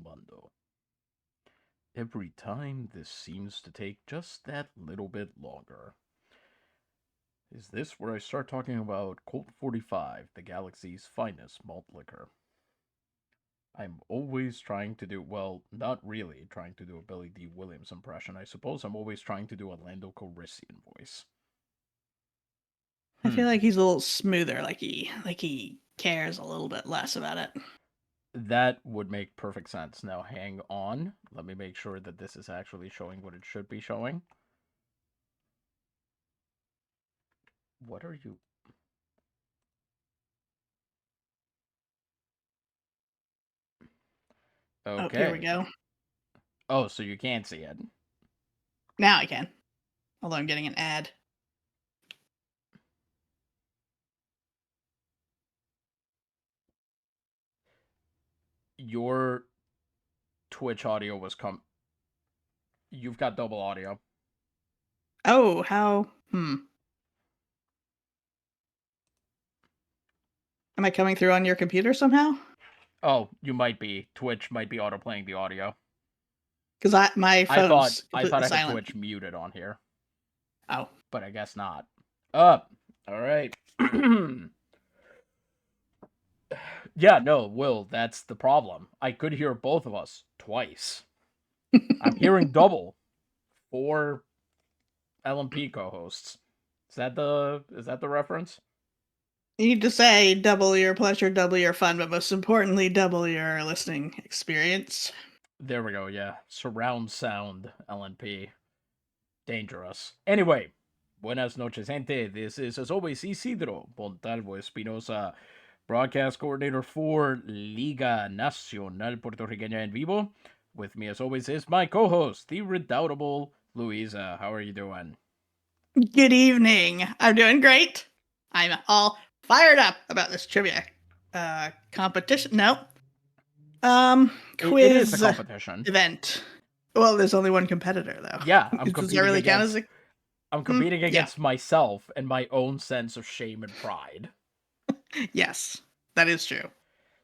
mundo. Every time this seems to take just that little bit longer. Is this where I start talking about Colt 45, the galaxy's finest malt liquor? I'm always trying to do, well, not really trying to do a Billy D. Williams impression. I suppose I'm always trying to do a Lando Calrissian voice. I feel like he's a little smoother, like he cares a little bit less about it. That would make perfect sense. Now, hang on. Let me make sure that this is actually showing what it should be showing. What are you... Oh, here we Okay. go. Oh, so you can't see it. Now I can. Although I'm getting an ad. Your Twitch audio was You've got double audio. Oh, how? Am I coming through on your computer somehow? Oh, you might be. Twitch might be autoplaying the audio. Because my I thought phone's I completely thought I had silent. Twitch muted on here, Oh. but I guess not. Up. All right. Yeah, no, Will, that's the problem. I could hear both of us twice. I'm hearing double. 4 LNP co-hosts. Is that the reference? You need to say double your pleasure, double your fun, but most importantly, double your listening experience. There we go, yeah. Surround sound LNP. Dangerous. Anyway, buenas noches, gente. This is, as always, Isidro Montalvo Espinosa, broadcast coordinator for Liga Nacional Puertorriqueña en Vivo. With me, as always, is my co-host, the redoubtable Louisa. How are you doing? Good evening. I'm doing great. I'm all fired up about this trivia competition. No. It is a Quiz competition. event. Well, there's only one competitor though. Yeah, I'm Does that competing really count as against a I'm competing yeah. against myself and my own sense of shame and pride. Yes. That is true.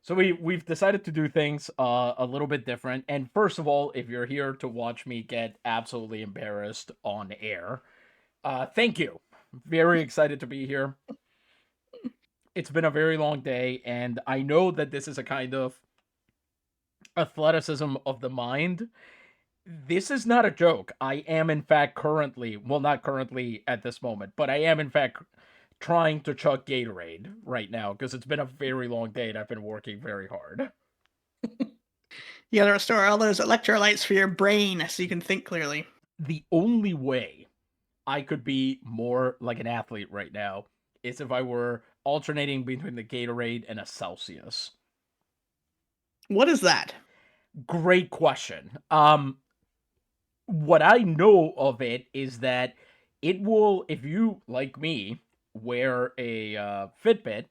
So we've decided to do things a little bit different. And first of all, if you're here to watch me get absolutely embarrassed on air, thank you. Very excited to be here. It's been a very long day, and I know that this is a kind of athleticism of the mind. This is not a joke. I am, in fact, currently, well, not currently at this moment, but I am, in fact, trying to chug Gatorade right now because it's been a very long day and I've been working very hard. You gotta restore all those electrolytes for your brain so you can think clearly. The only way I could be more like an athlete right now is if I were alternating between the Gatorade and a Celsius. What is that? Great question. What I know of it is that it will, if you, like me, wear a Fitbit,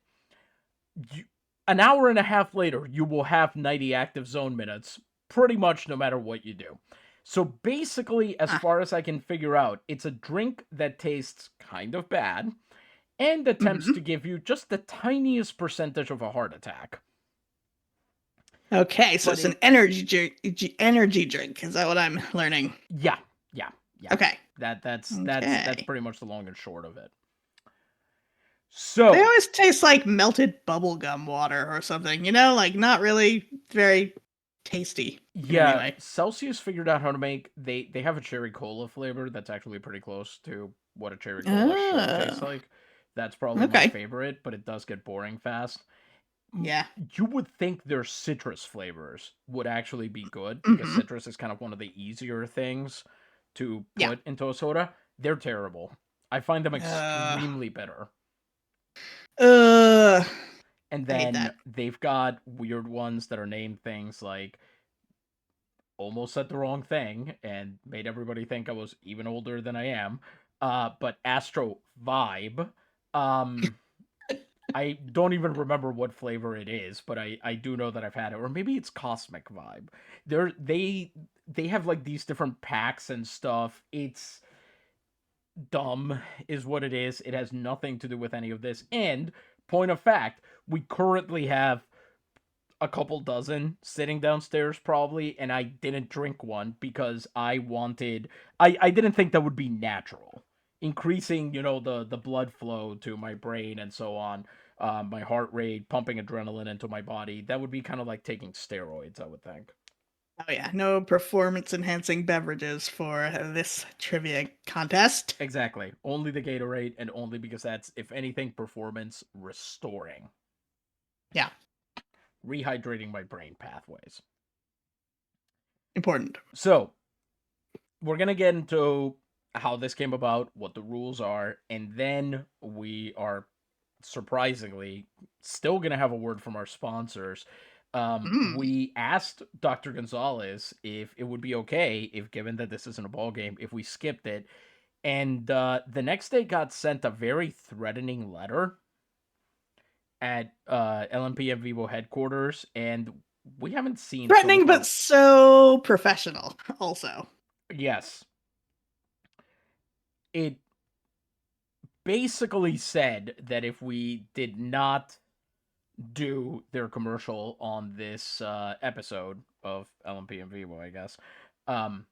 you, an hour and a half later, you will have 90 active zone minutes pretty much no matter what you do. So basically, as Ah. far as I can figure out, it's a drink that tastes kind of bad and attempts to give you just the tiniest percentage of a heart attack. Okay, so But it's an energy drink. Is that what I'm learning? yeah. Okay. That's Okay. pretty much the long and short of it. They So always taste like melted bubblegum water or something, like not really very tasty in any yeah, way. Celsius figured out how to make they have a cherry cola flavor that's actually pretty close to what a cherry cola should taste Oh. like. That's probably my Okay. favorite, but it does get boring fast. Yeah. You would think their citrus flavors would actually be good because Mm-hmm. citrus is kind of one of the easier things to Yeah. put into a soda. They're terrible. I find them Uh. extremely bitter. Uh. And I hate then that. they've got weird ones that are named things like almost said the wrong thing and made everybody think I was even older than I am. But Astro Vibe. Um, I don't even remember what flavor it is, but I do know that I've had it, or maybe it's Cosmic Vibe. They have like these different packs and stuff. It's dumb, is what it is. It has nothing to do with any of this. And point of fact, we currently have a couple dozen sitting downstairs probably, and I didn't drink one because I didn't think that would be natural. Increasing, the blood flow to my brain and so on, my heart rate, pumping adrenaline into my body, that would be kind of like taking steroids, I would think. Oh yeah, no performance enhancing beverages for this trivia contest. Exactly. Only the Gatorade, and only because that's, if anything, performance restoring. Yeah, Rehydrating my brain pathways. important. So, we're going to get into how this came about, what the rules are, and then we are surprisingly still going to have a word from our sponsors. Mm. We asked Dr. Gonzalez if it would be okay, if given that this isn't a ball game, if we skipped it. And the next day got sent a very threatening letter at LNP and Vivo headquarters, and we haven't seen Threatening, someone. but so professional, also. Yes, it basically said that if we did not do their commercial on this episode of LMP and Vivo, I guess, um,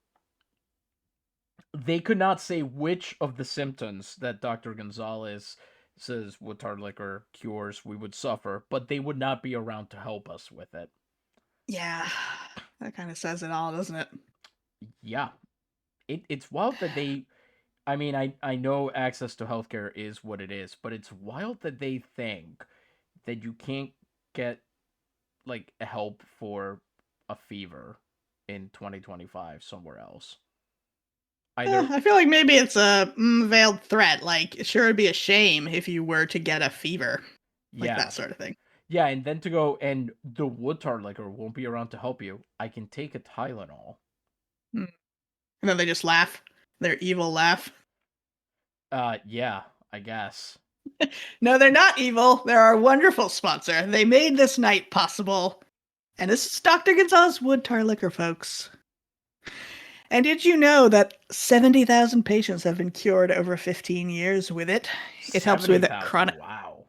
they could not say which of the symptoms that Dr. Gonzalez says with hard liquor cures we would suffer, but they would not be around to help us with it. Yeah, that kind of says it all, doesn't it? Yeah, it's wild that they. I mean, I know access to healthcare is what it is, but it's wild that they think that you can't get like help for a fever in 2025 somewhere else. Either I feel like maybe it's a veiled threat. Like, sure, it'd be a shame if you were to get a fever, like yeah. that sort of thing. Yeah, and then to go and the Woodtard liquor won't be around to help you. I can take a Tylenol. Mm. And then they just laugh. Their evil laugh. Yeah, I guess. No, they're not evil. They're our wonderful sponsor. They made this night possible. And this is Dr. Gonzalez Wood Tar Liquor, folks. And did you know that 70,000 patients have been cured over 15 years with it? It helps with 70,000. chronic. Wow.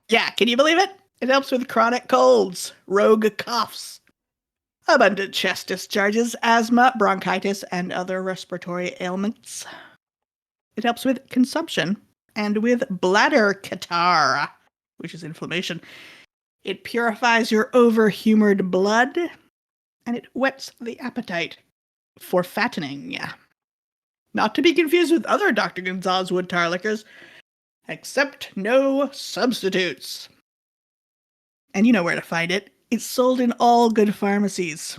Yeah, can you believe it? It helps with chronic colds, rogue coughs, abundant chest discharges, asthma, bronchitis, and other respiratory ailments. It helps with consumption and with bladder catarrh, which is inflammation. It purifies your overhumored blood, and it whets the appetite for fattening. Yeah. Not to be confused with other Dr. Gonzalez wood tar liquors, except no substitutes. And you know where to find it. It's sold in all good pharmacies,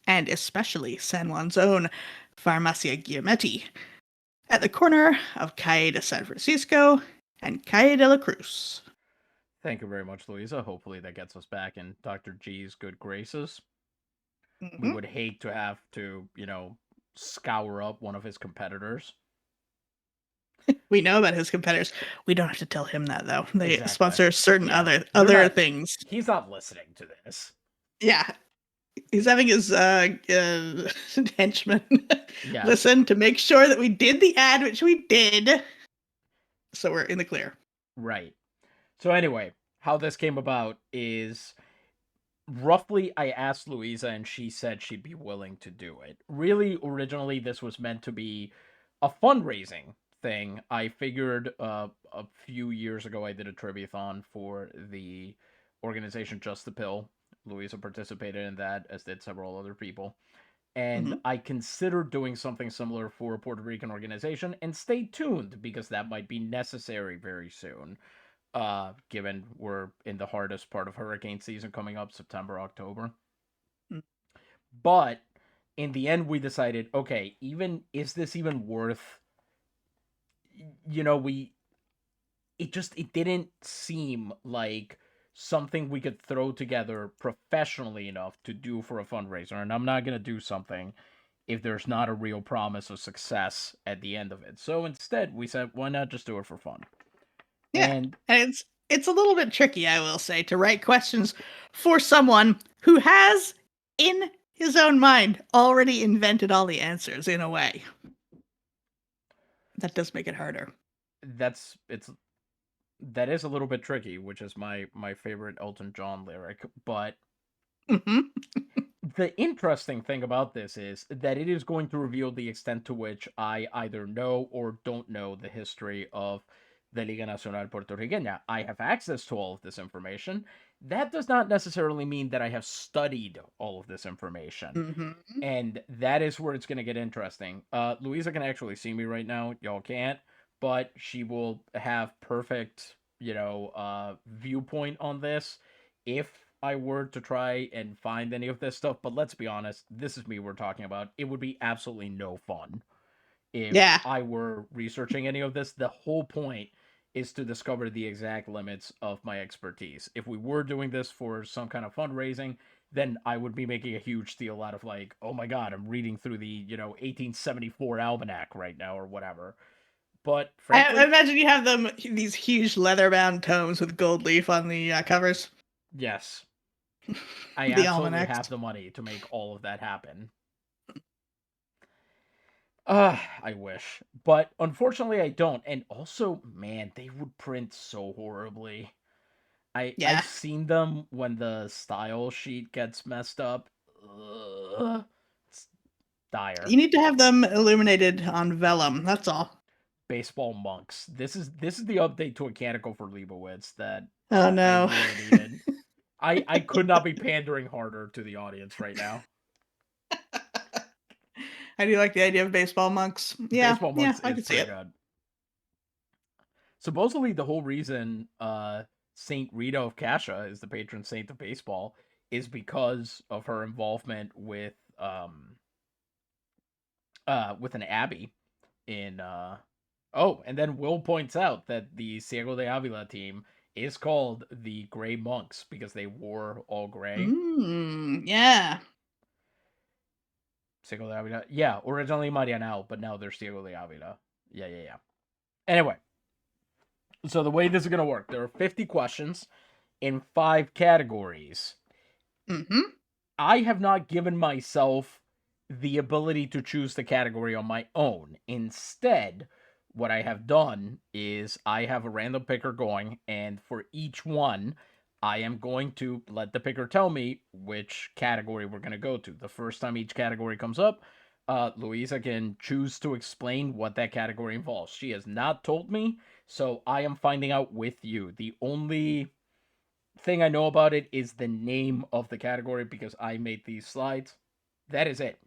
and especially San Juan's own Farmacia Giametti, at the corner of Calle de San Francisco and Calle de la Cruz. Thank you very much, Louisa. Hopefully that gets us back in Dr. G's good graces. We Mm-hmm. would hate to have to, scour up one of his competitors. We know about his competitors. We don't have to tell him that though. They Exactly. sponsor certain Yeah. other things. He's not listening to this. Yeah, he's having his henchmen Yes. listen to make sure that we did the ad, which we did. So we're in the clear. Right. So anyway, how this came about is roughly I asked Louisa and she said she'd be willing to do it. Really, originally this was meant to be a fundraising thing. I figured a few years ago I did a triviathon for the organization Just the Pill. Louisa participated in that, as did several other people. And Mm-hmm. I considered doing something similar for a Puerto Rican organization, and stay tuned because that might be necessary very soon, given we're in the hardest part of hurricane season coming up, September, October. Mm. But in the end, we decided, okay, even is this even worth? We it didn't seem like something we could throw together professionally enough to do for a fundraiser, and I'm not gonna do something if there's not a real promise of success at the end of it. So instead, we said, why not just do it for fun? Yeah, And and it's a little bit tricky, I will say, to write questions for someone who has, in his own mind, already invented all the answers in a way. That does make it harder. that is a little bit tricky, which is my favorite Elton John lyric, but Hmm. The interesting thing about this is that it is going to reveal the extent to which I either know or don't know the history of the Liga Nacional Puertorriqueña. I have access to all of this information. That does not necessarily mean that I have studied all of this information. Hmm. And that is where it's going to get interesting. Louisa can actually see me right now. Y'all can't, but she will have perfect, viewpoint on this if I were to try and find any of this stuff. But let's be honest, this is me we're talking about. It would be absolutely no fun if Yeah. I were researching any of this. The whole point is to discover the exact limits of my expertise. If we were doing this for some kind of fundraising, then I would be making a huge deal out of like, oh my god, I'm reading through the, 1874 almanac right now or whatever. But I frankly, imagine you have them these huge leather-bound tomes with gold leaf on the covers. yes, I The absolutely have almanacs. the money to make all of that happen. I wish. But unfortunately I don't. And also, man, they would print so horribly. I've Yeah. seen them when the style sheet gets messed up. Ugh, it's dire. You need to have them illuminated on vellum. That's all. Baseball monks. This is the update to a canonical for Leibowitz that Oh I no. really needed. I could not be pandering harder to the audience right now. I do like the idea of baseball monks. Yeah, Baseball yeah, monks I is can see pretty it. good. Supposedly the whole reason Saint Rita of Cascia is the patron saint of baseball is because of her involvement with an abbey in oh, and then Will points out that the Ciego de Avila team is called the Gray Monks because they wore all gray. Yeah. Ciego de Avila, yeah, originally Marianao, but now they're Ciego de Avila. Yeah, yeah, yeah. Anyway, so the way this is gonna work, there are 50 questions in 5 categories. Mm-hmm. I have not given myself the ability to choose the category on my own. Instead, what I have done is I have a random picker going, and for each one, I am going to let the picker tell me which category we're going to go to. The first time each category comes up, Louisa can choose to explain what that category involves. She has not told me, so I am finding out with you. The only thing I know about it is the name of the category because I made these slides. That is it.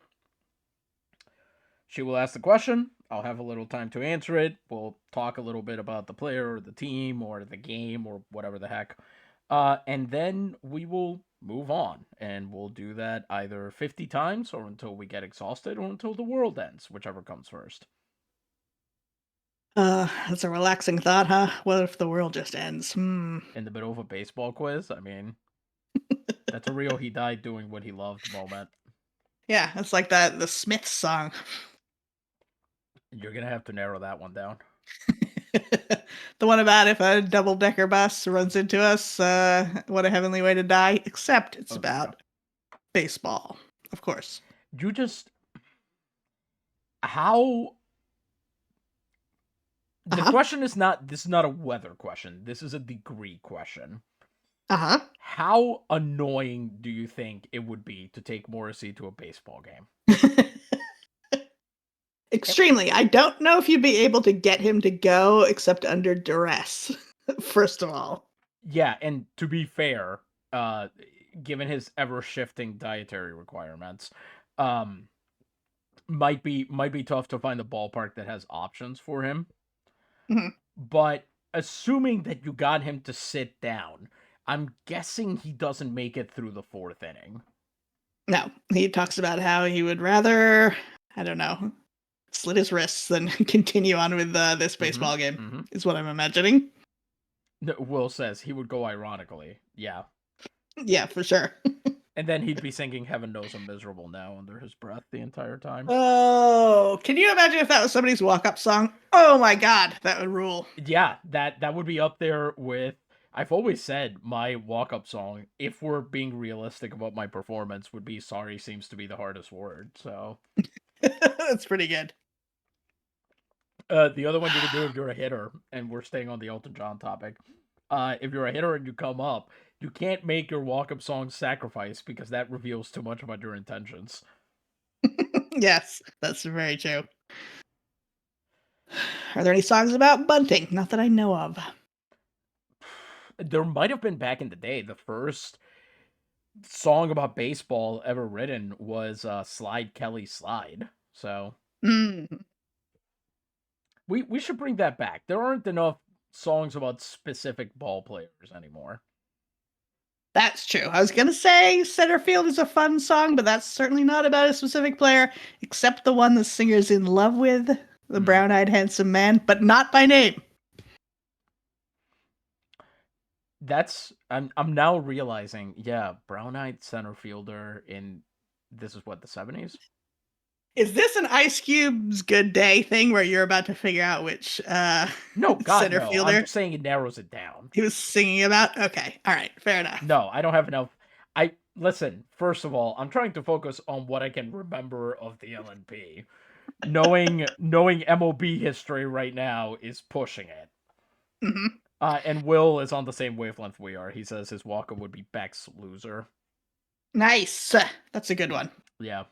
She will ask the question. I'll have a little time to answer it. We'll talk a little bit about the player or the team or the game or whatever the heck. And then we will move on. And we'll do that either 50 times or until we get exhausted or until the world ends, whichever comes first. That's a relaxing thought, huh? What if the world just ends? In the middle of a baseball quiz, I mean, that's a real he died doing what he loved moment. Yeah, it's like that the Smiths song. You're going to have to narrow that one down. The one about if a double-decker bus runs into us, what a heavenly way to die. Except it's Oh, there you go. about baseball, of course. You just how the Uh-huh. question is not this is not a weather question. This is a degree question. Uh-huh. How annoying do you think it would be to take Morrissey to a baseball game? And- Extremely. I don't know if you'd be able to get him to go except under duress, first of all. yeah, and to be fair, uh given his ever shifting dietary requirements, um might be tough to find a ballpark that has options for him. Mhm. But assuming that you got him to sit down, I'm guessing he doesn't make it through the 4th inning. No, he talks about how he would rather, I don't know, slit his wrists than continue on with this Mm-hmm. baseball game, Mm-hmm. is what I'm imagining. Will says he would go ironically. Yeah. Yeah, for sure. And then he'd be singing Heaven Knows I'm Miserable Now under his breath the entire time. Oh, can you imagine if that was somebody's walk-up song? Oh my god, that would rule. Yeah, that would be up there with I've always said my walk-up song, if we're being realistic about my performance, would be Sorry Seems to Be the Hardest Word. So That's pretty good. the other one you could do if you're a hitter, and we're staying on the Elton John topic. If you're a hitter and you come up, You can't make your walk-up song Sacrifice because that reveals too much about your intentions. Yes, that's very true. Are there any songs about bunting? Not that I know of. There might have been back in the day. The first song about baseball ever written was Slide Kelly Slide. So Mm, we should bring that back. There aren't enough songs about specific ball players anymore. that's true. I was gonna say Center Field is a fun song, but that's certainly not about a specific player, except the one the singer's in love with, the Hmm. brown-eyed handsome man, but not by name. I'm now realizing, yeah, brown-eyed center fielder in this is what, the 70s? Is this an Ice Cube's Good Day thing where you're about to figure out which No, God, center no. I'm fielder just saying it narrows it down. he was singing about? Okay, all right, fair enough. No, I don't have enough. I listen. First of all, I'm trying to focus on what I can remember of the LNP. Knowing MOB history right now is pushing it. Hmm. And Will is on the same wavelength we are. He says his walk-up would be Beck's Loser. Nice. That's a good one. Yeah.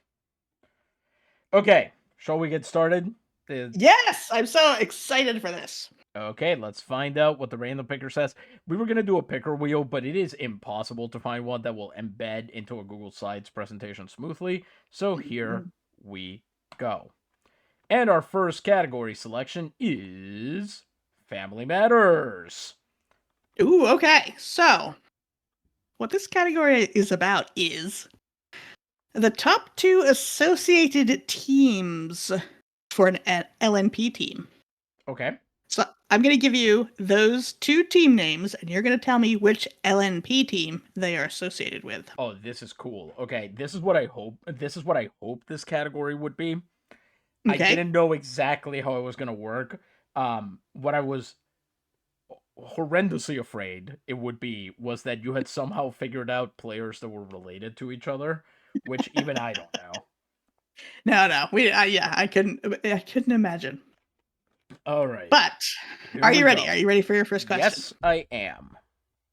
Okay, shall we get started? Uh, Yes, I'm so excited for this. Okay, let's find out what the random picker says. We were going to do a picker wheel, but it is impossible to find one that will embed into a Google Slides presentation smoothly. So here we go. And our first category selection is Family Matters. Ooh, okay. So, what this category is about is the top two associated teams for an LNP team. Okay. So, I'm going to give you those two team names, and you're going to tell me which LNP team they are associated with. Oh, this is cool. Okay, this is what I hope. This is what I hope this category would be. I Okay. didn't know exactly how it was gonna work. What I was horrendously afraid it would be was that you had somehow figured out players that were related to each other, which even I don't know. No. Yeah, I couldn't imagine. All right, But here are we you ready? go. Are you ready for your first question? Yes, I am.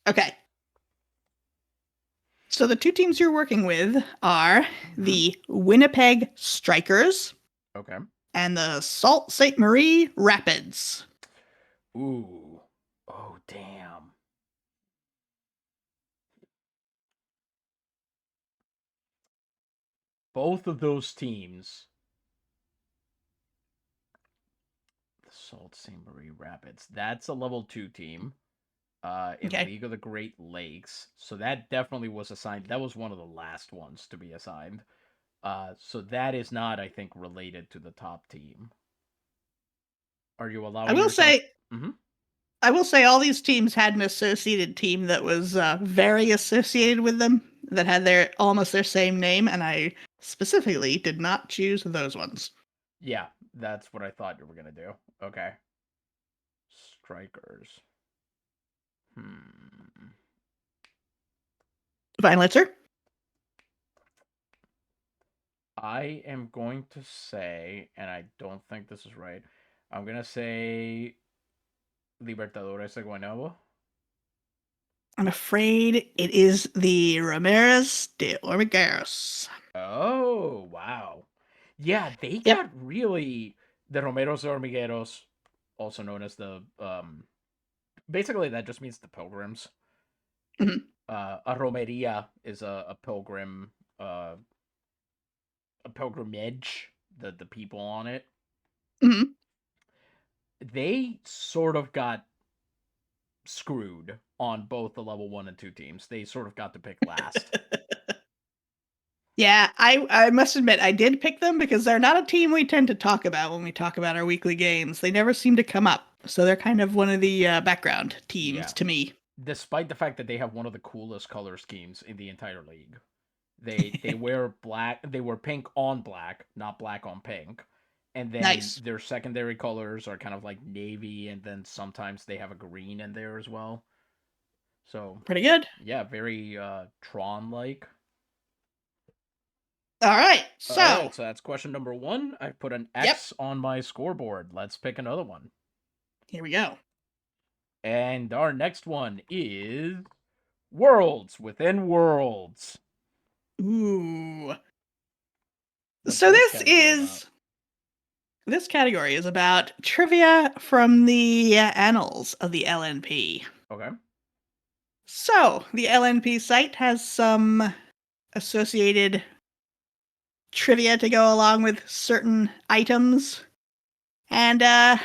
Okay. So the two teams you're working with are the Winnipeg Strikers Okay. and the Sault Ste. Marie Rapids. Ooh. Oh, damn. Both of those teams, the Sault Ste. Marie Rapids, that's a level 2 team. In Okay. League of the Great Lakes. So that definitely was assigned. That was one of the last ones to be assigned. So that is not, I think, related to the top team. Are you I allowing will yourself? say Mm-hmm. I will say all these teams had an associated team that was very associated with them that had their almost their same name, and I specifically did not choose those ones. Yeah, that's what I thought you were gonna do. Okay. Strikers. Hmm. Final answer? I am going to say, and I don't think this is right. I'm gonna say Libertadores de Guaynabo. I'm afraid it is the Ramirez de Hormigueros. Oh, wow. Yeah, they Yep. got really the Romeros Hormigueros, also known as the basically that just means the pilgrims. Mhm. A romeria is a pilgrim a pilgrimage, the people on it. Mhm. They sort of got screwed on both the level 1 and 2 teams. They sort of got to pick last. Yeah, I must admit I did pick them because they're not a team we tend to talk about when we talk about our weekly games. They never seem to come up, so they're kind of one of the background teams Yeah. to me. Despite the fact that they have one of the coolest color schemes in the entire league. They wear black. They wear pink on black, not black on pink. And then Nice, their secondary colors are kind of like navy, and then sometimes they have a green in there as well. So pretty good. yeah, very Tron like. All right, All so right, so that's question number 1. I put an yep, X on my scoreboard. Let's pick another one. here we go. And our next one is Worlds within worlds. Ooh. What's So this category about? this category is about trivia from the annals of the LNP. Okay. So, the LNP site has some associated trivia to go along with certain items. And I'm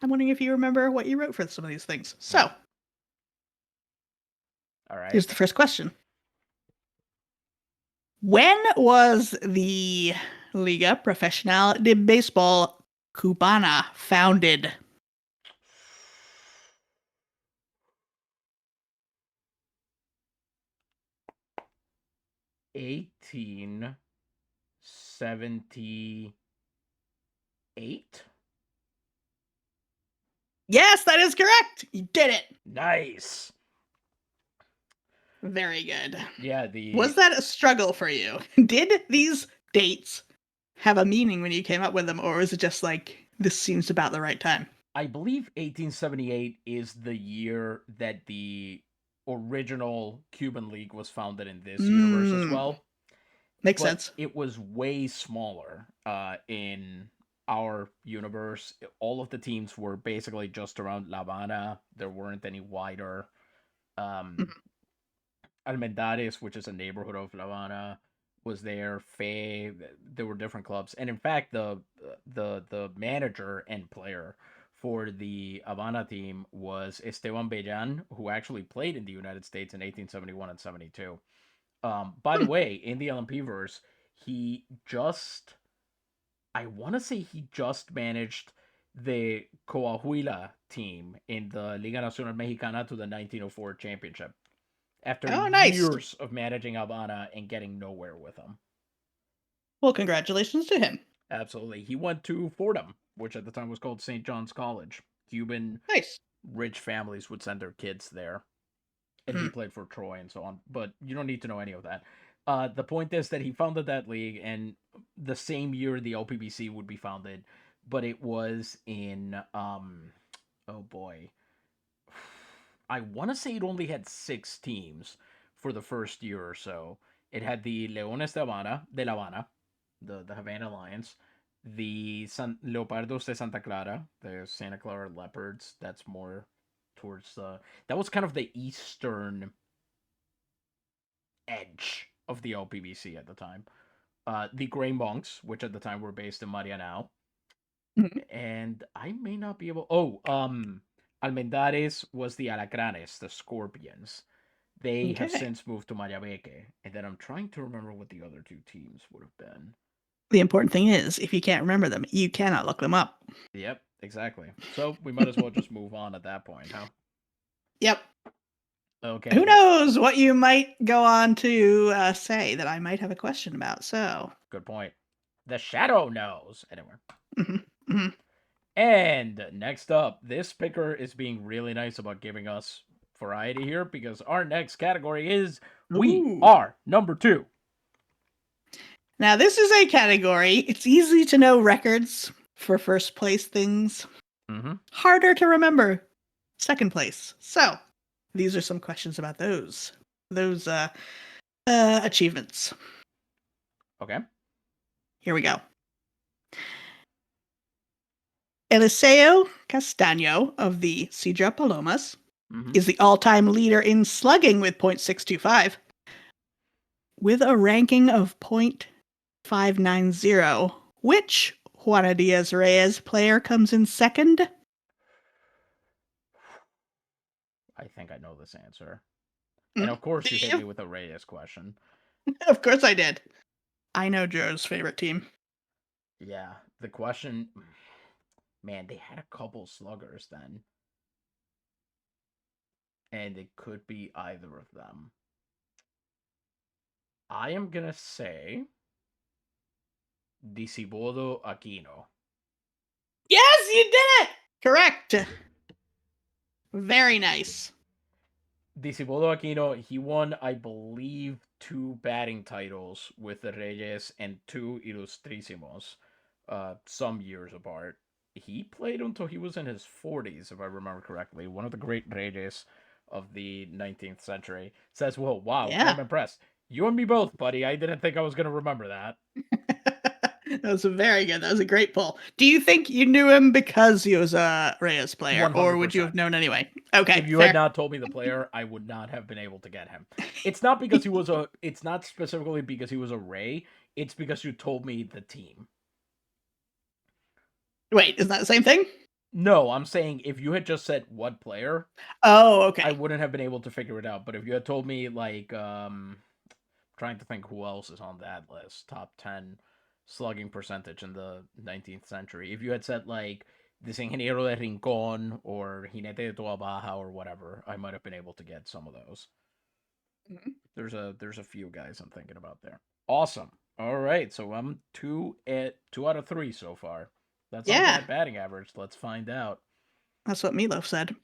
wondering if you remember what you wrote for some of these things. So, All right. here's the first question. When was the Liga Profesional de Baseball Cubana founded? 1878. Yes, that is correct. You did it. Nice. Very good. Yeah, Was that a struggle for you? Did these dates have a meaning when you came up with them, or was it just like, this seems about the right time? I believe 1878 is the year that the original Cuban League was founded in this universe as well. Makes But sense. it was way smaller in our universe. All of the teams were basically just around La Habana. There weren't any wider. Um, Mhm. Almendares, which is a neighborhood of La Habana, was there. Fe, there were different clubs, and in fact, the manager and player for the Habana team was Esteban Bellan, who actually played in the United States in 1871 and 72. By the Hmm. way, in the LMP verse, he just, I want to say he just managed the Coahuila team in the Liga Nacional Mexicana to the 1904 championship after Oh, nice. years of managing Habana and getting nowhere with them. Well, congratulations to him. Absolutely. He went to Fordham, which at the time was called St. John's College. Cuban Nice. rich families would send their kids there. And he Hmm. played for Troy and so on. But you don't need to know any of that. The point is that he founded that league, and the same year the LPBC would be founded, but it was in oh boy, I want to say it only had 6 teams for the first year or so. It had the Leones de La Habana, the Havana Lions, the Leopardos de Santa Clara, the Santa Clara Leopards. That's more towards the. That was kind of the eastern edge of the LPBC at the time. The Grey Monks, which at the time were based in Marianao, Mhm. and I may not be able. Oh, Almendares was the Alacranes, the Scorpions. They have Okay. since moved to Mayabeque, and then I'm trying to remember what the other 2 teams would have been. The important thing is, if you can't remember them, you cannot look them up. Yep, exactly. So we might as well just move on at that point, huh? Yep. Okay, Who knows what you might go on to say that I might have a question about. So, good point. The Shadow knows. Anyway. mhm, mhm. And next up, this picker is being really nice about giving us variety here because our next category is We Ooh. Are Number 2. Now, this is a category. It's easy to know records for first place things, Mm-hmm. harder to remember second place. So, these are some questions about those achievements. Okay. Here we go. Eliseo Castaño of the Sidra Palomas Mm-hmm. is the all-time leader in slugging with .625, with a ranking of .590. Which Juana Diaz Reyes player comes in second? I think I know this answer. And Mm, of course, do you hit you? me with a Reyes question. Of course I did. I know Joe's favorite team. Yeah, the question. Man, they had a couple sluggers then, and it could be either of them. I am gonna say Disibodo Aquino. Yes, you did it! Correct. Very nice. Disibodo Aquino, he won, I believe, 2 batting titles with the Reyes and 2 Ilustrísimos, some years apart. He played until he was in his 40s, if I remember correctly. One of the great Reyes. of the 19th century. Says, well, wow, Yeah. I'm impressed. You and me both, buddy. I didn't think I was going to remember that. That was very good. That was a great pull. Do you think you knew him because he was a Reyes player, or would you have 100%. known anyway? Okay, If you fair. had not told me the player, I would not have been able to get him. It's not because he was a. It's not specifically because he was a Ray. It's because you told me the team. Wait, is that the same thing? No, I'm saying if you had just said what player, Oh, okay. I wouldn't have been able to figure it out. But if you had told me like, trying to think who else is on that list, top 10 slugging percentage in the 19th century. If you had said like Desingeniero de Rincón or Jinete de Toa Baja or whatever, I might have been able to get some of those. Mhm. There's a few guys I'm thinking about there. Awesome. All right, so I'm two out of 3 so far. That's not a Yeah, bad batting average. Let's find out. that's what Meatloaf said.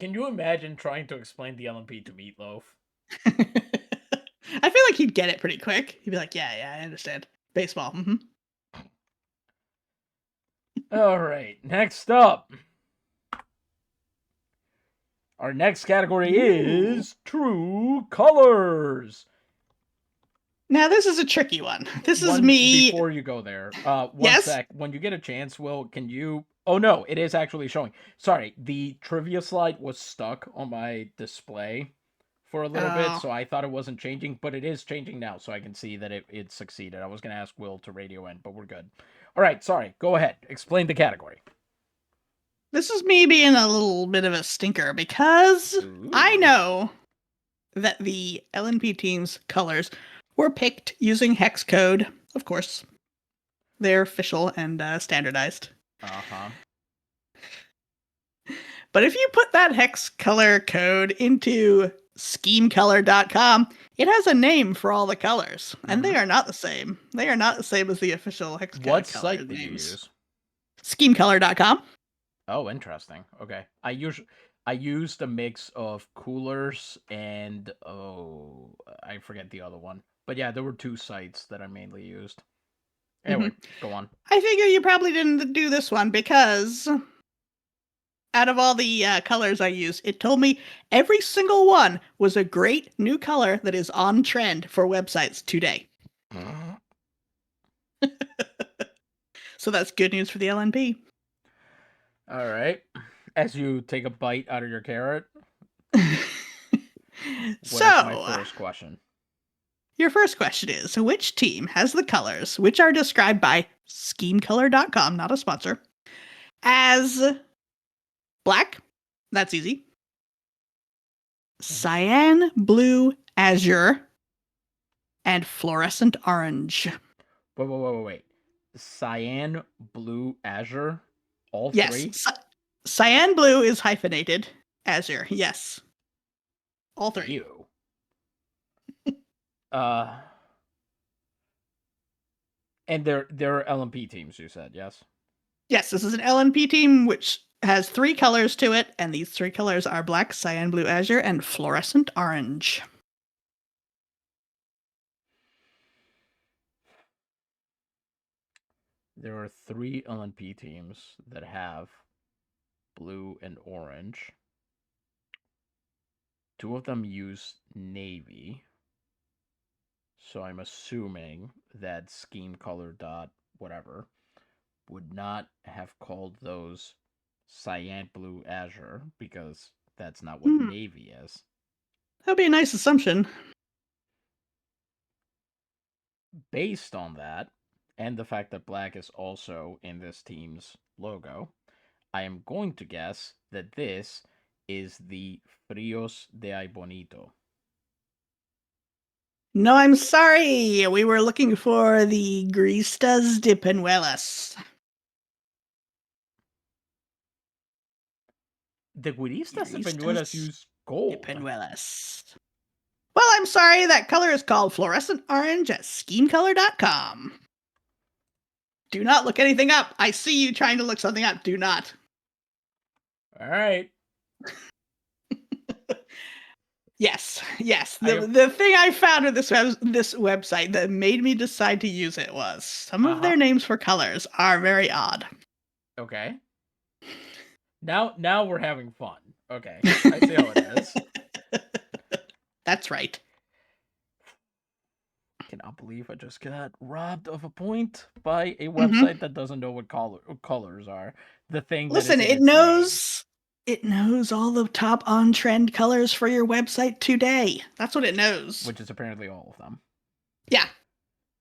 Can you imagine trying to explain the LMP to Meatloaf? I feel like he'd get it pretty quick. He'd be like, "Yeah, I understand baseball." Mm-hmm. All right, next up. Our next category is True Colors. Now this is a tricky one. This is One me. before you go there. One Yes? sec. When you get a chance, Will, can you? Oh no, it is actually showing. Sorry, the trivia slide was stuck on my display for a little bit, Oh. so I thought it wasn't changing, but it is changing now, so I can see that it succeeded. I was gonna ask Will to radio in, but we're good. All right, sorry. Go ahead. Explain the category. This is me being a little bit of a stinker because I Ooh. know that the LNP team's colors were picked using hex code, of course. They're official and standardized. Uh-huh. But if you put that hex color code into schemecolor.com, it has a name for all the colors, and they are not the same. They are not the same as the official hex code What color site did you names. use? Schemecolor.com. Oh, interesting. Okay. I used a mix of coolers and I forget the other one. But yeah, there were 2 sites that I mainly used. Anyway, go on. I figure you probably didn't do this one because out of all the colors I used, it told me every single one was a great new color that is on trend for websites today. So that's good news for the LNP. All right. As you take a bite out of your carrot, what is my first question? Your first question is, which team has the colors, which are described by schemecolor.com, not a sponsor, as black? That's easy. Cyan, blue, azure, and fluorescent orange. Wait. Cyan, blue, azure, all Yes, 3? cyan blue is hyphenated. Azure, yes. All 3. Ew. And they're LMP teams, you said, yes? Yes, this is an LNP team which has 3 colors to it, and these 3 colors are black, cyan blue, azure, and fluorescent orange. There are 3 LNP teams that have blue and orange. 2 of them use navy. So I'm assuming that scheme color dot whatever would not have called those cyan blue azure because that's not what navy is. That'd be a nice assumption. Based on that, and the fact that black is also in this team's logo, I am going to guess that this is the Frios de Ay Bonito. No, I'm sorry. We were looking for the Gristas de Penuelas. The Guiristas de Peñuelas use gold. De Penuelas. Well, I'm sorry. That color is called fluorescent orange at schemecolor.com. Do not look anything up. I see you trying to look something up. Do not. All right. Yes. The thing I found with this website that made me decide to use it was some of their names for colors are very odd. Okay. Now we're having fun. Okay, I see how it is. That's right. Cannot believe I just got robbed of a point by a Hmm. website that doesn't know what colors are. The thing that is Listen, in its name, it knows all the top on trend colors for your website today. That's what it knows. which is apparently all of them. Yeah,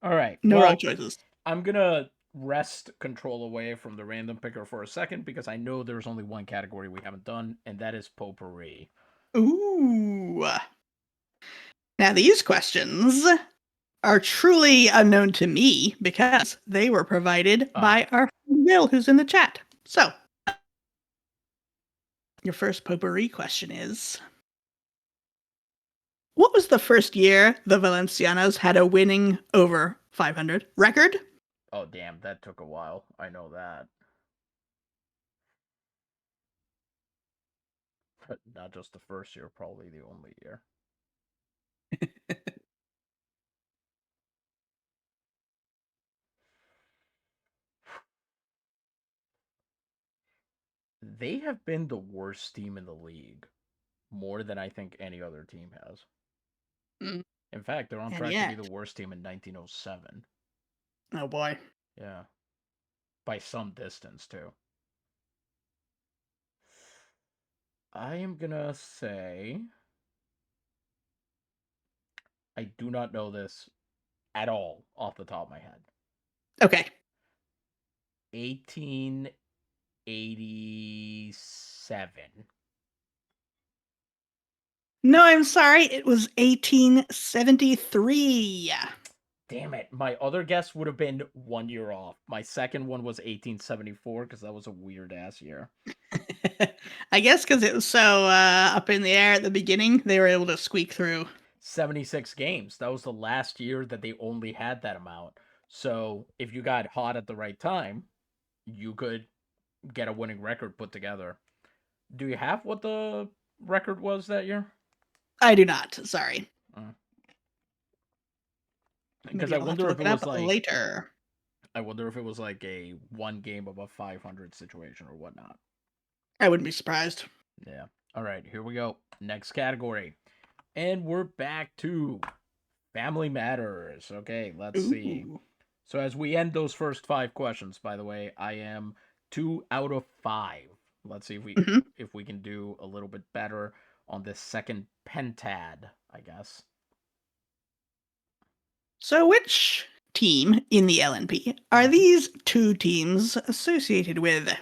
All right. no wrong Well, choices. I'm gonna wrest control away from the random picker for a second because I know there's only one category we haven't done, and that is potpourri. Ooh. Now these questions are truly unknown to me because they were provided Ah, by our friend Will, who's in the chat. So, your first potpourri question is: what was the first year the Valencianos had a winning over 500 record? oh damn, that took a while. I know that. But not just the first year, probably the only year. They have been the worst team in the league more than I think any other team has. Mm, In fact, they're on and track to be yet, the worst team in 1907. oh boy. Yeah, by some distance too. I am gonna say I do not know this at all off the top of my head. Okay. 1887. No, I'm sorry. It was 1873. Damn it. My other guess would have been 1 year off. My second one was 1874 because that was a weird ass year. I guess because it was so up in the air at the beginning, they were able to squeak through. 76 games. That was the last year that they only had that amount. So if you got hot at the right time, you could get a winning record put together. Do you have what the record was that year? I do not. Sorry. Because Maybe I I'll have to wonder if look it it was up like later. I wonder if it was like a one game above 500 situation or whatnot. I wouldn't be surprised. Yeah. All right, here we go. Next category. And we're back to Family Matters. Okay, let's see. Ooh. So as we end those first 5 questions, by the way, I am 2 out of 5. Let's see Hmm. if we can do a little bit better on this second pentad, I guess. So, which team in the LNP are Mhm. these two teams associated with?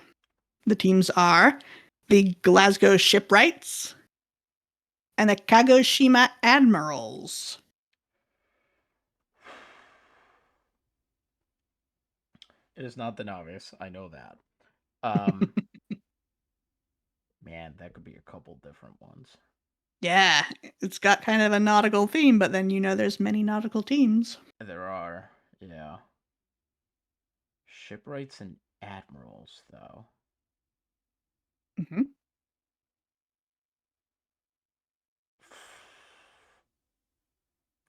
The teams are the Glasgow Shipwrights and the Kagoshima Admirals. It is not the novice. I know that. Um, man, that could be a couple different ones. Yeah, it's got kind of a nautical theme, but then there's many nautical teams. There are, yeah. Shipwrights and admirals, though. Hmm.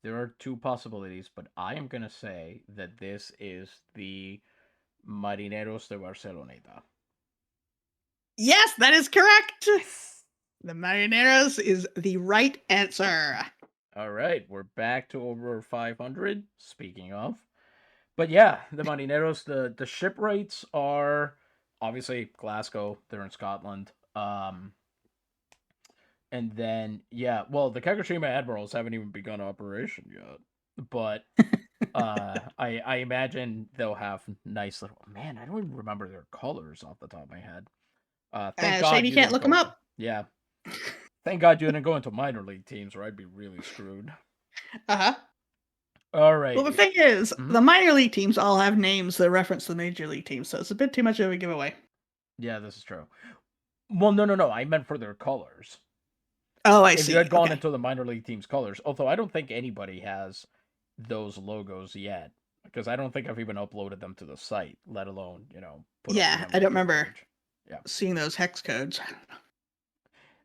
There are 2 possibilities, but I am going to say that this is the Marineros de Barceloneta. Yes, that is correct. Yes. The Marineros is the right answer. All right, we're back to over 500. Speaking of, but yeah, the Marineros, the shipwrights are obviously Glasgow. They're in Scotland. And then yeah, well, the Kagoshima Admirals haven't even begun operation yet, but I imagine they'll have nice little. Man, I don't even remember their colors off the top of my head. Thank Shame God you you can't didn't look them go into. up. Yeah, thank God you didn't go into minor league teams, or I'd be really screwed. Uh huh. All Well, the right. thing is, the Mhm. minor league teams all have names that reference the major league teams, so it's a bit too much of a giveaway. Yeah, this is true. Well, no. I meant for their colors. Oh, I If you see. had gone Okay. into the minor league team's colors, although I don't think anybody has those logos yet, because I don't think I've even uploaded them to the site, let alone put up the Yeah, I don't MVP remember page. Yeah. seeing those hex codes.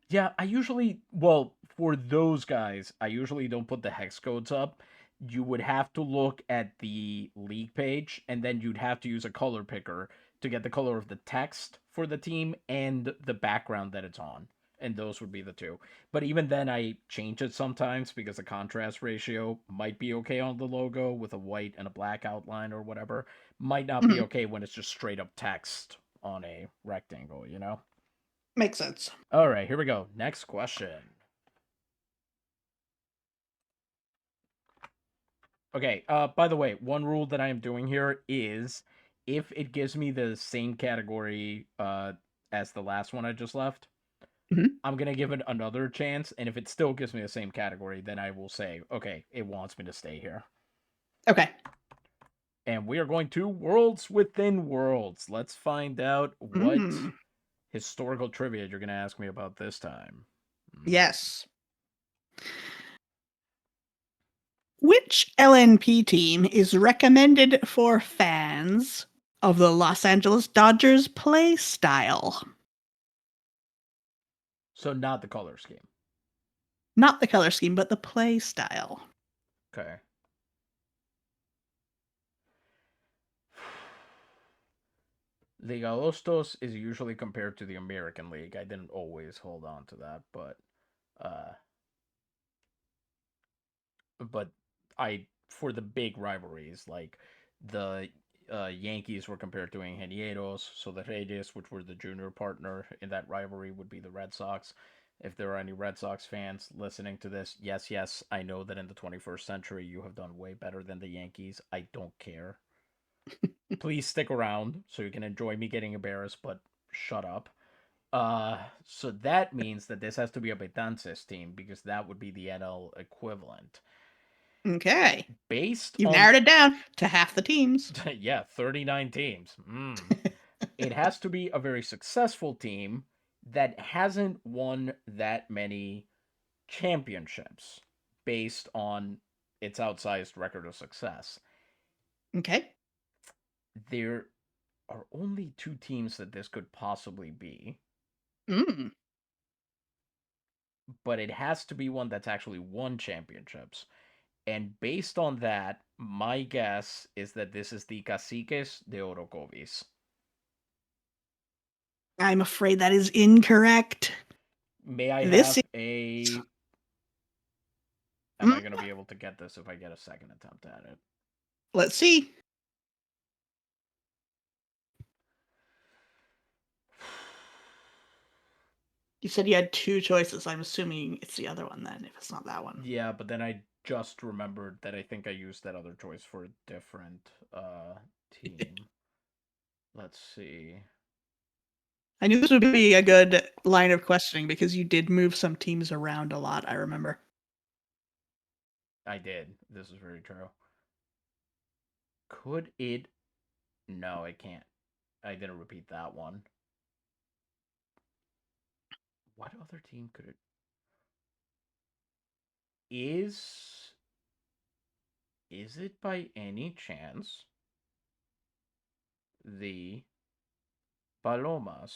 Yeah, I usually, well, for those guys, I usually don't put the hex codes up. You would have to look at the league page, and then you'd have to use a color picker to get the color of the text for the team and the background that it's on. And those would be the two. But even then, I change it sometimes because the contrast ratio might be okay on the logo with a white and a black outline or whatever. Might not be Mhm. okay when it's just straight up text on a rectangle, you know? Makes sense. All right, here we go. Next question. Okay, by the way, one rule that I am doing here is if it gives me the same category as the last one I just left, Mhm. I'm gonna give it another chance, and if it still gives me the same category, then I will say, okay, it wants me to stay here. Okay. And we are going to Worlds Within Worlds. Let's find out what Mm. historical trivia you're gonna ask me about this time. Yes. Which LNP team is recommended for fans of the Los Angeles Dodgers play style? So not the color scheme. Not the color scheme, but the play style. Okay. Liga Ostos is usually compared to the American League. I didn't always hold on to that, uh but I for the big rivalries like the Yankees were compared to Ingenieros, so the Reyes, which were the junior partner in that rivalry, would be the Red Sox. If there are any Red Sox fans listening to this, yes, yes, I know that in the 21st century you have done way better than the Yankees. I don't care. Please stick around so you can enjoy me getting embarrassed, but shut up. So that means that this has to be a Betances team because that would be the NL equivalent. Okay. Based You've on, narrowed it down to half the teams. yeah, 39 teams. It has to be a very successful team that hasn't won that many championships based on its outsized record of success. Okay. There are only two teams that this could possibly be, Mm. but it has to be one that's actually won championships. And based on that, my guess is that this is the Caciques de Orocovis. I'm afraid that is incorrect. May I This have is. a. Am I Mm, going to be able to get this if I get a second attempt at it? let's see. You said you had two choices. I'm assuming it's the other one then, if it's not that one. Yeah, but then I just remembered that I think I used that other choice for a different team. Let's see. I knew this would be a good line of questioning because you did move some teams around a lot, I remember. I did. This is very true. Could it? No, it can't. I didn't repeat that one. What other team could it? Is it by any chance the Palomas?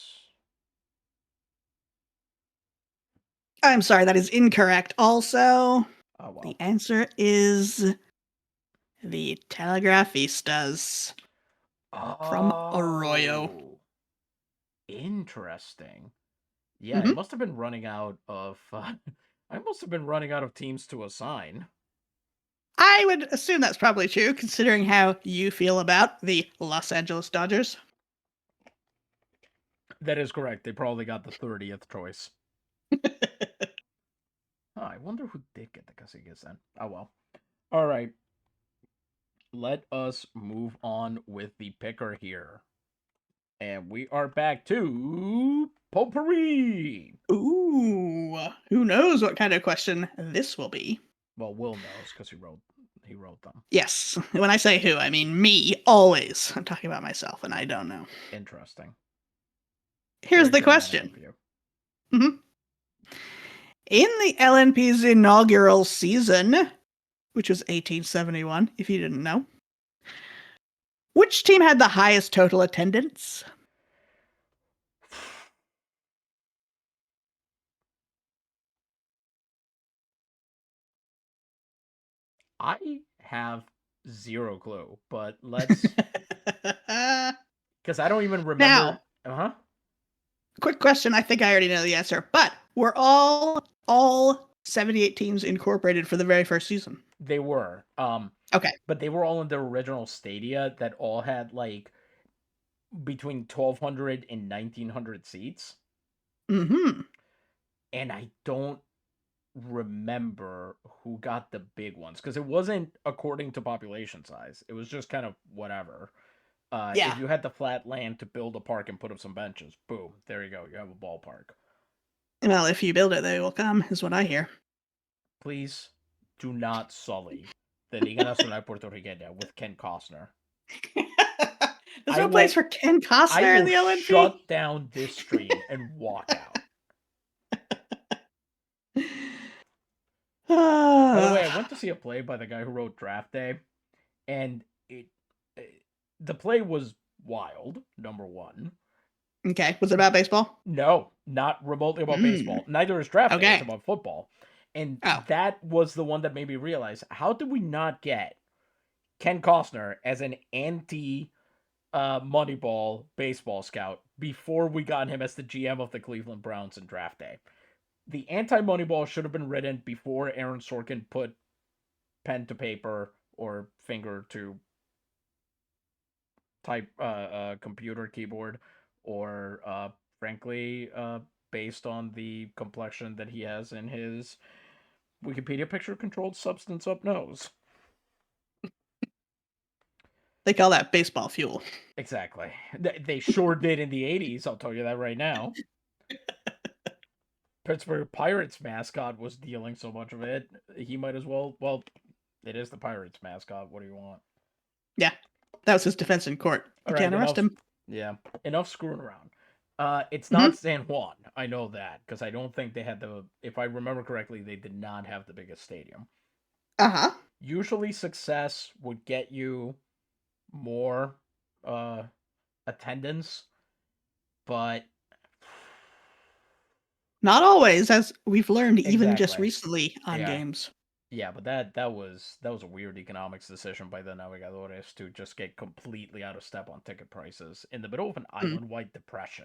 I'm sorry, that is incorrect. Also, Oh the well. answer is the Telegrafistas from Arroyo. Oh, interesting. Yeah, it Hmm. must have been running out of. I must have been running out of teams to assign. I would assume that's probably true, considering how you feel about the Los Angeles Dodgers. That is correct. They probably got the 30th choice. Oh, I wonder who did get the Caciques then. Oh well. All right. Let us move on with the picker here. And we are back to Potpourri. Ooh, who knows what kind of question this will be? Well, Will knows because he wrote them. Yes, when I say who, I mean me, always. I'm talking about myself, and I don't know. Interesting. Here's Very the dramatic question. of you. Mhm. In the LNP's inaugural season, which was 1871, if you didn't know, which team had the highest total attendance? I have zero clue, but let's Because I don't even remember. Now, quick question. I think I already know the answer, but were all 78 teams incorporated for the very first season? They were. Okay. But they were all in the original stadia that all had like between 1,200 and 1,900 seats. Mm-hmm. And I don't remember who got the big ones because it wasn't according to population size. It was just kind of whatever. Yeah. If you had the flat land to build a park and put up some benches, boom, there you go. You have a ballpark. Well, if you build it, they will come, is what I hear. Please do not sully the Liga Nacional Puertorriqueña with Ken Costner. There's no place for Ken Costner in the LNP. Shut down this stream and walk out. By the way, I went to see a play by the guy who wrote Draft Day, and the play was wild. Number one. Okay, was it about baseball? No, not remotely about baseball. Neither is Draft Day. It's about football. And that was the one that made me realize, how did we not get Ken Costner as an anti Moneyball baseball scout before we got him as the GM of the Cleveland Browns in Draft Day? The anti-Moneyball should have been written before Aaron Sorkin put pen to paper or finger to type computer keyboard, or frankly based on the complexion that he has in his Wikipedia picture controlled substance up nose. They call that baseball fuel. Exactly. They sure did in the 80s, I'll tell you that right now. Pittsburgh Pirates mascot was dealing so much of it, he might as well, it is the Pirates mascot, what do you want? Yeah, that was his defense in court. You can't arrest him. Yeah, enough screwing around. It's not San Juan, I know that, because I don't think they had if I remember correctly, they did not have the biggest stadium. Usually success would get you more attendance, but not always, as we've learned even just recently on games. Yeah, but that was a weird economics decision by the Navegadores to just get completely out of step on ticket prices in the middle of an island-wide depression.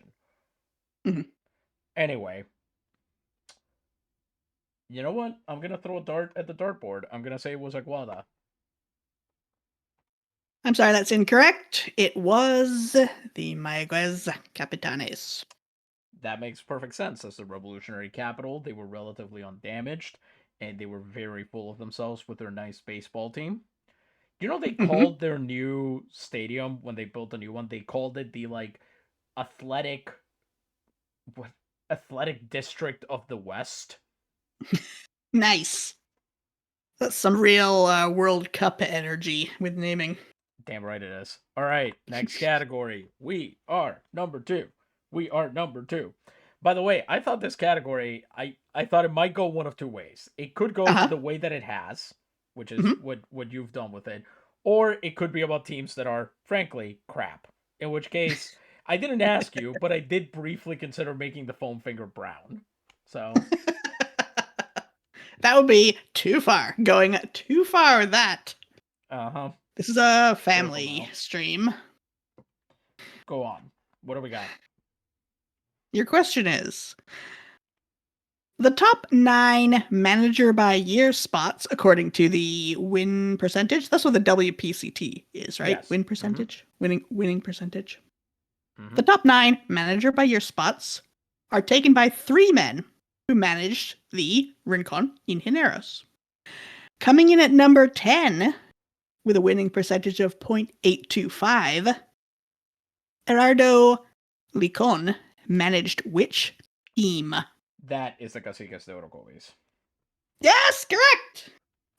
Anyway, you know what? I'm gonna throw a dart at the dartboard. I'm gonna say it was Aguada. I'm sorry, that's incorrect. It was the Mayagüez Capitanes. That makes perfect sense. As the revolutionary capital, they were relatively undamaged, and they were very full of themselves with their nice baseball team. You know, they called their new stadium, when they built a new one, they called it the athletic district of the West. Nice. That's some real World Cup energy with naming. Damn right it is. All right, next category. We are number 2. We are number 2. By the way, I thought this category, I thought it might go one of two ways. It could go the way that it has, which is what you've done with it, or it could be about teams that are, frankly, crap. In which case, I didn't ask you, but I did briefly consider making the foam finger brown. So that would be too far. Going too far with that. This is a family stream. Go on. What do we got? Your question is, the top 9 manager by year spots, according to the win percentage. That's what the WPCT is, right? Yes. Win percentage? Winning percentage. The top 9 manager by year spots are taken by 3 men who managed the Rincon Ingenieros. Coming in at number 10 with a winning percentage of .825, Gerardo Licon managed which team? That is the Caciques de Orocovis. Yes, correct!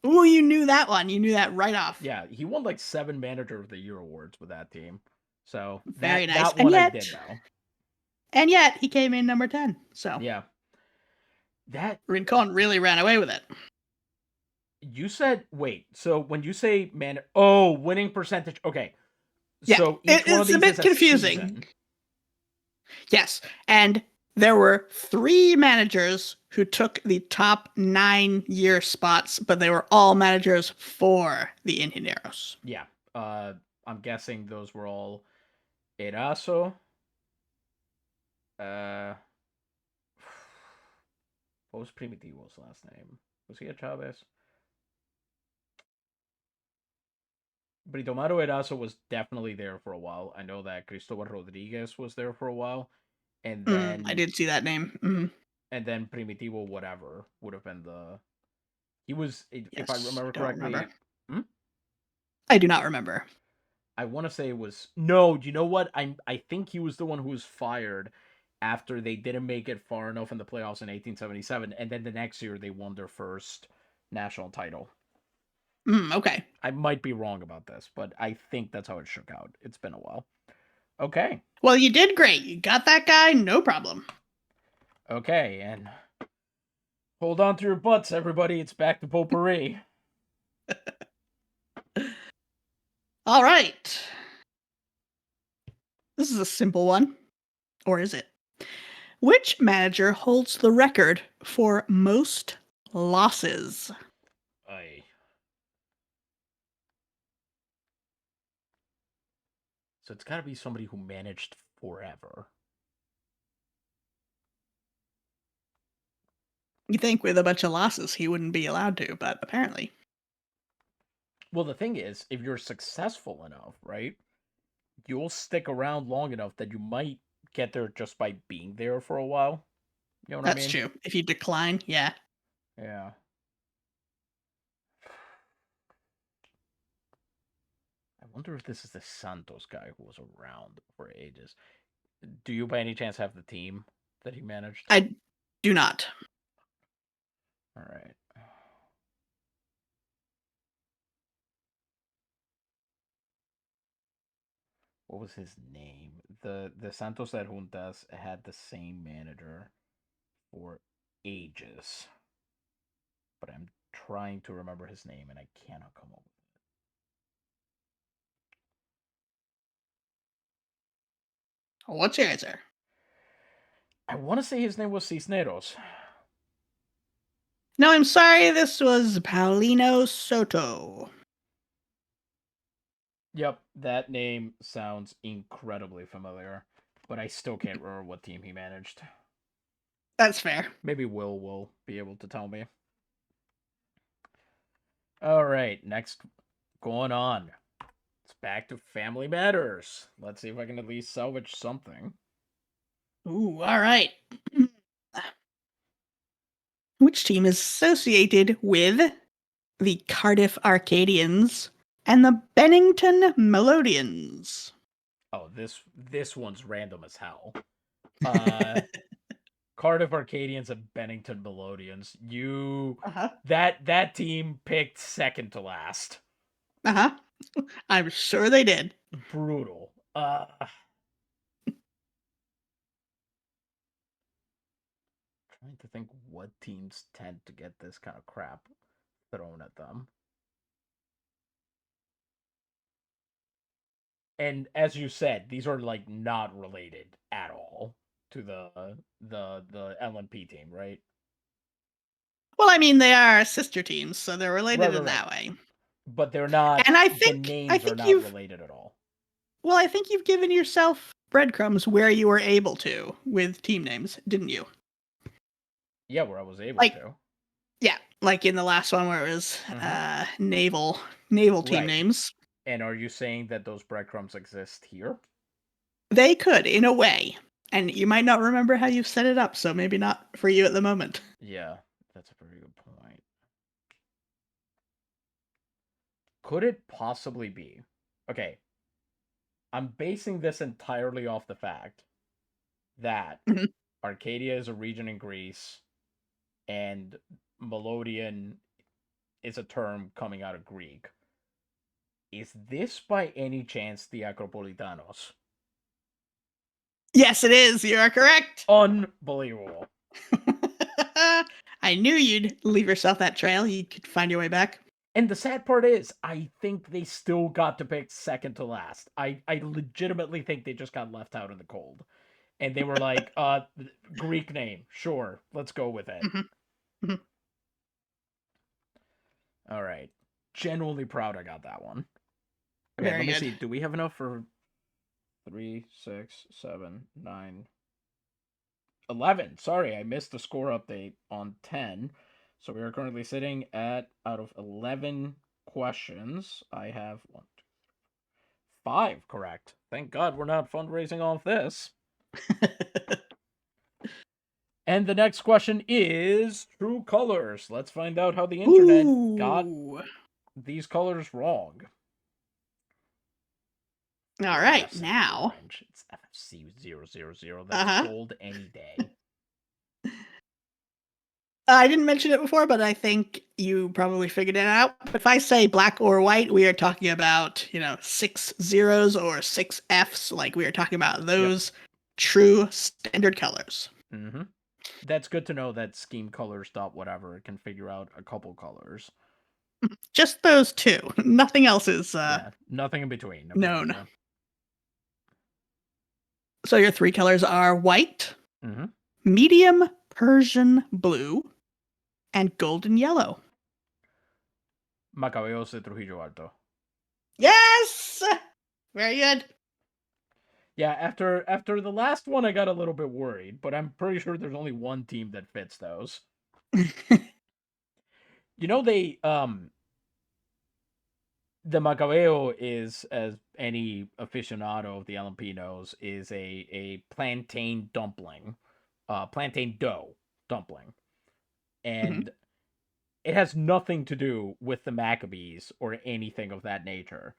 Ooh, you knew that one. You knew that right off. Yeah, he won like 7 Manager of the Year awards with that team. So very nice. That one I did know. And yet he came in number 10. So yeah, that Rincon really ran away with it. You said wait. So when you say winning percentage. Okay. Yeah, so it's a bit confusing. Season. Yes, and there were 3 managers who took the top 9 year spots, but they were all managers for the Ingenieros. Yeah. I'm guessing those were all Eraso. Uh, what was Primitivo's last name? Was he a Chavez? Britomaro Eraso was definitely there for a while. I know that Cristobal Rodriguez was there for a while, and I then did see that name. Primitivo whatever would have been the. He was, if I Yes, I remember don't remember. correctly. Hmm? I do not remember. I want to say it was no. You know what? I think he was the one who was fired after they didn't make it far enough in the playoffs in 1877, and then the next year they won their first national title. Okay. I might be wrong about this, but I think that's how it shook out. It's been a while. Okay. Well, you did great. You got that guy, no problem. Okay, and hold on to your butts, everybody. It's back to potpourri. All right. This is a simple one. Or is it? Which manager holds the record for most losses? Aye. So it's got to be somebody who managed forever. You think with a bunch of losses he wouldn't be allowed to, but apparently. Well, the thing is, if you're successful enough, right, you'll stick around long enough that you might get there just by being there for a while. You know what I That's mean? true. If you decline, yeah. Yeah. I wonder if this is the Santos guy who was around for ages. Do you by any chance have the team that he managed? I do not. All right. What was his name? The Santos at Juntas had the same manager for ages, but I'm trying to remember his name and I cannot come up with What's your answer? it. I want to say his name was Cisneros. No, I'm sorry. This was Paulino Soto. Yep, that name sounds incredibly familiar, but I still can't remember what team he managed. That's fair. Maybe will be able to tell me. All right, next going on. It's back to Family Matters. Let's see if I can at least salvage something. Ooh, all right. Which team is associated with the Cardiff Arcadians and the Bennington Melodians? Oh, this one's random as hell. Uh Cardiff Arcadians and Bennington Melodians. Uh-huh. That team picked second to last. Uh-huh. I'm sure they did. Brutal. Trying to think what teams tend to get this kind of crap thrown at them. And as you said, these are like not related at all to the LNP team, right? Well, I mean, they are sister teams, so they're Right, related right, in right. that way. But they're not. And I The think I names are think not you've related at all. well, I think you've given yourself breadcrumbs where you were able to with team names, didn't you? Yeah, where I was able Like to. yeah, like in the last one where it was Mm-hmm. naval team Right. names. And are you saying that those breadcrumbs exist here? They could, in a way. And you might not remember how you've set it up, so maybe not for you at the moment. Yeah, that's a very good point. Could it possibly be? Okay, I'm basing this entirely off the fact that Mhm. Arcadia is a region in Greece and Melodian is a term coming out of Greek. Is this by any chance the Acropolitanos? Yes, it is. You are correct. Unbelievable. I knew you'd leave yourself that trail. You could find your way back. And the sad part is, I think they still got to pick second to last. I legitimately think they just got left out in the cold. And they were like, Greek name, sure, let's go with it. Mhm, mhm. All right. Genuinely proud I got that one. Okay, let Very me good. see. Do we have enough for 3, 6, 7, 9, 11. Sorry, I missed the score update on 10. So we are currently sitting at, out of 11 questions, I have 1, 2, 5 correct. Thank God we're not fundraising off this. And the next question is true colors. Let's find out how the internet got Ooh. these colors wrong. All right, Fluorescent now. orange. It's FFC000. That's Uh-huh. gold any day. I didn't mention it before, but I think you probably figured it out. But if I say black or white, we are talking about, 6 zeros or 6 Fs. Like we are talking about those true standard colors. Mm-hmm. That's good to know that scheme colors dot whatever can figure out a couple colors. Just those two. Nothing else is Yeah, nothing in between, known. apparently. So your 3 colors are white, Mm-hmm. medium Persian blue, and golden yellow. Macabeos de Trujillo Alto. Yes! Very good. Yeah, after the last one, I got a little bit worried, but I'm pretty sure there's only one team that fits those. They the Macabeo is, as any aficionado of the LNP knows, is a plantain dumpling, plantain dough dumpling, and it has nothing to do with the Maccabees or anything of that nature.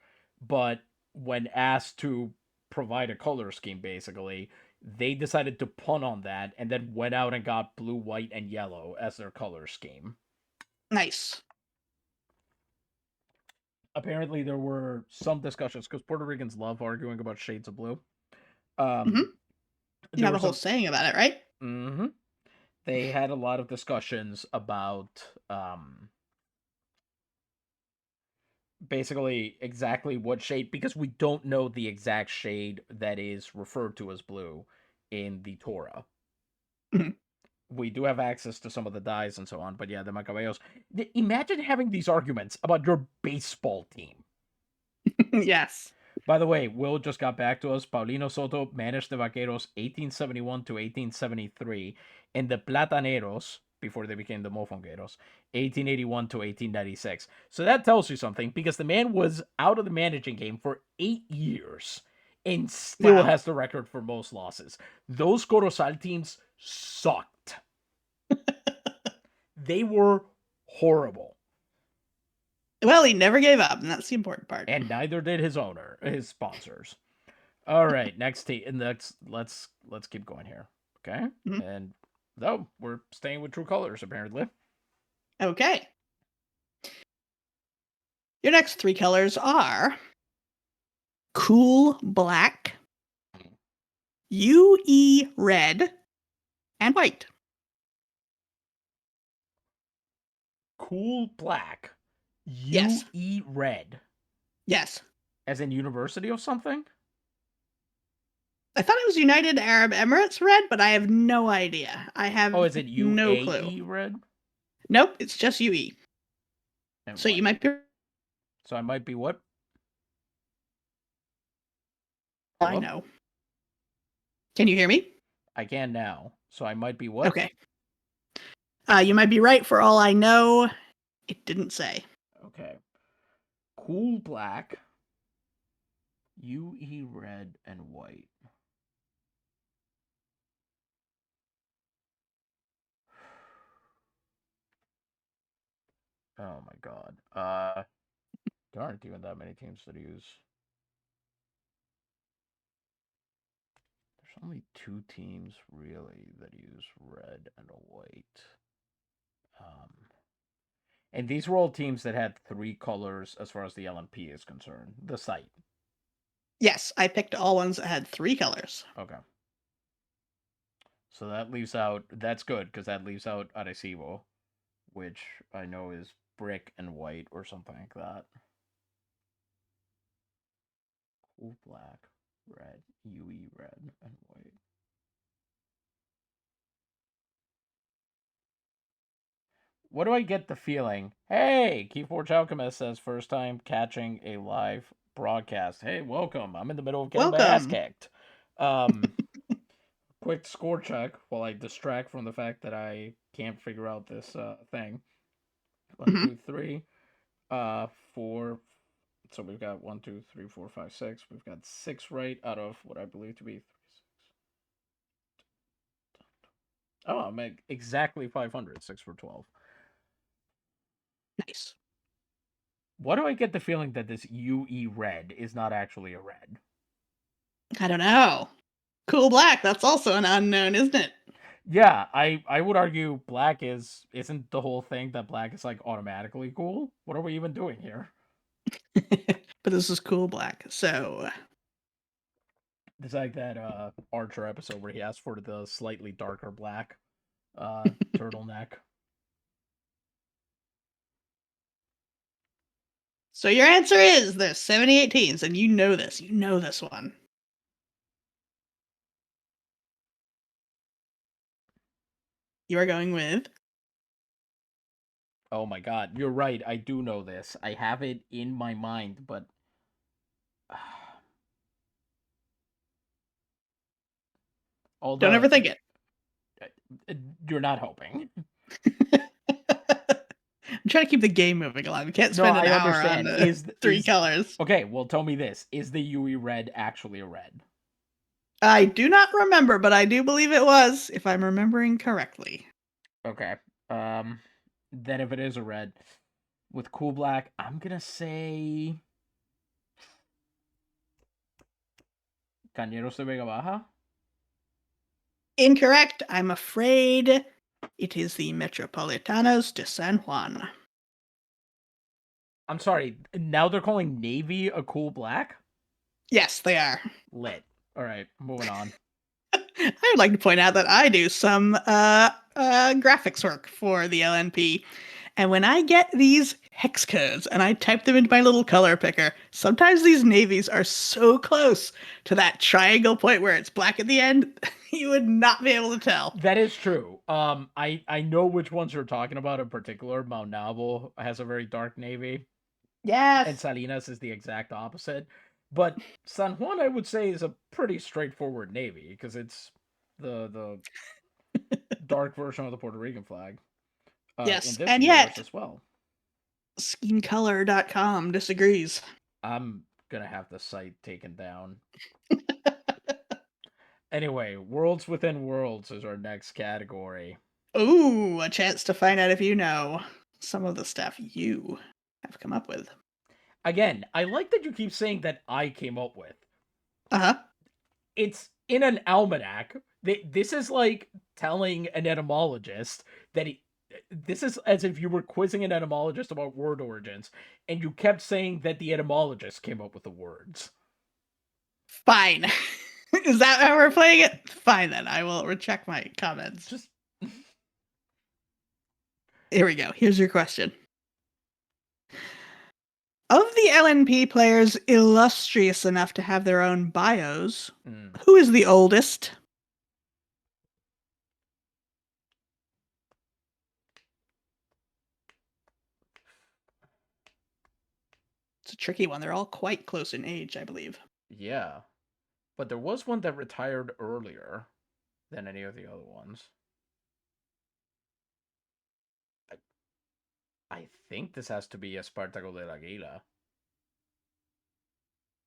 But when asked to provide a color scheme, basically, they decided to punt on that and then went out and got blue, white, and yellow as their color scheme. Nice. Apparently, there were some discussions because Puerto Ricans love arguing about shades of blue. You There have were a whole some. saying about it, right? Mm-hmm. They had a lot of discussions about basically exactly what shade, because we don't know the exact shade that is referred to as blue in the Torah. Mhm. We do have access to some of the dyes and so on, but yeah, the Macabeos. Imagine having these arguments about your baseball team. Yes. By the way, Will just got back to us. Paulino Soto managed the Vaqueros 1871 to 1873, and the Plataneros, before they became the Mofongueros, 1881 to 1896. So that tells you something, because the man was out of the managing game for 8 years and still Wow. has the record for most losses. Those Corozal teams sucked. They were horrible. Well, he never gave up, and that's the important part. And neither did his sponsors. All right, next team. Let's keep going here. Okay, Mhm. and no, we're staying with true colors apparently. Okay. Your next 3 colors are cool black, UE red, and white. Cool black, Yes. UE red, Yes. as in University of something. I thought it was United Arab Emirates red, but I have no idea. I Oh, have is it no clue. UAE red Nope, it's just UE. and So you white? might be. So I might be what? I Hello, know. Can you hear me? I can now. So I might be what? Okay. You might be right for all I know. It didn't say. Okay. Cool black, UE red and white. Oh my god. There aren't even that many teams that use. There's only two teams really that use red and white. Um, and these were all teams that had three colors as far as the LNP is concerned. The site. Yes, I picked all ones that had 3 colors. Okay. So that leaves out. That's good because that leaves out Arecibo, which I know is brick and white or something like that. Cool black, red, UE red, and white. What do I get the feeling? Hey, Keyforge Alchemist says first time catching a live broadcast. Hey, welcome. I'm in the middle of getting my ass Welcome. kicked. Quick score check while I distract from the fact that I can't figure out this thing. One, Mhm. two, three, four. So we've got 1, 2, 3, 4, 5, 6. We've got 6 right out of what I believe to be 3, 6. Oh, I'm at exactly 500. 6 for 12. Nice. Why do I get the feeling that this UE red is not actually a red? I don't know. Cool black, that's also an unknown, isn't it? Yeah, I would argue black isn't the whole thing that black is like automatically cool. What are we even doing here? But this is cool black. So, It's like that Archer episode where he asked for the slightly darker black turtleneck. so your answer is there's 78 teams, and you know this. You know this one. You are going with Oh my god, you're right. I do know this. I have it in my mind, but don't although overthink it. you're not hoping. I'm trying to keep the game moving along. We can't No, spend an I hour on understand. three colors. Okay, well tell me this. Is the UE red actually a red? I do not remember, but I do believe it was, if I'm remembering correctly. Okay. Um then if it is a red with cool black, I'm going to say Cañeros de Vega Baja. Incorrect. I'm afraid it is the Metropolitanos de San Juan. I'm sorry. Now they're calling Navy a cool black? Yes, they are. Lit. All right, moving on. I would like to point out that I do some graphics work for the LNP. And when I get these hex codes and I type them into my little color picker, sometimes these navies are so close to that triangle point where it's black at the end, you would not be able to tell. That is true. I know which ones you're talking about in particular. Mount Nabo has a very dark navy, and Yes. Salinas is the exact opposite. But San Juan, I would say, is a pretty straightforward navy because it's the dark version of the Puerto Rican flag. In Yes. this And universe yet, as well. SchemeColor.com disagrees. I'm gonna have the site taken down. Anyway, Worlds Within Worlds is our next category. Ooh, a chance to find out if you know some of the stuff you have come up with. Again, I like that you keep saying that I came up with. Uh huh. It's in an almanac. This is like telling an etymologist that this is as if you were quizzing an etymologist about word origins, and you kept saying that the etymologist came up with the words. Fine. Is that how we're playing it? Fine then. I will recheck my comments. Just Here we go. Here's your question. Of the LNP players illustrious enough to have their own bios, who is the oldest? It's a tricky one. They're all quite close in age, I believe. yeah, but there was one that retired earlier than any of the other ones. I think this has to be Espartaco de la Guila.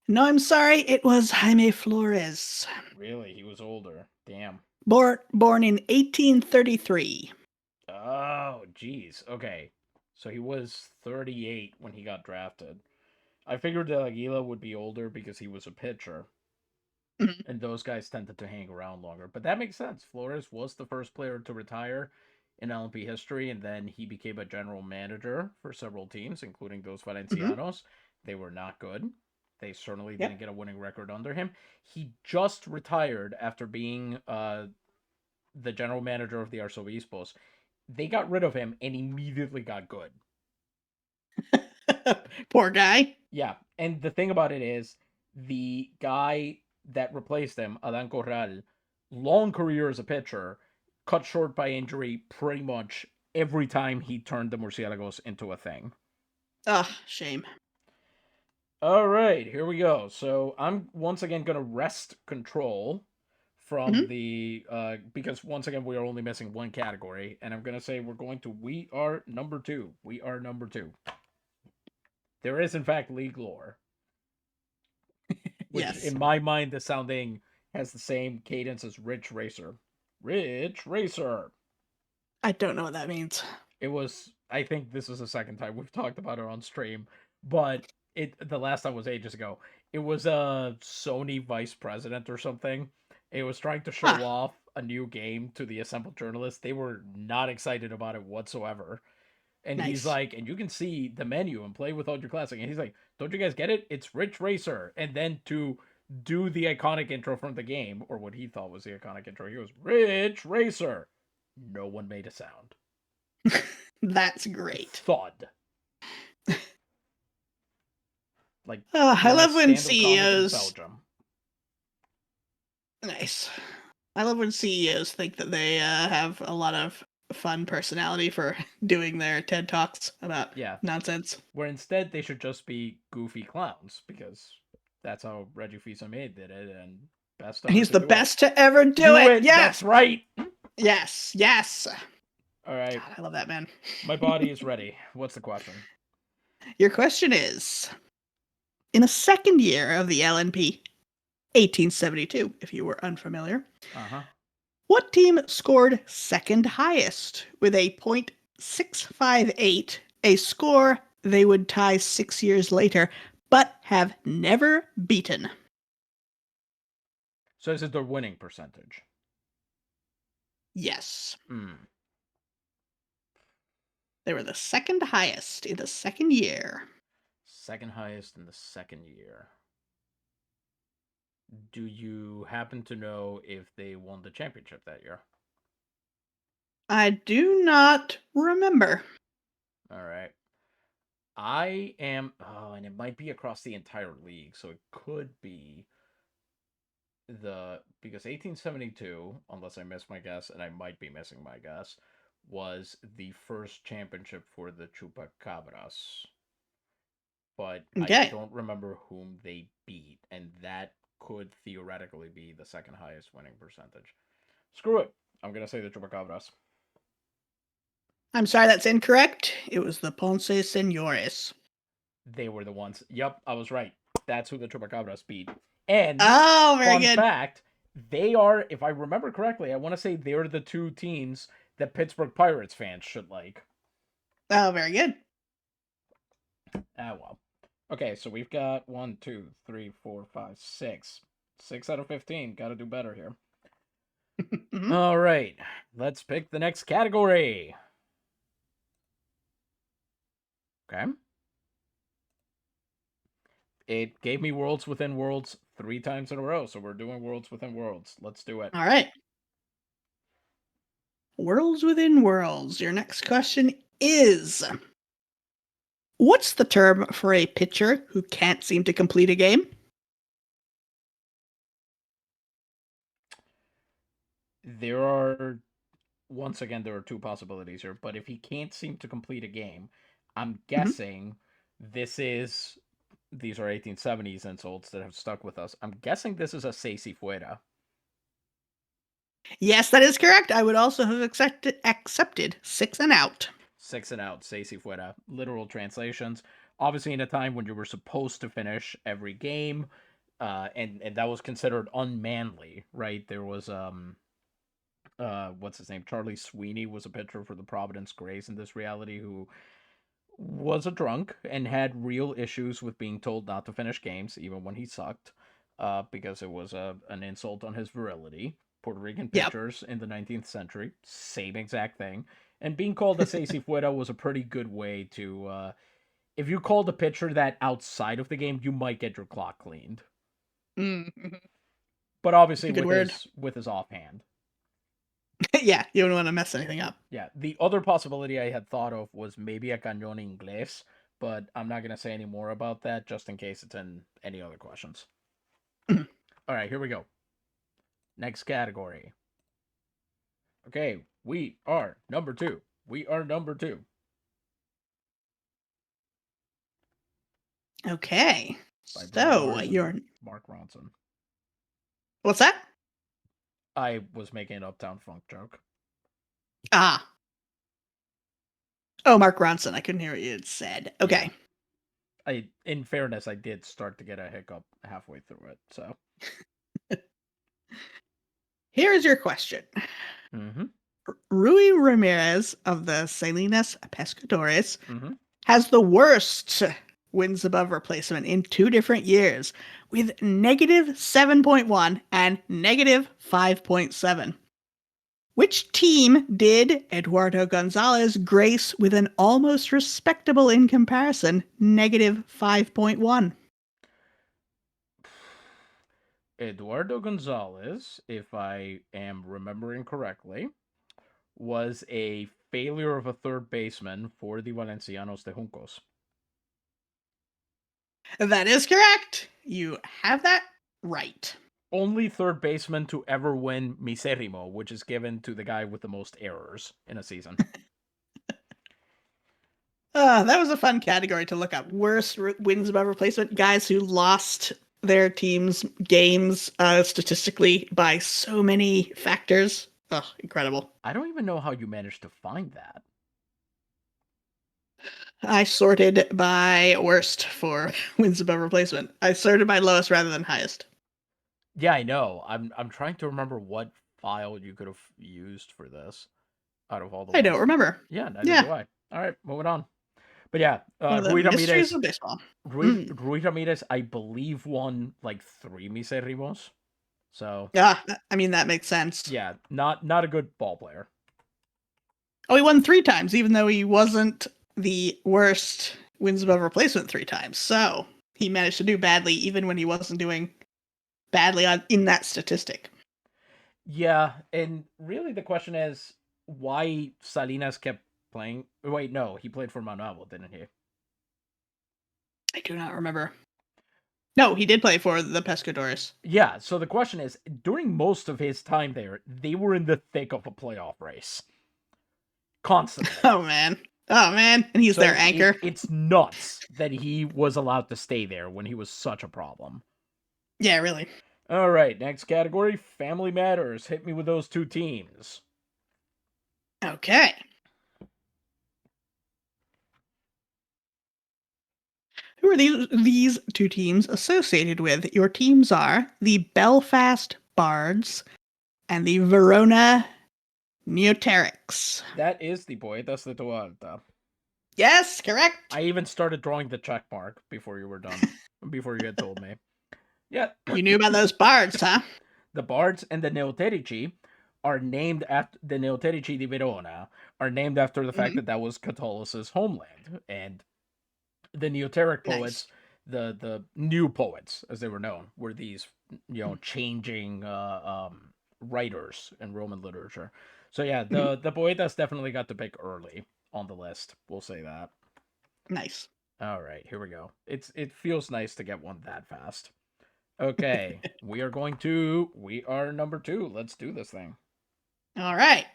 No, I'm sorry. It was Jaime Flores. Really, he was older. Damn. Born in 1833. Oh, jeez. Okay. So he was 38 when he got drafted. I figured De La Aguila would be older because he was a pitcher, Mhm. and those guys tended to hang around longer. But that makes sense. Flores was the first player to retire in LNP history, and then he became a general manager for several teams, including those Mhm. Valencianos. They were not good. They certainly didn't Yep. get a winning record under him. He just retired after being the general manager of the Arzobispos. They got rid of him and immediately got good. Poor guy. Yeah, and the thing about it is, the guy that replaced him, Adan Corral, long career as a pitcher, cut short by injury pretty much every time he turned the Murcielagos into a thing. Ah, shame. All right, here we go. So I'm once again gonna wrest control from Mhm. the because once again we are only missing one category, and I'm gonna say we're going to we are number two. We are number two. There is in fact league lore, which Yes. in my mind the sounding has the same cadence as Rich Racer. Rich Racer. I don't know what that means. It was, I think this is the second time we've talked about it on stream, but the last time was ages ago. It was a Sony vice president or something. It was trying to Huh. show off a new game to the assembled journalists. They were not excited about it whatsoever. And he's Nice. like, and you can see the menu and play with all your classic. And he's like, don't you guys get it? It's Rich Racer. And then to do the iconic intro from the game, or what he thought was the iconic intro, he goes, Rich Racer. No one made a sound. That's great. Thud. Like I the love next when stand-up comic in CEOs. Belgium. Nice. I love when CEOs think that they have a lot of fun personality for doing their TED Talks about Yeah. nonsense. Where instead they should just be goofy clowns, because that's how Reggie Fils-Aimé did it, and best ever He's to the do it. best to ever do Do it. it! Yes. That's right! Yes. Yes. Alright. God, I love that man. My body is ready. What's the question? Your question is, in the second year of the LNP, 1872, if you were unfamiliar, Uh-huh. what team scored second highest with a .658, a score they would tie 6 years later, but have never beaten? So is it the winning percentage? Yes. Hmm. They were the second highest in the second year. Second highest in the second year. Do you happen to know if they won the championship that year? I do not remember. Alright. I am. Oh, and it might be across the entire league, so it could be because 1872, unless I miss my guess, and I might be missing my guess, was the first championship for the Chupacabras. But I Okay. don't remember whom they beat, and that could theoretically be the second highest winning percentage. Screw it. I'm gonna say the Chupacabras. I'm sorry, that's incorrect. It was the Ponce Senores. They were the ones. Yep, I was right. That's who the Chupacabras beat. And Oh, very fun good. fact, they are, if I remember correctly, I want to say they're the two teams that Pittsburgh Pirates fans should like. Oh, very good. Ah, well. Okay, so we've got 1, 2, 3, 4, 5, 6. 6 out of 15. Got to do better here. Mhm. All right, let's pick the next category. Okay. It gave me Worlds Within Worlds 3 times in a row, so we're doing Worlds Within Worlds. Let's do it. All right. Worlds within worlds. Your next question is, what's the term for a pitcher who can't seem to complete a game? There are once again, there are two possibilities here. But if he can't seem to complete a game, I'm Mhm. guessing this is. These are 1870s insults that have stuck with us. I'm guessing this is a seis y fuera. Yes, that is correct. I would also have accepted 6 and out. 6 and out, seis y fuera. Literal translations. Obviously, in a time when you were supposed to finish every game, and that was considered unmanly, right? There was what's his name? Charlie Sweeney was a pitcher for the Providence Grays in this reality who was a drunk and had real issues with being told not to finish games, even when he sucked, because it was an insult on his virility. Puerto Rican Yep. pitchers in the 19th century, same exact thing. And being called a seis y fuera was a pretty good way to. If you called a pitcher that outside of the game, you might get your clock cleaned. Mm-hmm. But obviously, It's a good word. with his offhand. Yeah, you don't want to mess anything up. Yeah, the other possibility I had thought of was maybe a cañón inglés, but I'm not going to say any more about that just in case it's in any other questions. Mhm. All right, here we go. Next category. Okay, we are number two. We are number two. Okay. by Bruno So Mars and you're Mark Ronson. what's that? I was making an Uptown Funk joke. Ah. Oh, Mark Ronson. I couldn't hear what you had said. Okay. Yeah. In fairness, I did start to get a hiccup halfway through it. So Here is your question. mm-hmm. Rui Ramirez of the Salinas Pescadores Mm-hmm. has the worst wins above replacement in 2 different years with negative 7.1 and negative 5.7. Which team did Eduardo Gonzalez grace with an almost respectable in comparison negative 5.1? Eduardo Gonzalez, if I am remembering correctly, was a failure of a third baseman for the Valencianos de Juncos. That is correct. You have that right. Only third baseman to ever win Miserrimo, which is given to the guy with the most errors in a season. That was a fun category to look up. Worst wins above replacement. Guys who lost their team's games statistically by so many factors. Oh, incredible. I don't even know how you managed to find that. I sorted by worst for wins above replacement. I sorted by lowest rather than highest. Yeah, I know. I'm trying to remember what file you could have used for this out of all the I don't ones. remember. Yeah, neither Yeah, do I. All right, moving on. But yeah, one of the Rui mysteries Ramirez. of baseball. Rui Ramirez, I believe, won like 3 Miserrimos. So Yeah, I mean that makes sense. yeah, not a good ball player. Oh, he won 3 times, even though he wasn't the worst wins above replacement 3 times. So he managed to do badly even when he wasn't doing badly in that statistic. Yeah, and really the question is why Salinas kept playing. Wait, no, he played for Manuel, didn't he? I do not remember. No, he did play for the Pescadores. Yeah, so the question is during most of his time there, they were in the thick of a playoff race. Constantly. Oh man. Oh man. And he's So their anchor. it's nuts that he was allowed to stay there when he was such a problem. Yeah, really. All right, next category, Family Matters. Hit me with those 2 teams. Okay. Who are these 2 teams associated with? Your teams are the Belfast Bards and the Verona Neoterics. That is the Poetas de Toalta. Yes, correct. I even started drawing the check mark before you were done, before you had told me. Yeah. You knew about those bards, huh? The Bards and the Neoterici are named after the Neoterici di Verona are named after the fact Mm-hmm. that that was Catullus's homeland, and the Neoteric Nice. poets, the new poets as they were known, were these changing writers in Roman literature. So yeah, Mm-hmm. the Poetas definitely got to pick early on the list. We'll say that. Nice. All right, here we go. It feels nice to get one that fast. Okay, we are number 2. Let's do this thing. All right.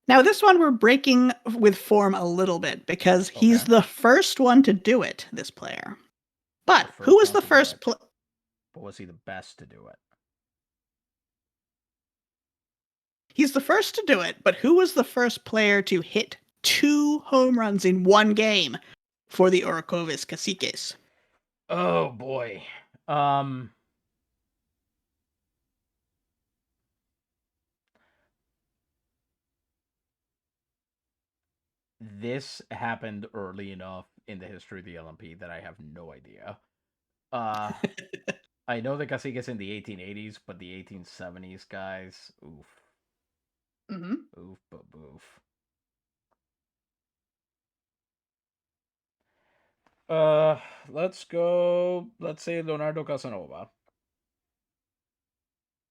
Now, this one we're breaking with form a little bit because he's Okay, the first one to do it, this player. But the who first was one the to do first it, but was he the best to do it? He's the first to do it, but who was the first player to hit 2 home runs in one game for the Orocovis Caciques? Oh boy. Um this happened early enough in the history of the LMP that I have no idea. Uh I know the Caciques in the 1880s, but the 1870s guys, oof. Mm-hmm. Oof but boof. Uh let's say Leonardo Casanova.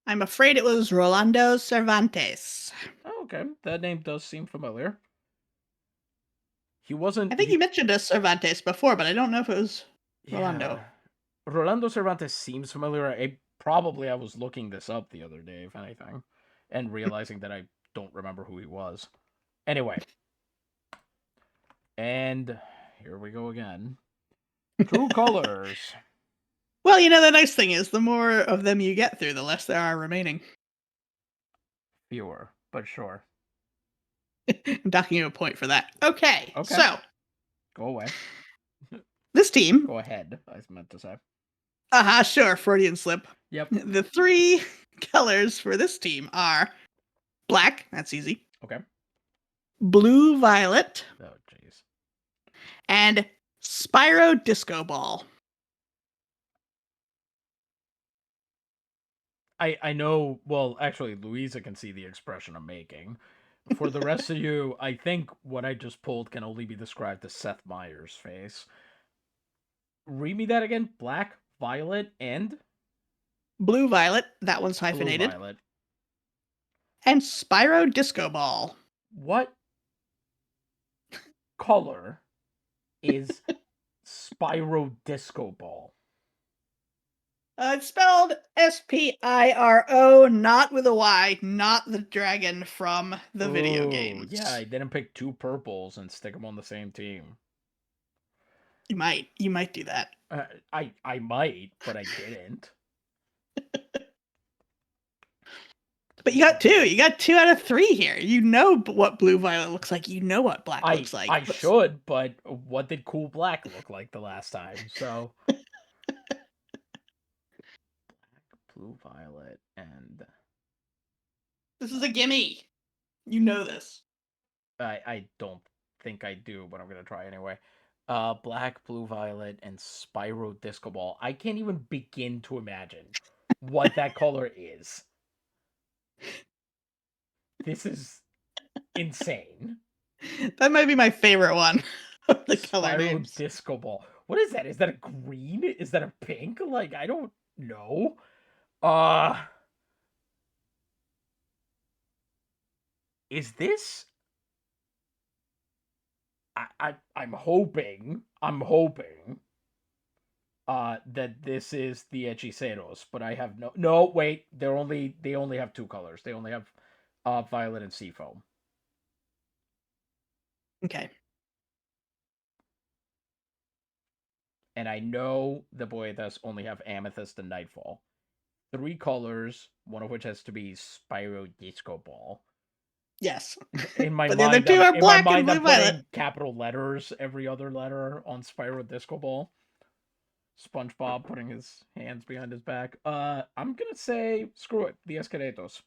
I'm afraid it was Rolando Cervantes. Oh, okay, that name does seem familiar. He I wasn't think you mentioned a Cervantes before, but I don't know if it was Rolando. yeah. Rolando Cervantes seems familiar. I was looking this up the other day, if anything, and realizing that I don't remember who he was. Anyway, and Here we go again. True colors. Well, the nice thing is the more of them you get through, the less there are remaining. Fewer, but sure. I'm docking you a point for that. Okay, Okay. so Go away. this team. Go ahead, I meant to say. Sure, Freudian slip. Yep. The 3 colors for this team are black, that's easy, Okay. blue violet, Oh, jeez. and Spyro Disco Ball. I know, well, actually, Louisa can see the expression I'm making. For the rest of you, I think what I just pulled can only be described as Seth Meyers' face. Read me that again. Black, violet, and Blue violet, that one's blue hyphenated. violet. And Spyro Disco Ball. What color is Spyro Disco Ball? It's spelled Spiro, not with a Y, not the dragon from the video games. Yeah, I didn't pick 2 purples and stick them on the same team. You might do that. I might, but I didn't. But you got 2. You got 2 out of 3 here. You know what blue violet looks like. You know what black looks like. I should, but what did cool black look like the last time? So blue violet and This is a gimme. You know this. I don't think I do, but I'm gonna try anyway. Black, blue, violet, and Spyro Disco Ball. I can't even begin to imagine what that color is. This is insane. That might be my favorite one of the color Spyro names. Disco Ball. What is that? Is that a green? Is that a pink? Like, I don't know. Is this? I'm hoping that this is the Hechiceros, but I have no wait, they only have 2 colors. They only have violet and seafoam. Okay. And I know the Boetas only have amethyst and nightfall. 3 colors, one of which has to be Spyro Disco Ball. Yes. In my But mind, the other 2 are black and blue I'm violet. putting capital letters every other letter on Spyro Disco Ball. SpongeBob putting his hands behind his back. I'm gonna say screw it, the Esqueletos.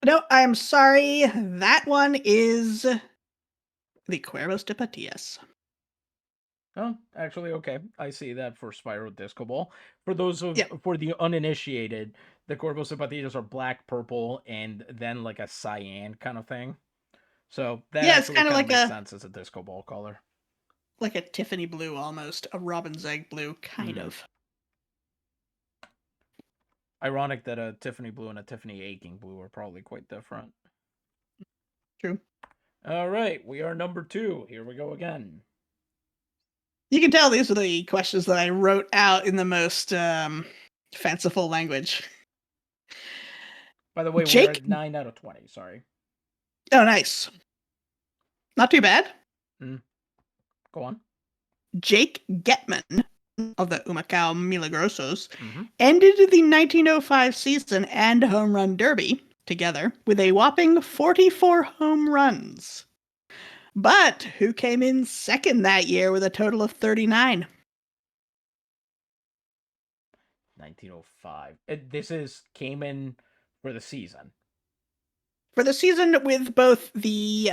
No, I'm sorry. That one is the Cuervos de Patillas. Oh, actually, okay. I see that for Spyro Disco Ball. For those of Yep. for the uninitiated, the Corvos Zapatillas are black, purple, and then like a cyan kind of thing. So that Yeah, it's actually kind of like makes sense as a disco ball color. like a Tiffany blue almost, a robin's egg blue, kind of. Ironic that a Tiffany blue and a Tiffany aching blue are probably quite different. True. All right, we are number 2. Here we go again. You can tell these are the questions that I wrote out in the most fanciful language. By the way, Jake? we're at 9 out of 20. Sorry. Oh, nice. Not too bad. Go on. Jake Getman of the Humacao Milagrosos Mm-hmm. ended the 1905 season and home run derby together with a whopping 44 home runs. But who came in second that year with a total of 39? 1905. This came in for the season. For the season with both the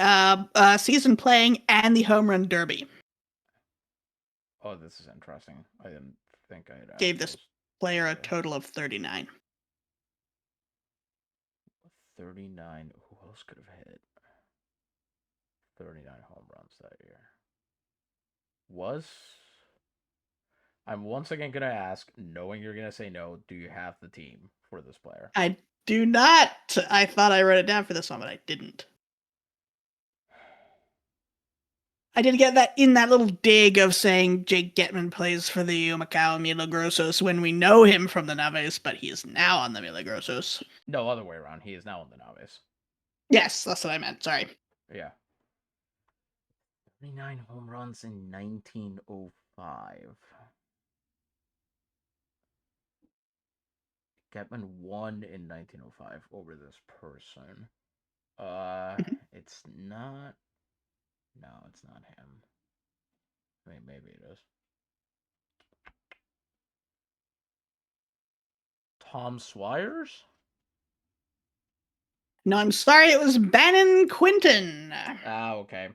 season playing and the home run derby. Oh, this is interesting. I didn't think I had Gave this player a total of 39. 39. Who else could have hit 39 home runs that year? I'm once again going to ask, knowing you're going to say no, do you have the team for this player? I do not. I thought I wrote it down for this one, but I didn't. I did get that in that little dig of saying Jake Getman plays for the Humacao Milagrosos when we know him from the Naves, but he is now on the Milagrosos. No, other way around. He is now on the Naves. Yes, that's what I meant. Sorry. Yeah. 29 home runs in 1905. Getman won in 1905 over this person. It's not. No, it's not him. I mean, maybe it is. Tom Swires? No, I'm sorry, it was Bannon Quinton. Ah, okay.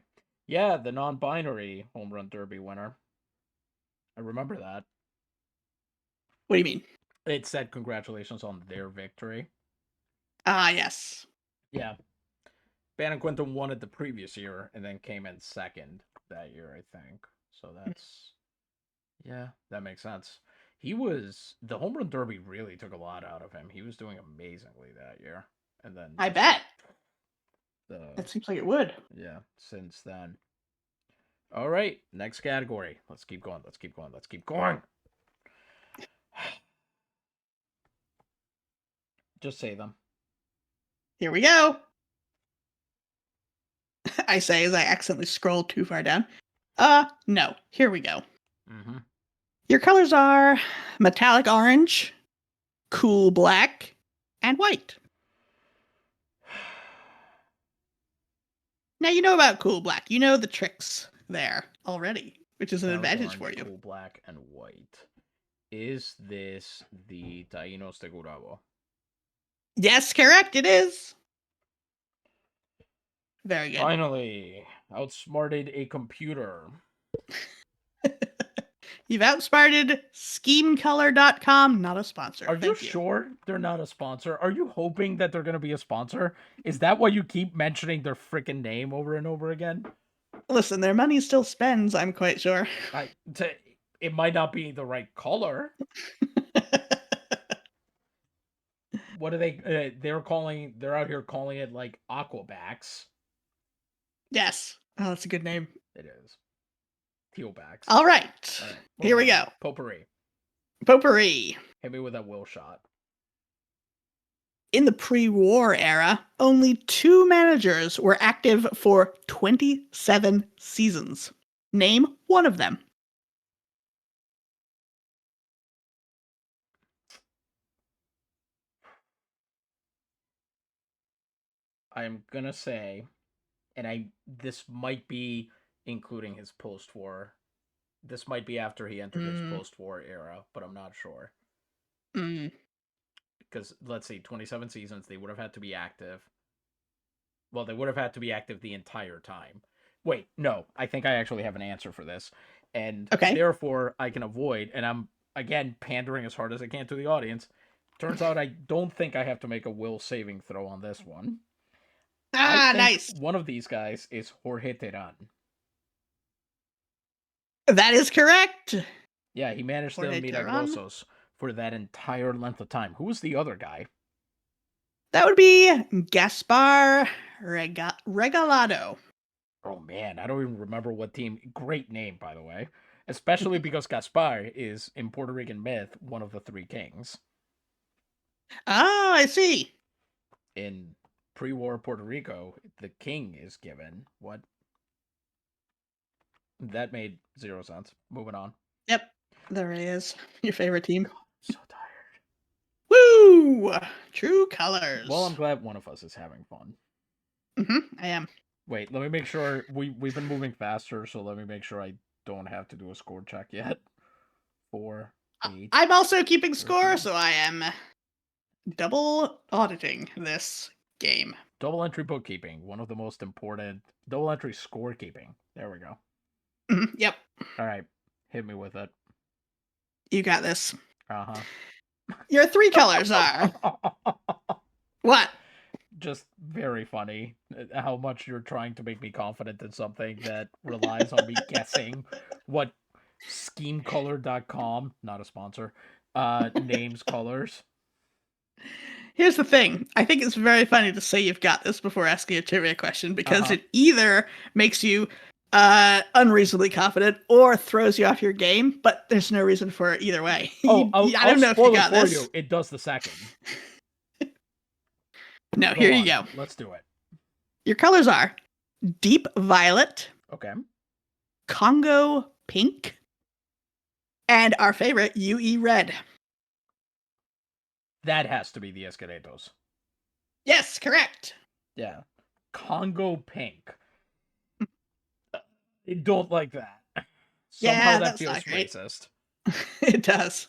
Yeah, the non-binary home run derby winner. I remember that. What do you mean? It said congratulations on their victory. Ah, yes. Yeah. Bannon Quinton won it the previous year and then came in second that year, I think. So that's. Yeah, that makes sense. The home run derby really took a lot out of him. He was doing amazingly that year. And then I just bet. the It seems like it would. yeah, since then. All right, next category. Let's keep going. Let's keep going. Let's keep going. Just say them. Here we go. I say as I accidentally scroll too far down. No. Here we go. Mm-hmm. Your colors are metallic orange, cool black, and white. Now you know about cool black. You know the tricks there already, which is an advantage for you. Cool black and white. Is this the Taínos de Gurabo? Yes, correct. It is. Very good. Finally, outsmarted a computer. You've outsmarted schemecolor.com, not a sponsor. Are you sure they're not a sponsor? Are you hoping that they're going to be a sponsor? Is that why you keep mentioning their freaking name over and over again? Listen, their money still spends, I'm quite sure. It might not be the right color. What are they? They're out here calling it like Aquabacks. Yes. Oh, that's a good name. It is. Tealbacks. All right. Here we go. Potpourri. Hit me with that will shot. In the pre-war era, only 2 managers were active for 27 seasons. Name one of them. I'm gonna say, and this might be including his post-war. This might be after he entered his post-war era, but I'm not sure. Because let's see, 27 seasons, they would have had to be active. Well, they would have had to be active the entire time. Wait, no, I think I actually have an answer for this. And therefore, I can avoid, and I'm, again, pandering as hard as I can to the audience. Turns out I don't think I have to make a will saving throw on this one. Nice. One of these guys is Jorge Terán. That is correct. Yeah, he managed the Milagrosos for that entire length of time. Who was the other guy? That would be Gaspar Regalado. Oh man, I don't even remember what team. Great name, by the way. Especially because Gaspar is, in Puerto Rican myth, one of the 3 kings. Ah, I see. In pre-war Puerto Rico, the king is given what? That made 0 sense. Moving on. Yep, there it is. Your favorite team. God, I'm so tired. Woo! True colors. Well, I'm glad one of us is having fun. I am. Wait, let me make sure we've been moving faster, so let me make sure I don't have to do a score check yet. 4, 8. I'm also keeping score, so I am double auditing this game. Double entry bookkeeping, one of the most important. Double entry scorekeeping. There we go. Yep. All right, hit me with it. You got this. Uh-huh. Your 3 colors are what? Just very funny how much you're trying to make me confident in something that relies on me guessing what schemecolor.com, not a sponsor, names colors. Here's the thing. I think it's very funny to say you've got this before asking a trivia question because it either makes you unreasonably confident or throws you off your game, but there's no reason for it either way. I don't know if you got this. It does the second. No, here you go. Let's do it. Your colors are deep violet. Okay. Congo pink, and our favorite, UE red. That has to be the Esqueletos. Yes, correct. Yeah. Congo pink. I don't like that. Somehow Yeah, that that's feels not great. racist. It does.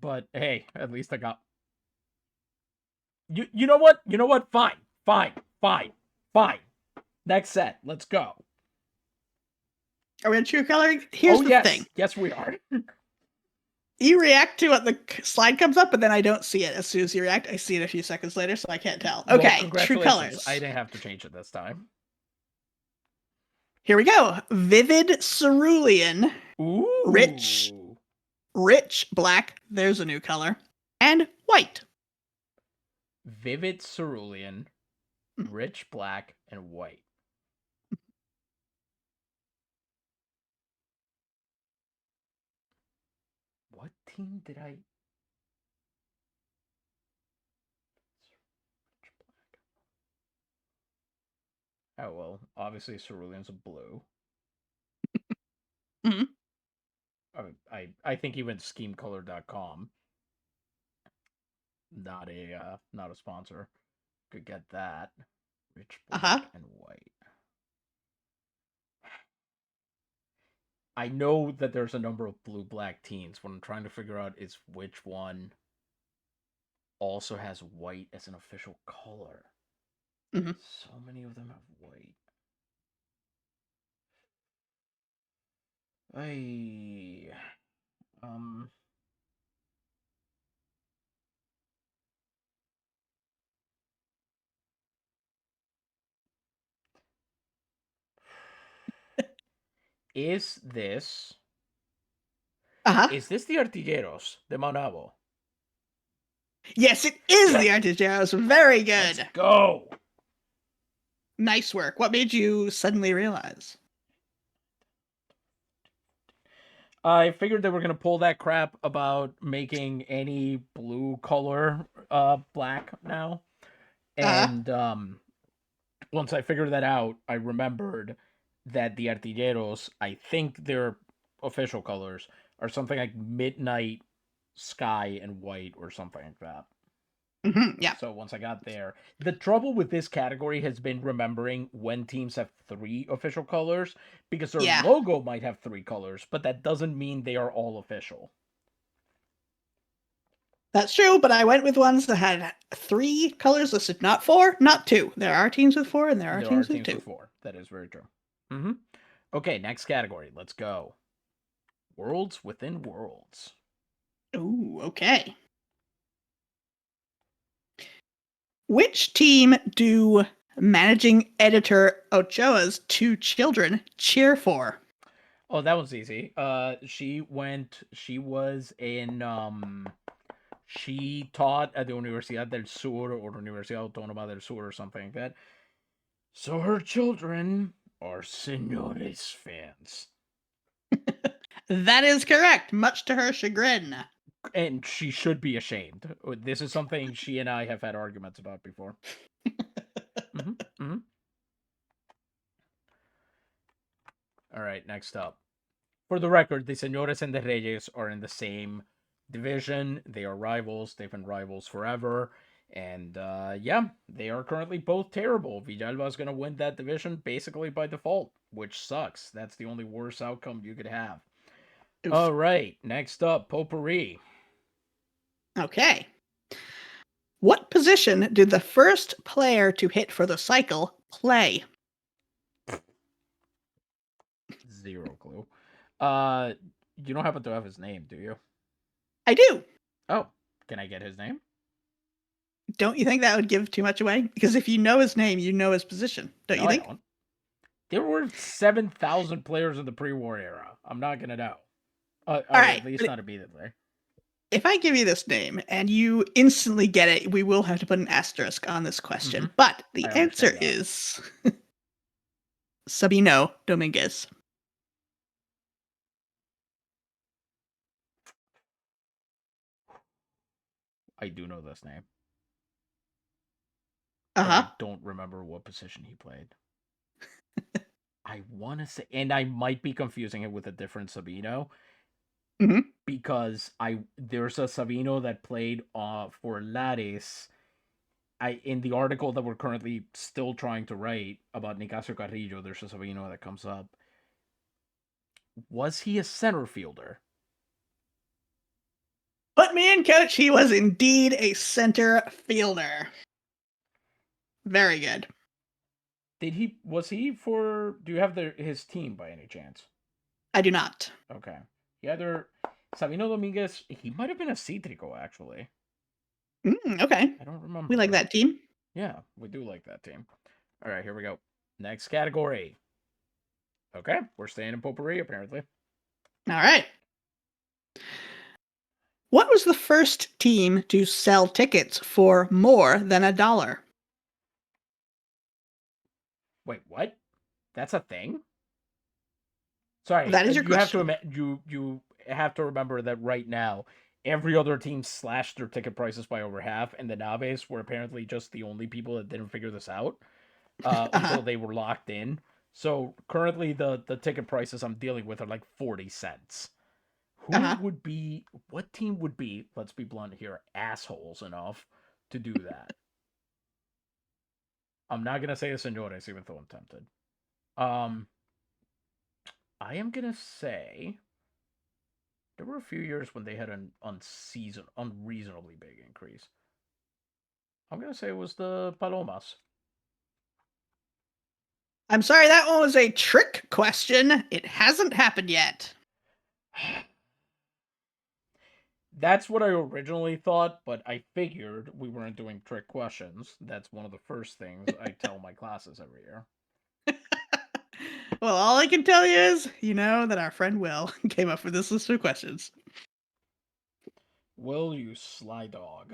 But hey, at least I got. You know what? You know what? Fine, fine, fine, fine. Next set. Let's go. Are we on true coloring? Here's Oh the thing. yes, we are. You react to what the slide comes up, but then I don't see it as soon as you react. I see it a few seconds later, so I can't tell. Well, Okay, true congratulations. colors. I didn't have to change it this time. Here we go. Vivid cerulean, rich, Ooh. rich black. There's a new color. And white. Vivid cerulean, rich black, and white. What team did I? Oh well, obviously cerulean's a blue. Mhm. I think even schemecolor.com, not a sponsor, could get that. Rich Uh-huh. black and white. I know that there's a number of blue black teams. What I'm trying to figure out is which one also has white as an official color. Mhm. So many of them have white. I um is this Uh-huh. is this the Artilleros de Manabo? Yes, it is the Yes. Artijeros. Very Let's good. go. Nice work. What made you suddenly realize? I figured they were gonna pull that crap about making any blue color black now. Uh-huh. And once I figured that out, I remembered that the Artilleros, I think their official colors are something like midnight sky and white or something like that. Yeah. So once I got there, the trouble with this category has been remembering when teams have three official colors because their Yeah. logo might have three colors, but that doesn't mean they are all official. That's true, but I went with ones that had 3 colors listed, not 4, not 2. There are teams with 4 and there are There are teams with teams 2. with four. That is very true. Mm-hmm. Okay, next category. Let's go. Worlds within worlds. Ooh, okay. Which team do managing editor Ochoa's 2 children cheer for? Oh, that was easy. She was in she taught at the Universidad del Sur or Universidad Autónoma del Sur or something like that. So her children are Senores fans. That is correct, much to her chagrin. And she should be ashamed. This is something she and I have had arguments about before. Mm-hmm, mm-hmm. All right, next up. For the record, the Senores and the Reyes are in the same division. They are rivals. They've been rivals forever. And yeah, they are currently both terrible. Villalba is going to win that division basically by default, which sucks. That's the only worse outcome you could have. Oof. All right, next up, Potpourri. Okay. What position did the first player to hit for the cycle play? Zero clue. Uh, you don't happen to have his name, do you? I do. Oh, can I get his name? Don't you think that would give too much away? Because if you know his name, you know his position, don't No, you I think? don't. There were 7,000 players in the pre-war era. I'm not gonna know. All Or right. at least But not immediately. if I give you this name and you instantly get it, we will have to put an asterisk on this Mm-hmm. question. But the I answer understand that. is Sabino Dominguez. I do know this name, Uh but I huh. don't remember what position he played. I want to say, and I might be confusing it with a different Sabino Hmm. because there's a Sabino that played for Lares. In the article that we're currently still trying to write about Nicasio Carrillo, there's a Sabino that comes up. Was he a center fielder? Put me in, coach. He was indeed a center fielder. Very good. Was he for? Do you have his team by any chance? I do not. Okay. He either Sabino Dominguez. He might have been a Citrico actually. Okay. I don't We like remember. that team. Yeah, we do like that team. All right, here we go. Next category. Okay, we're staying in potpourri apparently. All right. What was the first team to sell tickets for more than $1? Wait, what? That's a thing? Sorry, That is your you have to question. you have to remember that right now every other team slashed their ticket prices by over half, and the Naves were apparently just the only people that didn't figure this out Uh-huh. until they were locked in. So currently, the ticket prices I'm dealing with are like 40 cents. Who Uh-huh. would be? What team would be? Let's be blunt here, assholes enough to do that. I'm not gonna say the Senores, even though I'm tempted. Um, I am gonna say there were a few years when they had an unreasonably big increase. I'm gonna say it was the Palomas. I'm sorry, that one was a trick question. It hasn't happened yet. That's what I originally thought, but I figured we weren't doing trick questions. That's one of the first things I tell my classes every year. Well, all I can tell you is, that our friend Will came up with this list of questions. Will, you sly dog.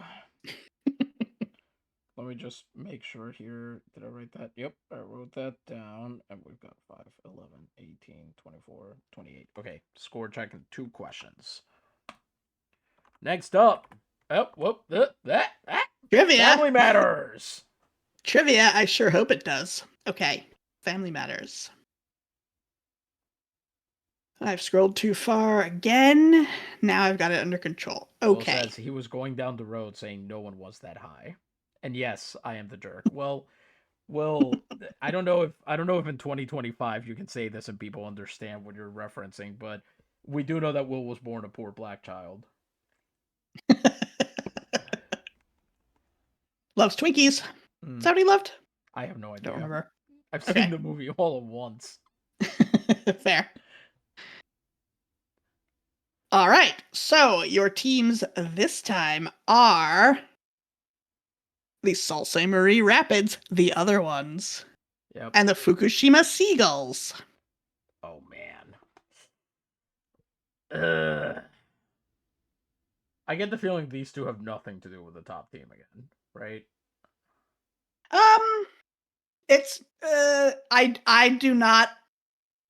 Let me just make sure here. Did I write that? Yep, I wrote that down. And we've got 5, 11, 18, 24, 28. Okay, score check and 2 questions. Next up. Oh, whoop, that. Trivia. Family Matters. Trivia, I sure hope it does. Okay, Family Matters. I've scrolled too far again. Now I've got it under control. Will Okay. says he was going down the road saying no one was that high. And yes, I am the jerk. Well, I don't know if in 2025 you can say this and people understand what you're referencing, but we do know that Will was born a poor black child. Loves Twinkies. Is Mm, that what he loved? I have no Don't idea. remember. I've seen Okay. the movie all at once. Fair. All right. So your teams this time are the Sault Ste. Marie Rapids, the other ones, Yep. and the Fukushima Seagulls. Oh man. Ugh. I get the feeling these two have nothing to do with the top team again, right? Um, it's I do not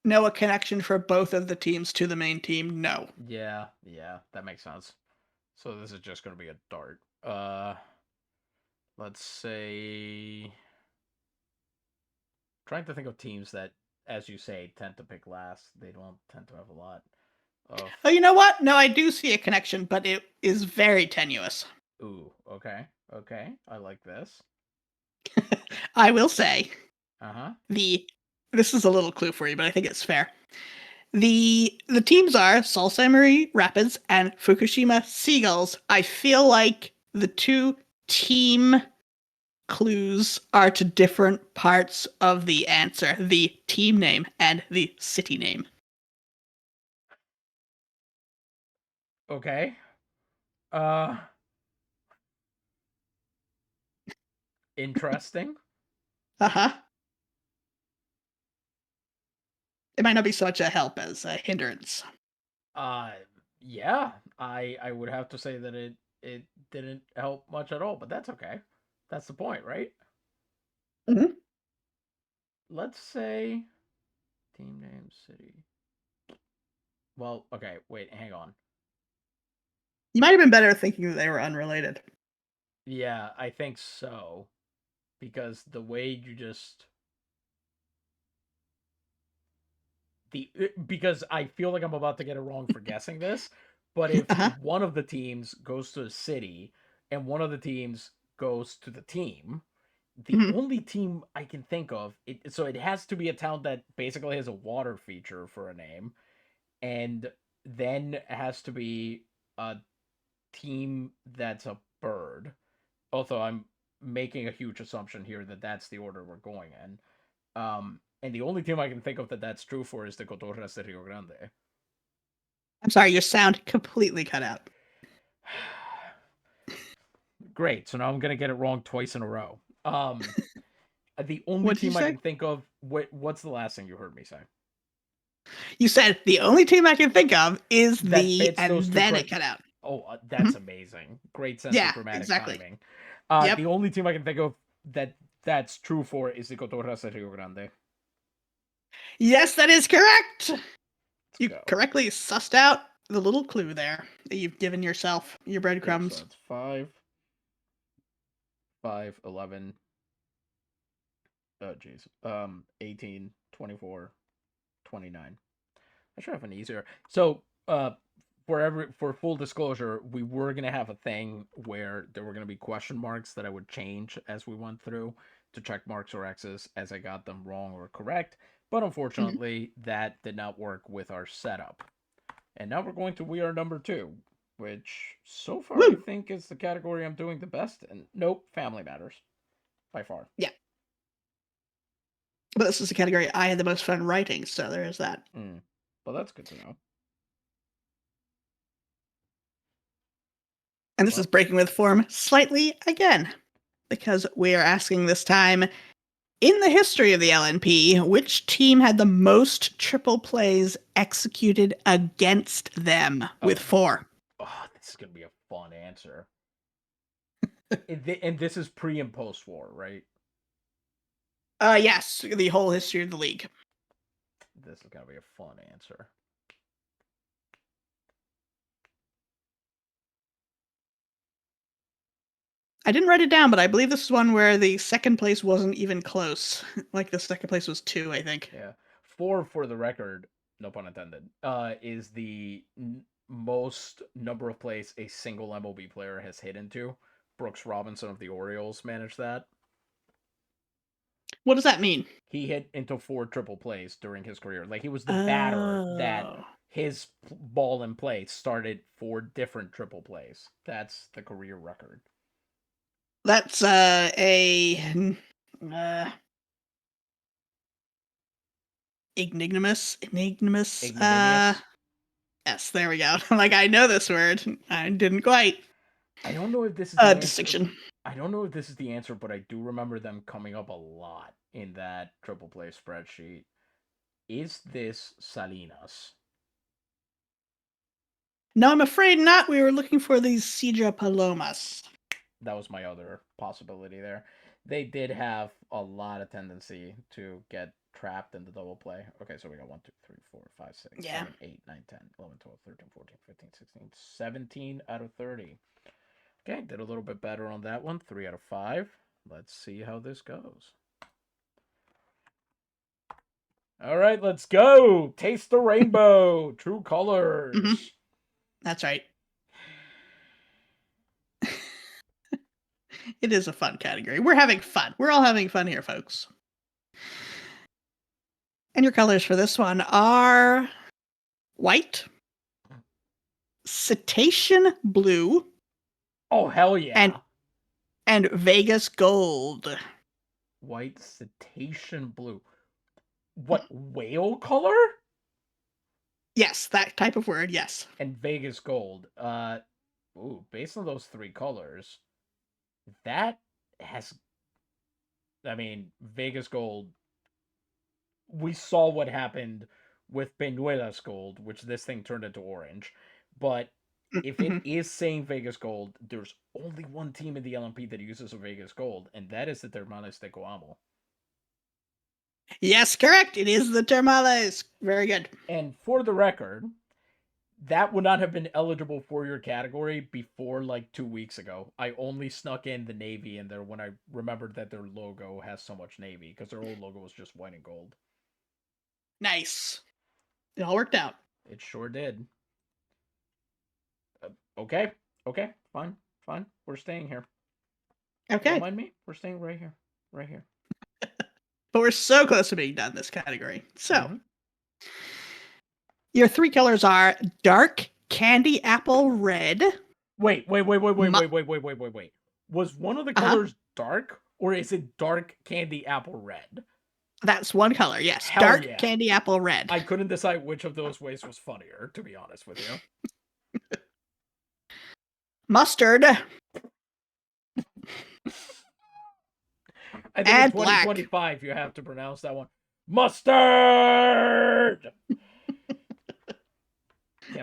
know a connection for both of the teams to the main team. No. Yeah, that makes sense. So this is just gonna be a dart. Let's say trying to think of teams that, as you say, tend to pick last. They don't tend to have a lot of. Oh, you know what? No, I do see a connection, but it is very tenuous. Ooh, okay, I like this. I will say Uh huh. the this is a little clue for you, but I think it's fair. The teams are Sault Ste. Marie Rapids and Fukushima Seagulls. I feel like the two team clues are to different parts of the answer, the team name and the city name. Okay. Uh, interesting. Uh-huh. It might not be so much a help as a hindrance. Uh, yeah, I would have to say that it didn't help much at all, but that's okay. That's the point, right? Mhm. Let's say team name city. Well, okay, wait, hang on. You might have been better thinking that they were unrelated. Yeah, I think so because the way you just because I feel like I'm about to get it wrong for guessing this, but if Uh-huh. one of the teams goes to the city and one of the teams goes to the team, the Mhm. only team I can think of, so it has to be a town that basically has a water feature for a name, and then it has to be a team that's a bird. Although I'm making a huge assumption here that that's the order we're going in. And the only team I can think of that that's true for is the Cotorras de Rio Grande. I'm sorry, your sound completely cut out. Great. So now I'm gonna get it wrong twice in a row. The only What did you team I say? can think of. What's the last thing you heard me say? You said the only team I can think of is That the, fits those and two then it criteria. cut out. Oh, that's Mhm. amazing. Great sense of Yeah, dramatic exactly. timing. Yep. The only team I can think of that's true for is the Cotorras de Rio Grande. Yes, that is correct. Let's You go. correctly sussed out the little clue there that you've given yourself, your Yep. So breadcrumbs. it's 5, 5, 11. Oh, geez. 18, 24, 29. I should have an easier. So, for full disclosure, we were gonna have a thing where there were gonna be question marks that I would change as we went through to check marks or X's as I got them wrong or correct. But Mhm. unfortunately, that did not work with our setup. And now we're going to We Are Number Two, which so far I Woo! think is the category I'm doing the best in. Nope, Family Matters by far. Yeah. But this is the category I had the most fun writing, so there is that. Mm. Well, that's good to know. And this is Well, breaking with form slightly again, because we are asking this time in the history of the LNP, which team had the most triple plays executed against them with oh, 4? this is gonna be a fun answer. And this is pre and post war, right? Yes, the whole history of the league. This is gonna be a fun answer. I didn't write it down, but I believe this is one where the second place wasn't even close. Like the second place was 2, I think. Yeah, 4 for the record, no pun intended. Is the most number of plays a single MLB player has hit into. Brooks Robinson of the Orioles managed that. What does that mean? He hit into 4 triple plays during his career. Like he was the batter that Oh. his ball in play started 4 different triple plays. That's the career record. That's uh enigmaous. Ignominious. Yes, there we go. Like I know this word. I didn't quite. I don't know if this is the answer. Distinction. I don't know if this is the answer, but I do remember them coming up a lot in that triple play spreadsheet. Is this Salinas? No, I'm afraid not. We were looking for these Sidra Palomas. That was my other possibility there. They did have a lot of tendency to get trapped in the double play. Okay, so we got 1, 2, 3, 4, 5, 6, Yeah. 7, 8, 9, 10, 11, 12, 13, 14, 15, 16, 17 out of 30. Okay, did a little bit better on that one. 3 out of 5. Let's see how this goes. All right, let's go. Taste the rainbow. True Mm-hmm. colors. That's right. It is a fun category. We're having fun. We're all having fun here, folks. And your colors for this one are white, cetacean blue, Oh, hell and yeah. Vegas gold. White cetacean blue. What, whale color? Yes, that type of word. Yes. And Vegas gold. Based on those 3 colors, that has, I mean, Vegas gold. We saw what happened with Peñuelas gold, which this thing turned into orange. But if it Mm-hmm. is saying Vegas gold, there's only one team in the LMP that uses a Vegas gold, and that is the Termales de Coamo. Yes, correct. It is the Termales. Very good. And for the record, that would not have been eligible for your category before like 2 weeks ago. I only snuck in the Navy in there when I remembered that their logo has so much Navy because their old logo was just white and gold. Nice. It all worked out. It sure did. Okay. Okay. Fine. Fine. We're staying here. Don't Okay. mind me. We're staying right here. Right here. But we're so close to being done this category. So, Mm-hmm. your three colors are dark candy apple red. Wait. Mu- Was one of the uh-huh. colors dark, or is it dark candy apple red? That's one color, yes. Hell Dark yeah. candy apple red. I couldn't decide which of those ways was funnier, to be honest with you. Mustard. I think in And black. 2025 you have to pronounce that one. Mustard!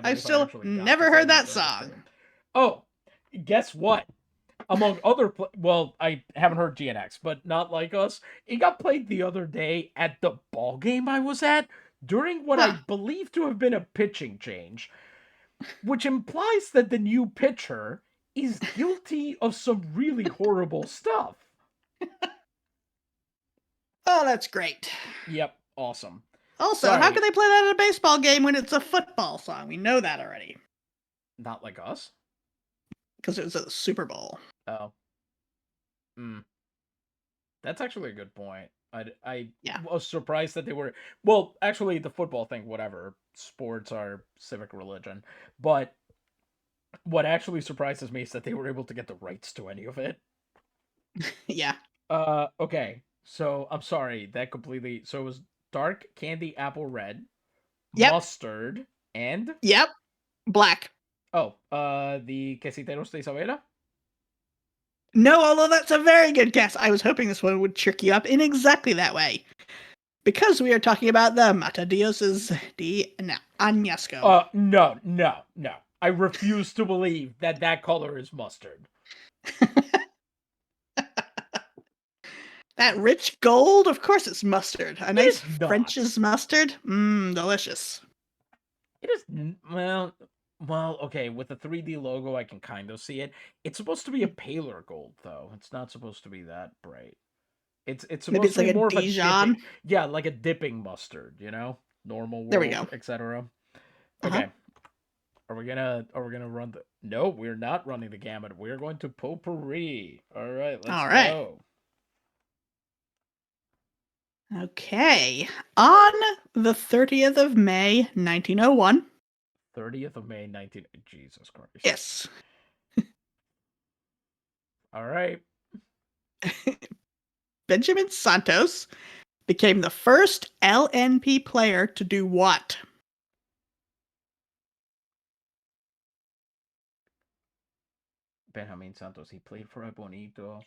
I've still never heard that song. Oh, guess what? Among other, well, I haven't heard GNX, but not like us. It got played the other day at the ball game I was at during what I Huh. believe to have been a pitching change, which implies that the new pitcher is guilty of some really horrible stuff. Oh, that's great. Yep, awesome. Also, Sorry. how can they play that at a baseball game when it's a football song? We know that already. Not like us? Because it was a Super Bowl. Oh. That's actually a good point. I Yeah. was surprised that they were. Well, actually, the football thing, whatever. Sports are civic religion. But what actually surprises me is that they were able to get the rights to any of it. Yeah. Okay. So, I'm sorry. That completely. So, it was dark candy apple red, Yep. mustard, and. Yep. Black. Oh, the Quesiteros de Isabela? No, although that's a very good guess. I was hoping this one would trick you up in exactly that way. Because we are talking about the Matadioses de Añasco. No. I refuse to believe that that color is mustard. That rich gold, of course it's mustard. A nice French's not. mustard. Mmm, delicious. It is, well, okay, with the 3D logo, I can kind of see it. It's supposed to be a paler gold, though. It's not supposed to be that bright. It's supposed Maybe it's to be like a more of a Dijon. dipping, yeah, like a dipping mustard, you know, normal There we world, go. etc. Uh-huh. Okay, are we gonna run the? No, we're not running the gamut. We're going to potpourri. All right, let's All right. go. Okay. On the 30th of May, 1901. 30th of May, 19. Jesus Christ. Yes. All right. Benjamin Santos became the first LNP player to do what? Benjamin Santos. He played for El Bonito.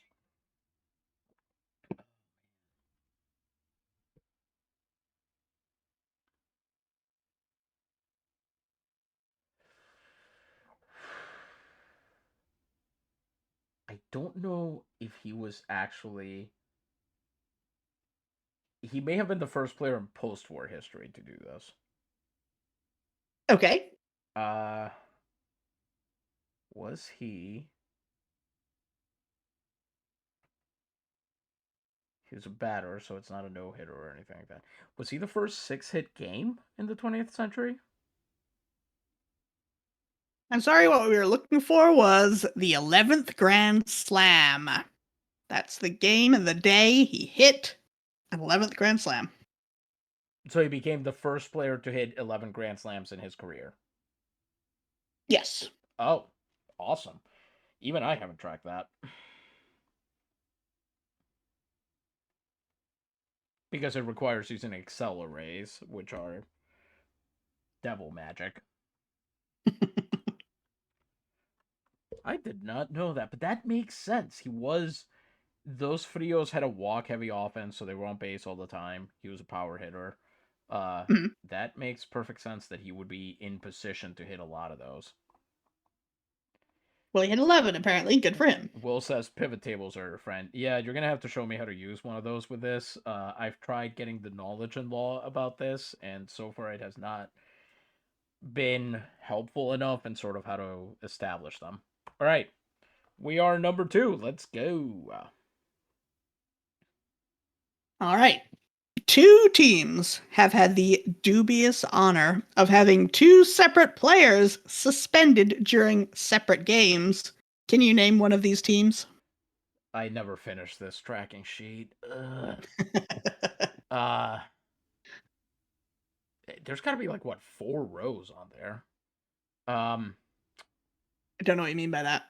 I don't know if he was actually. He may have been the first player in post-war history to do this. Okay. Was he? He was a batter, so it's not a no-hitter or anything like that. Was he the first six-hit game in the 20th century? I'm sorry, what we were looking for was the 11th Grand Slam. That's the game and the day he hit an 11th Grand Slam. So he became the first player to hit 11 Grand Slams in his career. Yes. Oh, awesome. Even I haven't tracked that. Because it requires using Excel arrays, which are devil magic. I did not know that, but that makes sense. He was. Those Frios had a walk heavy offense, so they were on base all the time. He was a power hitter. That makes perfect sense that he would be in position to hit a lot of those. Well, he hit 11, apparently. Good for him. Will says pivot tables are your friend. Yeah, you're gonna have to show me how to use one of those with this. I've tried getting the knowledge and law about this, and so far it has not been helpful enough in sort of how to establish them. All right, we are number 2. Let's go. All right. 2 teams have had the dubious honor of having 2 separate players suspended during separate games. Can you name one of these teams? I never finished this tracking sheet. Uh, there's got to be like what 4 rows on there. I don't know what you mean by that.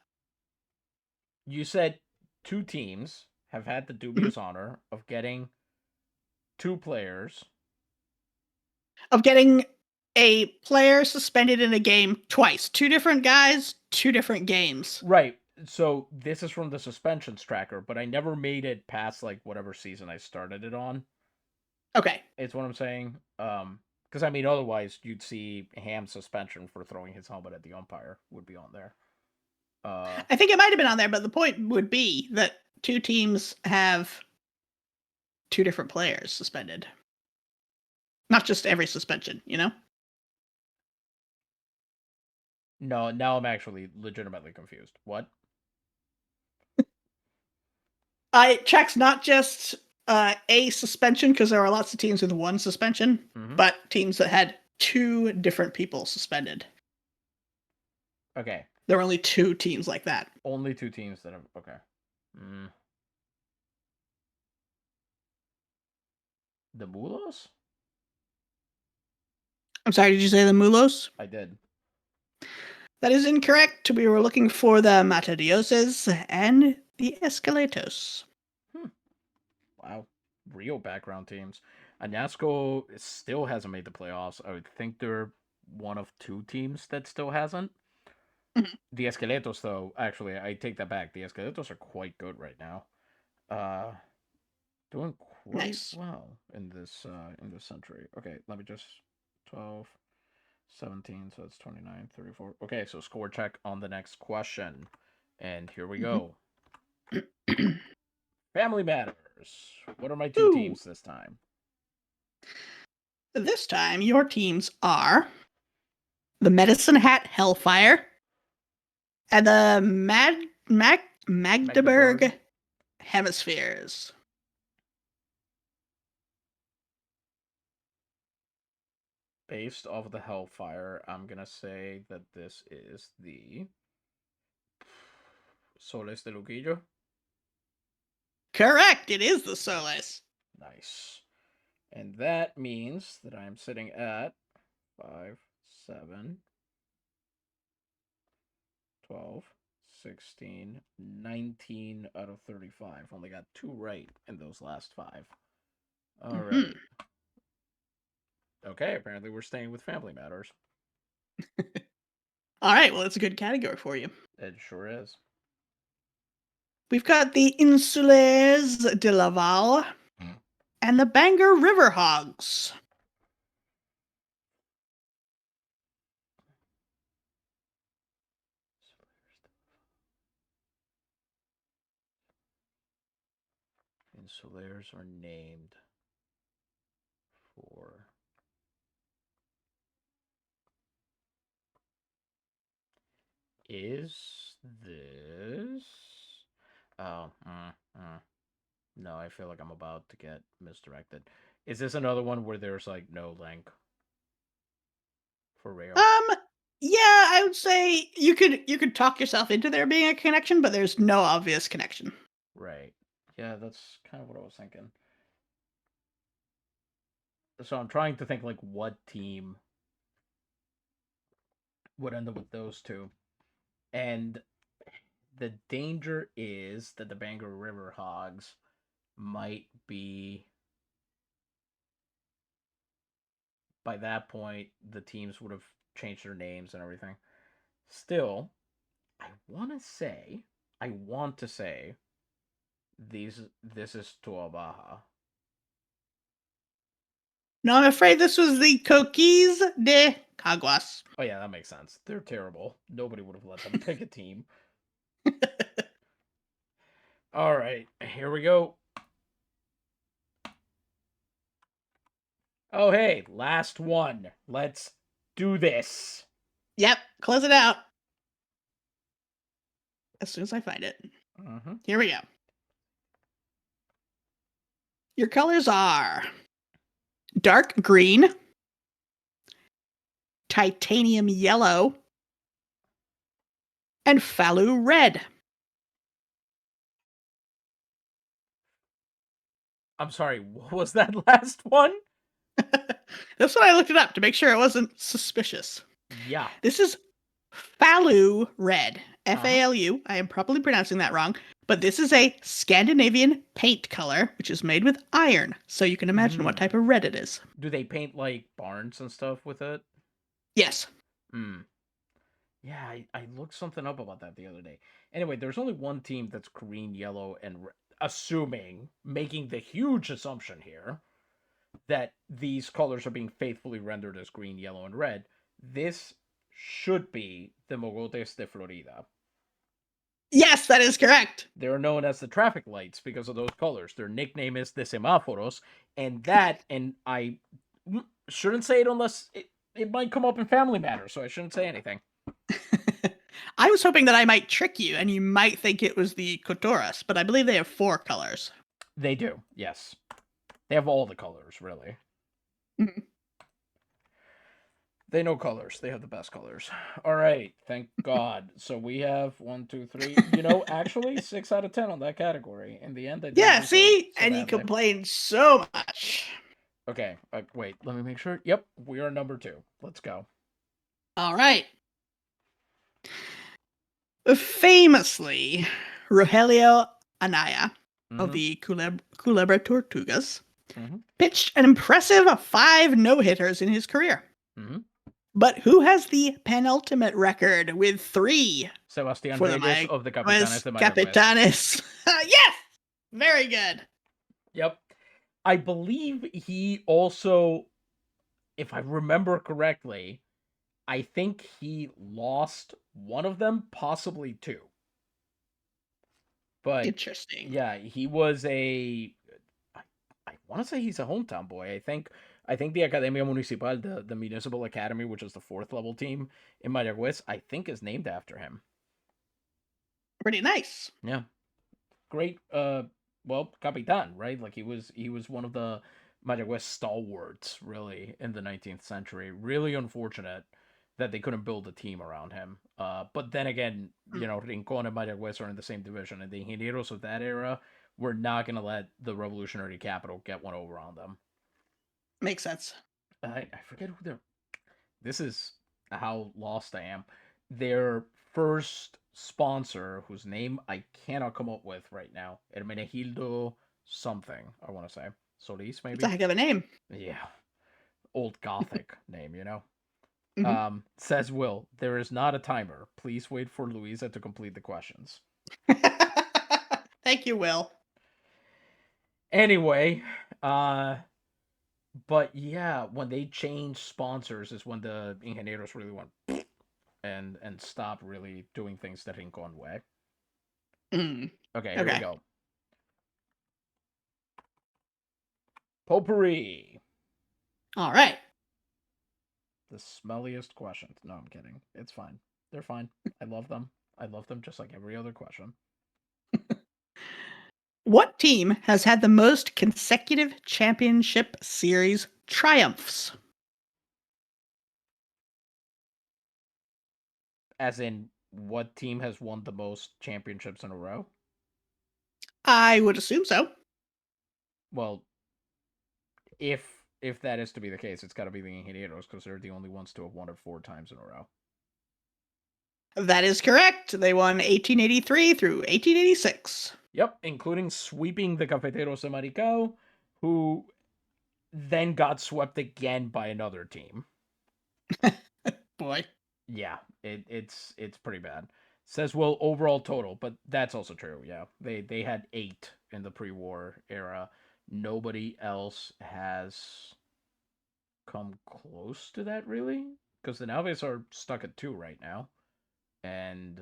You said 2 teams have had the dubious honor of getting 2 players. Of getting a player suspended in a game twice. 2 different guys, 2 different games. Right. So this is from the suspensions tracker, but I never made it past like whatever season I started it on. Okay. It's what I'm saying. Because I mean, otherwise you'd see Ham's suspension for throwing his helmet at the umpire would be on there. I think it might have been on there, but the point would be that 2 teams have 2 different players suspended. Not just every suspension, you know? No, now I'm actually legitimately confused. What? It checks not just a suspension, because there are lots of teams with 1 suspension, but teams that had 2 different people suspended. Okay. There were only 2 teams like that. Only 2 teams that have. Okay. The Mulos? I'm sorry, did you say the Mulos? I did. That is incorrect. We were looking for the Matadioses and the Escalatos. Wow. Real background teams. Anasco still hasn't made the playoffs. I would think they're one of 2 teams that still hasn't. The Esqueletos, though, actually, I take that back. The Esqueletos are quite good right now. Doing quite well in this century. Okay, let me just 12, 17, so that's 29, 34. Okay, so score check on the next question. And here we go. Family Matters. What are my 2 teams this time? This time, your teams are the Medicine Hat Hellfire and the Magdeburg Hemispheres. Based off of the Hellfire, I'm going to say that this is the Soles de Luquillo. Correct, it is the Soles. Nice. And that means that I'm sitting at 5, 7, 12, 16, 19 out of 35. Only got 2 right in those last 5. All right. Okay, apparently we're staying with Family Matters. All right, well, it's a good category for you. It sure is. We've got the Insulaires de Laval and the Bangor River Hogs. Insulaires are named for is this oh no, I feel like I'm about to get misdirected. Is this another one where there's like no link for real? Yeah, I would say you could talk yourself into there being a connection, but there's no obvious connection. Right. Yeah, that's kind of what I was thinking. So I'm trying to think like what team would end up with those 2. And the danger is that the Bangor River Hogs might be by that point the teams would have changed their names and everything. Still, I want to say this is Tua Baja. No, I'm afraid this was the Coquis de Caguas. Oh yeah, that makes sense. They're terrible. Nobody would have let them pick a team. All right, here we go. Oh hey, last one. Let's do this. Yep, close it out. As soon as I find it. Here we go. Your colors are dark green, titanium yellow, and Falu red. I'm sorry, what was that last one? That's what I looked it up to make sure it wasn't suspicious. Yeah. This is Falu red. Uh-huh. Falu. I am probably pronouncing that wrong, but this is a Scandinavian paint color, which is made with iron. So you can imagine what type of red it is. Do they paint like barns and stuff with it? Yes. Hmm. Yeah, I looked something up about that the other day. Anyway, there's only one team that's green, yellow, and assuming, making the huge assumption here that these colors are being faithfully rendered as green, yellow, and red. This should be the Mogotes de Florida. Yes, that is correct. They're known as the traffic lights because of those colors. Their nickname is the Semáforos, and I shouldn't say it unless it might come up in Family Matters, so I shouldn't say anything. I was hoping that I might trick you and you might think it was the Cotoras, but I believe they have 4 colors. They do, yes. They have all the colors, really. Mhm. They know colors. They have the best colors. All right, thank God. So we have 1, 2, 3. Actually, 6 out of 10 on that category. In the end, I didn't Yeah, do see? so And you badly. complain so much. Okay, wait. Let me make sure. Yep, we are number 2. Let's go. All right. Famously, Rogelio Anaya of the Culebra Tortugas pitched an impressive 5 no-hitters in his career. But who has the penultimate record with 3? Sebastián For the Reyes of the Capitanes de Mayagüez. Capitanes. Yes! Very good. Yep. I believe he also, if I remember correctly, I think he lost one of them, possibly 2. But interesting. Yeah, he was I want to say he's a hometown boy. I think the Academia Municipal, the municipal academy, which is the 4th level team in Mayagüez, I think is named after him. Pretty nice. Yeah. Great well, Capitan, right? Like he was one of the Mayagüez stalwarts really in the 19th century. Really unfortunate that they couldn't build a team around him. But then again, Rincon and Mayagüez are in the same division, and the Ingenieros of that era were not going to let the revolutionary capital get one over on them. Makes sense. I forget who they're. This is how lost I am. Their first sponsor, whose name I cannot come up with right now, Hermenegildo something, I want to say. Solis, maybe? It's a heck of a name. Yeah. Old Gothic name, Mhm. Says Will, there is not a timer. Please wait for Louisa to complete the questions. Thank you, Will. Anyway, but yeah, when they changed sponsors is when the Ingenieros really went and stopped really doing things the Rincon way. Okay, here we go. Potpourri. All right. The smelliest questions. No, I'm kidding. It's fine. They're fine. I love them. I love them just like every other question. What team has had the most consecutive championship series triumphs? As in, what team has won the most championships in a row? I would assume so. Well, if that is to be the case, it's got to be the Ingenieros because they're the only ones to have won it 4 times in a row. That is correct. They won 1883 through 1886. Yep, including sweeping the Cafeteros de Maricao, who then got swept again by another team. Boy. Yeah, it's pretty bad. Says well overall total, but that's also true. Yeah, they had 8 in the pre-war era. Nobody else has come close to that really, because the Naves are stuck at 2 right now, and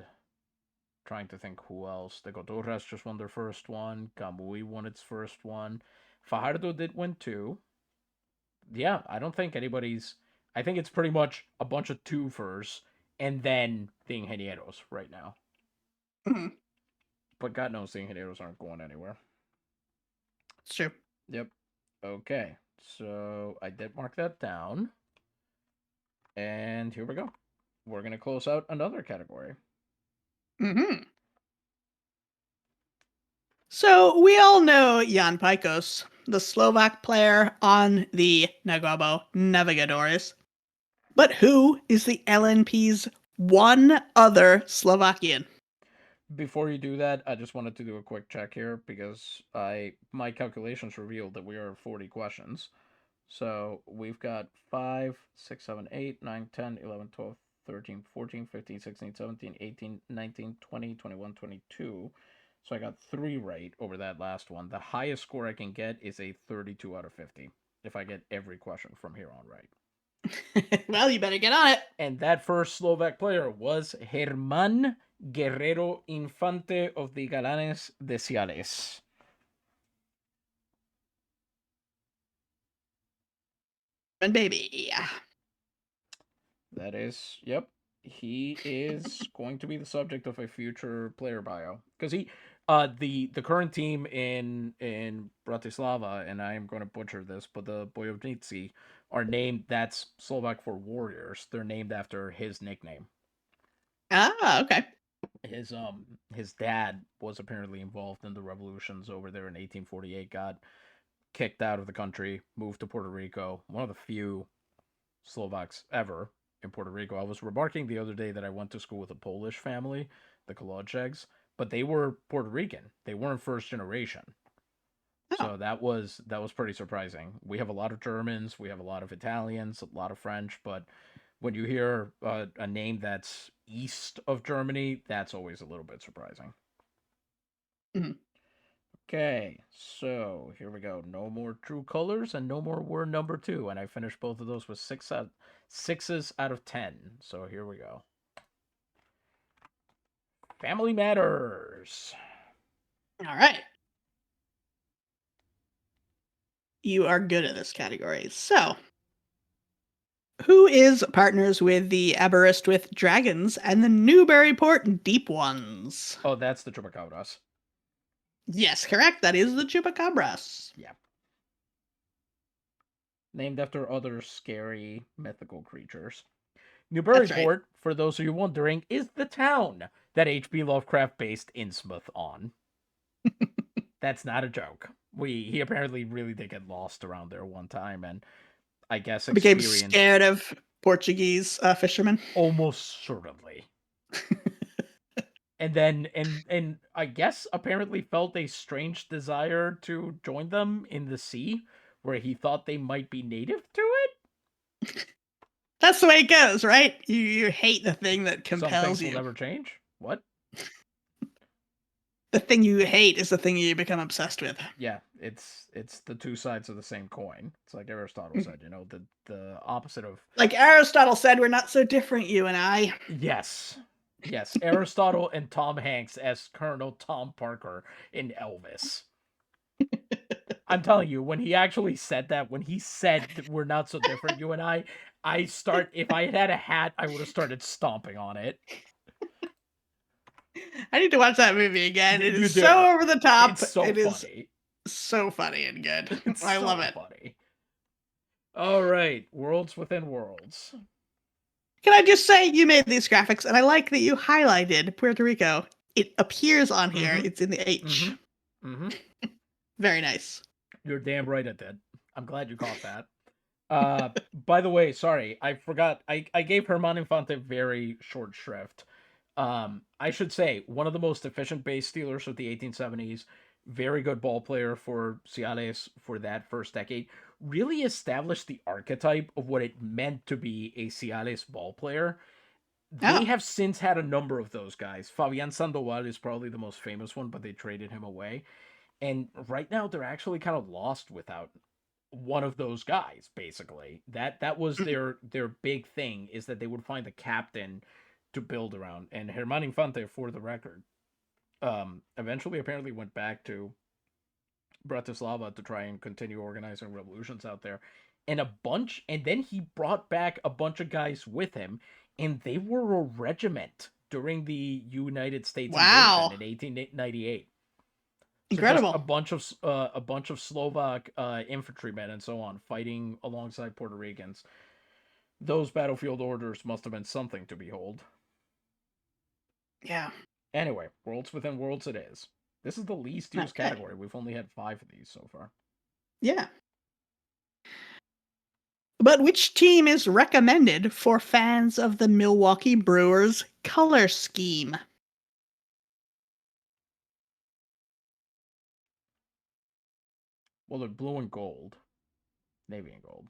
trying to think who else. The Cotorras just won their first one. Cambuy won its first one. Fajardo did win 2. Yeah, I don't think anybody's. I think it's pretty much a bunch of twofers and then the Ingenieros right now. Mhm. But God knows the Ingenieros aren't going anywhere. It's true. Yep. Okay. So I did mark that down. And here we go. We're going to close out another category. Mm-hmm. So we all know Jan Pajkos, the Slovak player on the Nagobo Navigadores. But who is the LNP's one other Slovakian? Before you do that, I just wanted to do a quick check here because my calculations revealed that we are 40 questions. So we've got 5, 6, 7, 8, 9, 10, 11, 12, 13, 14, 15, 16, 17, 18, 19, 20, 21, 22. So I got 3 right over that last one. The highest score I can get is a 32 out of 50 if I get every question from here on right. Well, you better get on it. And that first Slovak player was Germán Guerrero Infante of the Galanes de Ciales. And baby. That is, yep. He is going to be the subject of a future player bio because the current team in Bratislava, and I am going to butcher this, but the Bojovníci are named. That's Slovak for warriors. They're named after his nickname. Ah, okay. His dad was apparently involved in the revolutions over there in 1848. Got kicked out of the country, moved to Puerto Rico. One of the few Slovaks ever in Puerto Rico. I was remarking the other day that I went to school with a Polish family, the Kolodchegs, but they were Puerto Rican. They weren't first generation. Oh. So that was pretty surprising. We have a lot of Germans, we have a lot of Italians, a lot of French, but when you hear a name that's east of Germany, that's always a little bit surprising. Mm-hmm. Okay, so here we go. No more true colors and no more word number 2. And I finished both of those with 6s out of 10. So here we go. Family Matters. All right. You are good at this category. So, who is partners with the Aberystwyth Dragons and the Newburyport Deep Ones? Oh, that's the Chupacabras. Yes, correct. That is the Chupacabras. Yeah. Named after other scary mythical creatures. Newburyport, right, for those of you wondering, is the town that H.P. Lovecraft based Innsmouth on. That's not a joke. He apparently really did get lost around there one time, and I guess became scared of Portuguese fishermen. Almost certainly. And then and I guess apparently felt a strange desire to join them in the sea, where he thought they might be native to it. That's the way it goes, right? You hate the thing that compels you. Some things will never change. What? The thing you hate is the thing you become obsessed with. Yeah, it's the two sides of the same coin. It's like Aristotle said, the opposite of... Like Aristotle said, we're not so different, you and I. Yes. Yes, Aristotle and Tom Hanks as Colonel Tom Parker in Elvis. I'm telling you, when he actually said that, when he said that we're not so different, you and I if I had a hat, I would have started stomping on it. I need to watch that movie again. It is so over the top. It's so funny. So funny and good. I love it. Funny. All right, Worlds Within Worlds. Can I just say you made these graphics, and I like that you highlighted Puerto Rico. It appears on here. Mm-hmm. It's in the H. Mm-hmm. Very nice. You're damn right at that. I'm glad you caught that. By the way, sorry, I forgot. I gave Germán Infante very short shrift. I should say, one of the most efficient base stealers of the 1870s, very good ball player for Ciales for that first decade, really established the archetype of what it meant to be a Ciales ball player. They have since had a number of those guys. Fabián Sandoval is probably the most famous one, but they traded him away. And right now, they're actually kind of lost without one of those guys, basically. That was their big thing, is that they would find a captain to build around. And Germán Infante, for the record, eventually apparently went back to Bratislava to try and continue organizing revolutions out there. And then he brought back a bunch of guys with him, and they were a regiment during the United States invasion in 1898. So just Incredible. a bunch of Slovak infantrymen and so on fighting alongside Puerto Ricans. Those battlefield orders must have been something to behold. Yeah. Anyway, worlds within worlds it is. This is the least used Okay. category. We've only had 5 of these so far. Yeah. But which team is recommended for fans of the Milwaukee Brewers color scheme? Well, they're blue and gold, navy and gold.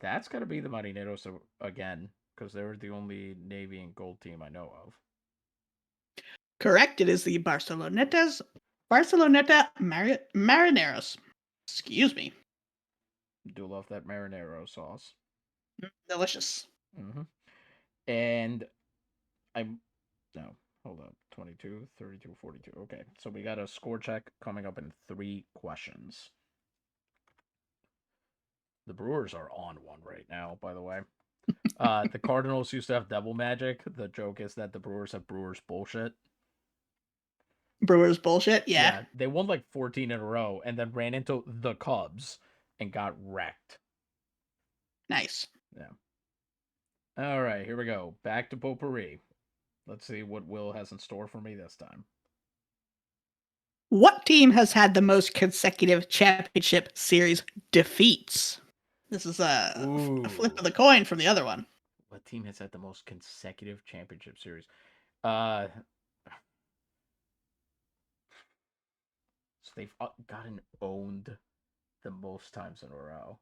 That's got to be the Marineros again, because they're the only navy and gold team I know of. Correct. It is the Barceloneta Marineros. Excuse me. Do love that marinero sauce. Delicious. Mm-hmm. And I'm no, hold up. 22, 32, 42. Okay, so we got a score check coming up in 3 questions. The Brewers are on one right now, by the way. The Cardinals used to have devil magic. The joke is that the Brewers have Brewers bullshit. Brewers bullshit. Yeah. Yeah, they won like 14 in a row and then ran into the Cubs and got wrecked. Nice. Yeah. All right, here we go. Back to potpourri. Let's see what Will has in store for me this time. What team has had the most consecutive championship series defeats? This is a flip Ooh. of the coin from the other one. What team has had the most consecutive championship series? Uh, so they've gotten owned the most times in a row.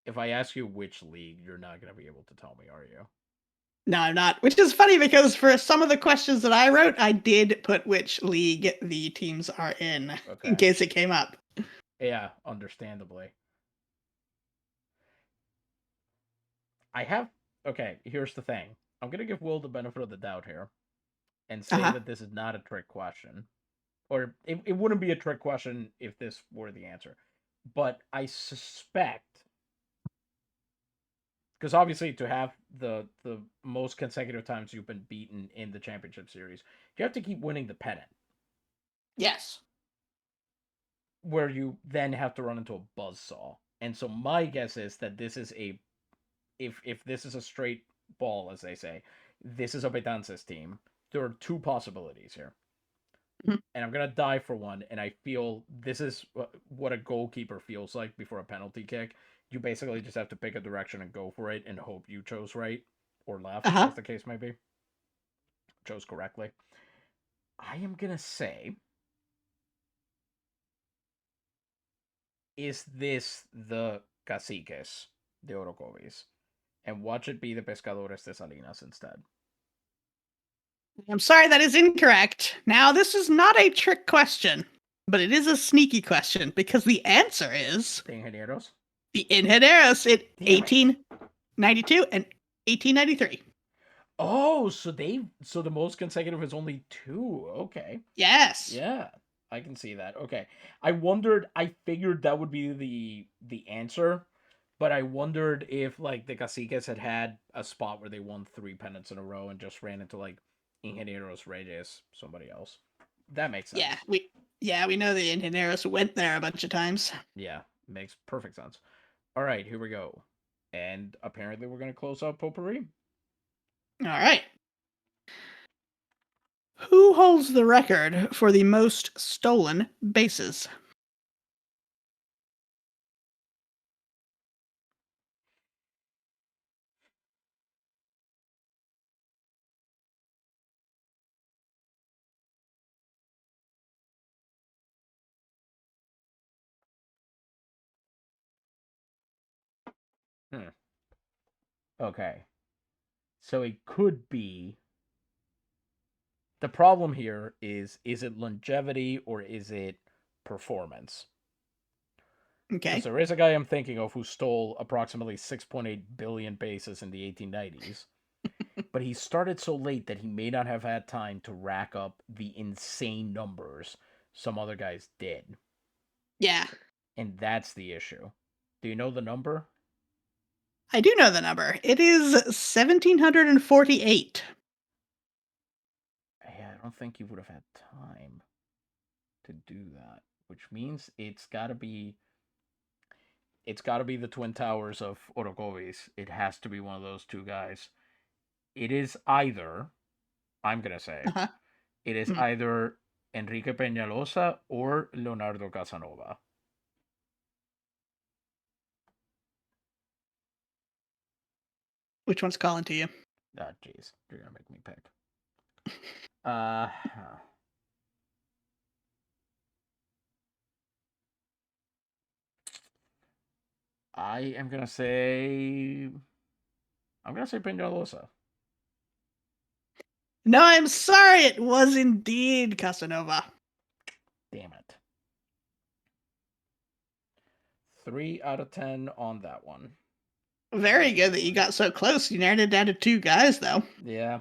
If I ask you which league, you're not going to be able to tell me, are you? No, I'm not. Which is funny because for some of the questions that I wrote, I did put which league the teams are in Okay. case it came up. Yeah, understandably. I have. Okay, here's the thing. I'm going to give Will the benefit of the doubt here and say Uh-huh. that this is not a trick question. Or it wouldn't be a trick question if this were the answer. But I suspect because obviously to have the most consecutive times you've been beaten in the championship series, you have to keep winning the pennant, Yes. where you then have to run into a buzzsaw. And so my guess is that this is a if this is a straight ball, as they say, this is a Betances team. There are 2 possibilities here. Mhm. And I'm gonna die for one, and I feel this is what a goalkeeper feels like before a penalty kick. You basically just have to pick a direction and go for it and hope you chose right or left, Uh-huh. as the case may be. Chose correctly. I am gonna say, is this the Caciques de Orocovis? And watch it be the Pescadores de Salinas instead. I'm sorry, that is incorrect. Now, this is not a trick question, but it is a sneaky question because the answer is The Ingenieros? the Ingenieros in Damn it. 1892 and 1893. Oh, so the most consecutive is only 2. Okay. Yes. Yeah, I can see that. Okay. I figured that would be the answer, but I wondered if like the Caciques had a spot where they won 3 pennants in a row and just ran into like Ingenieros Reyes, somebody else. That makes sense. We know the Ingenieros went there a bunch of times. Yeah, makes perfect sense. All right, here we go. And apparently we're going to close out potpourri. All right. Who holds the record for the most stolen bases? Hmm. Okay. So it could be the problem here is it longevity or is it performance? Because Okay. there is a guy I'm thinking of who stole approximately 6.8 billion bases in the 1890s, but he started so late that he may not have had time to rack up the insane numbers. Some other guys did. Yeah. And that's the issue. Do you know the number? I do know the number. It is 1,748. Yeah, I don't think you would have had time to do that, which means it's got to be the Twin Towers of Orocovis. It has to be one of those two guys. It is either, I'm going to say, Uh-huh. it is Hmm. either Enrique Peñalosa or Leonardo Casanova. Which one's calling to you? Ah, jeez, you're going to make me pick. Uh, I am going to say, I'm going to say Peñalosa. No, I'm sorry. It was indeed Casanova. Damn it. 3 out of 10 on that one. Very good that you got so close. You narrowed it down to two guys, though. Yeah.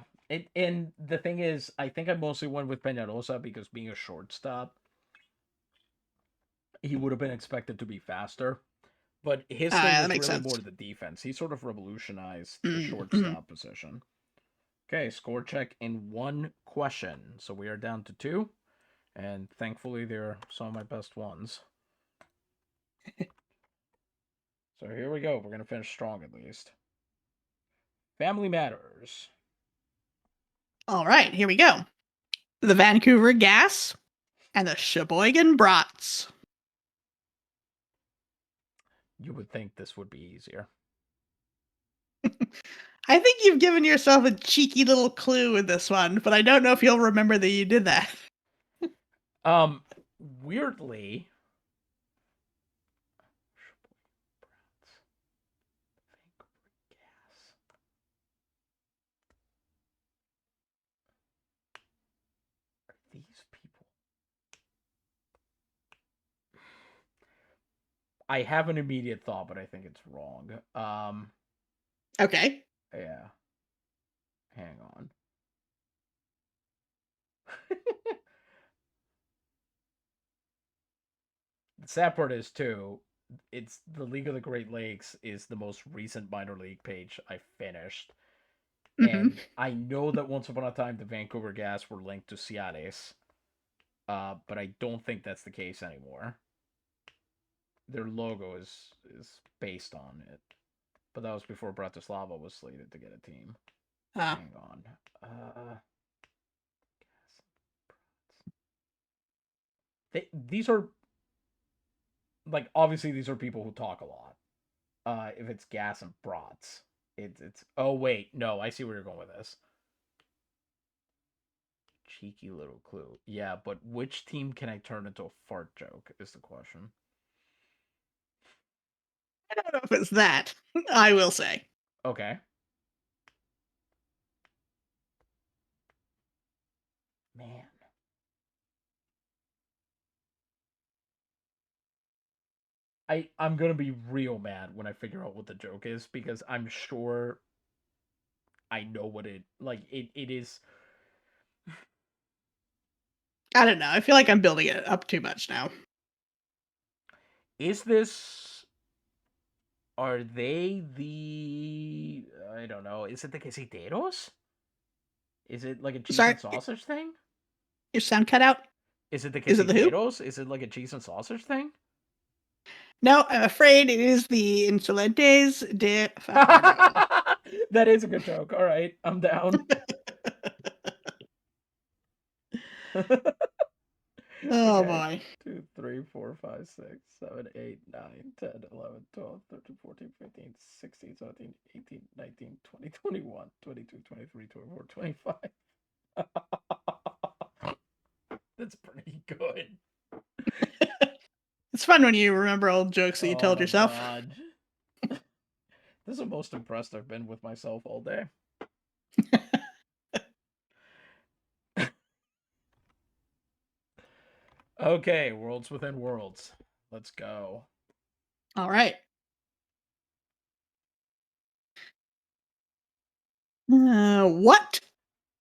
And the thing is, I think I mostly went with Peñalosa because being a shortstop, he would have been expected to be faster. But his thing Yeah, that was makes really sense. more the defense. He sort of revolutionized the Mm-hmm. shortstop position. Okay, score check in one question. So we are down to two. And thankfully, they're some of my best ones. So here we go. We're going to finish strong at least. Family Matters. All right, here we go. The Vancouver Gas and the Sheboygan Brats. You would think this would be easier. I think you've given yourself a cheeky little clue in this one, but I don't know if you'll remember that you did that. Weirdly, these people. I have an immediate thought, but I think it's wrong. Okay. Yeah. Hang on. The sad part is too. It's the League of the Great Lakes is the most recent minor league page I finished, Mm-hmm. and I know that once upon a time the Vancouver Gas were linked to Ciares, but I don't think that's the case anymore. Their logo is based on it, but that was before Bratislava was slated to get a team. Hang on. These are like obviously these are people who talk a lot. If it's gas and brats, it's. Oh wait, no, I see where you're going with this. Cheeky little clue. Yeah, but which team can I turn into a fart joke is the question. I don't know if it's that. I will say. Okay. Man. I'm gonna be real mad when I figure out what the joke is because I'm sure I know what it is. I don't know. I feel like I'm building it up too much now. Is this are they the I don't know, is it the quesiteros? Is it like a cheese Sorry, and sausage thing? your sound cut out. Is it the Is it the who? quesiteros? Is it like a cheese and sausage thing? No, I'm afraid it is the Insolentes de Fajardo. That is a good joke. All right, I'm down. Oh Okay. boy. 2, 3, 4, 5, 6, 7, 8, 9, 10, 11, 12, 13, 14, 15, 16, 17, 18, 19, 20, 21, 22, 23, 24, 25. That's pretty good. It's fun when you remember old jokes that you Oh told my yourself. god. This is the most impressed I've been with myself all day. Okay, worlds within worlds. Let's go. All right. What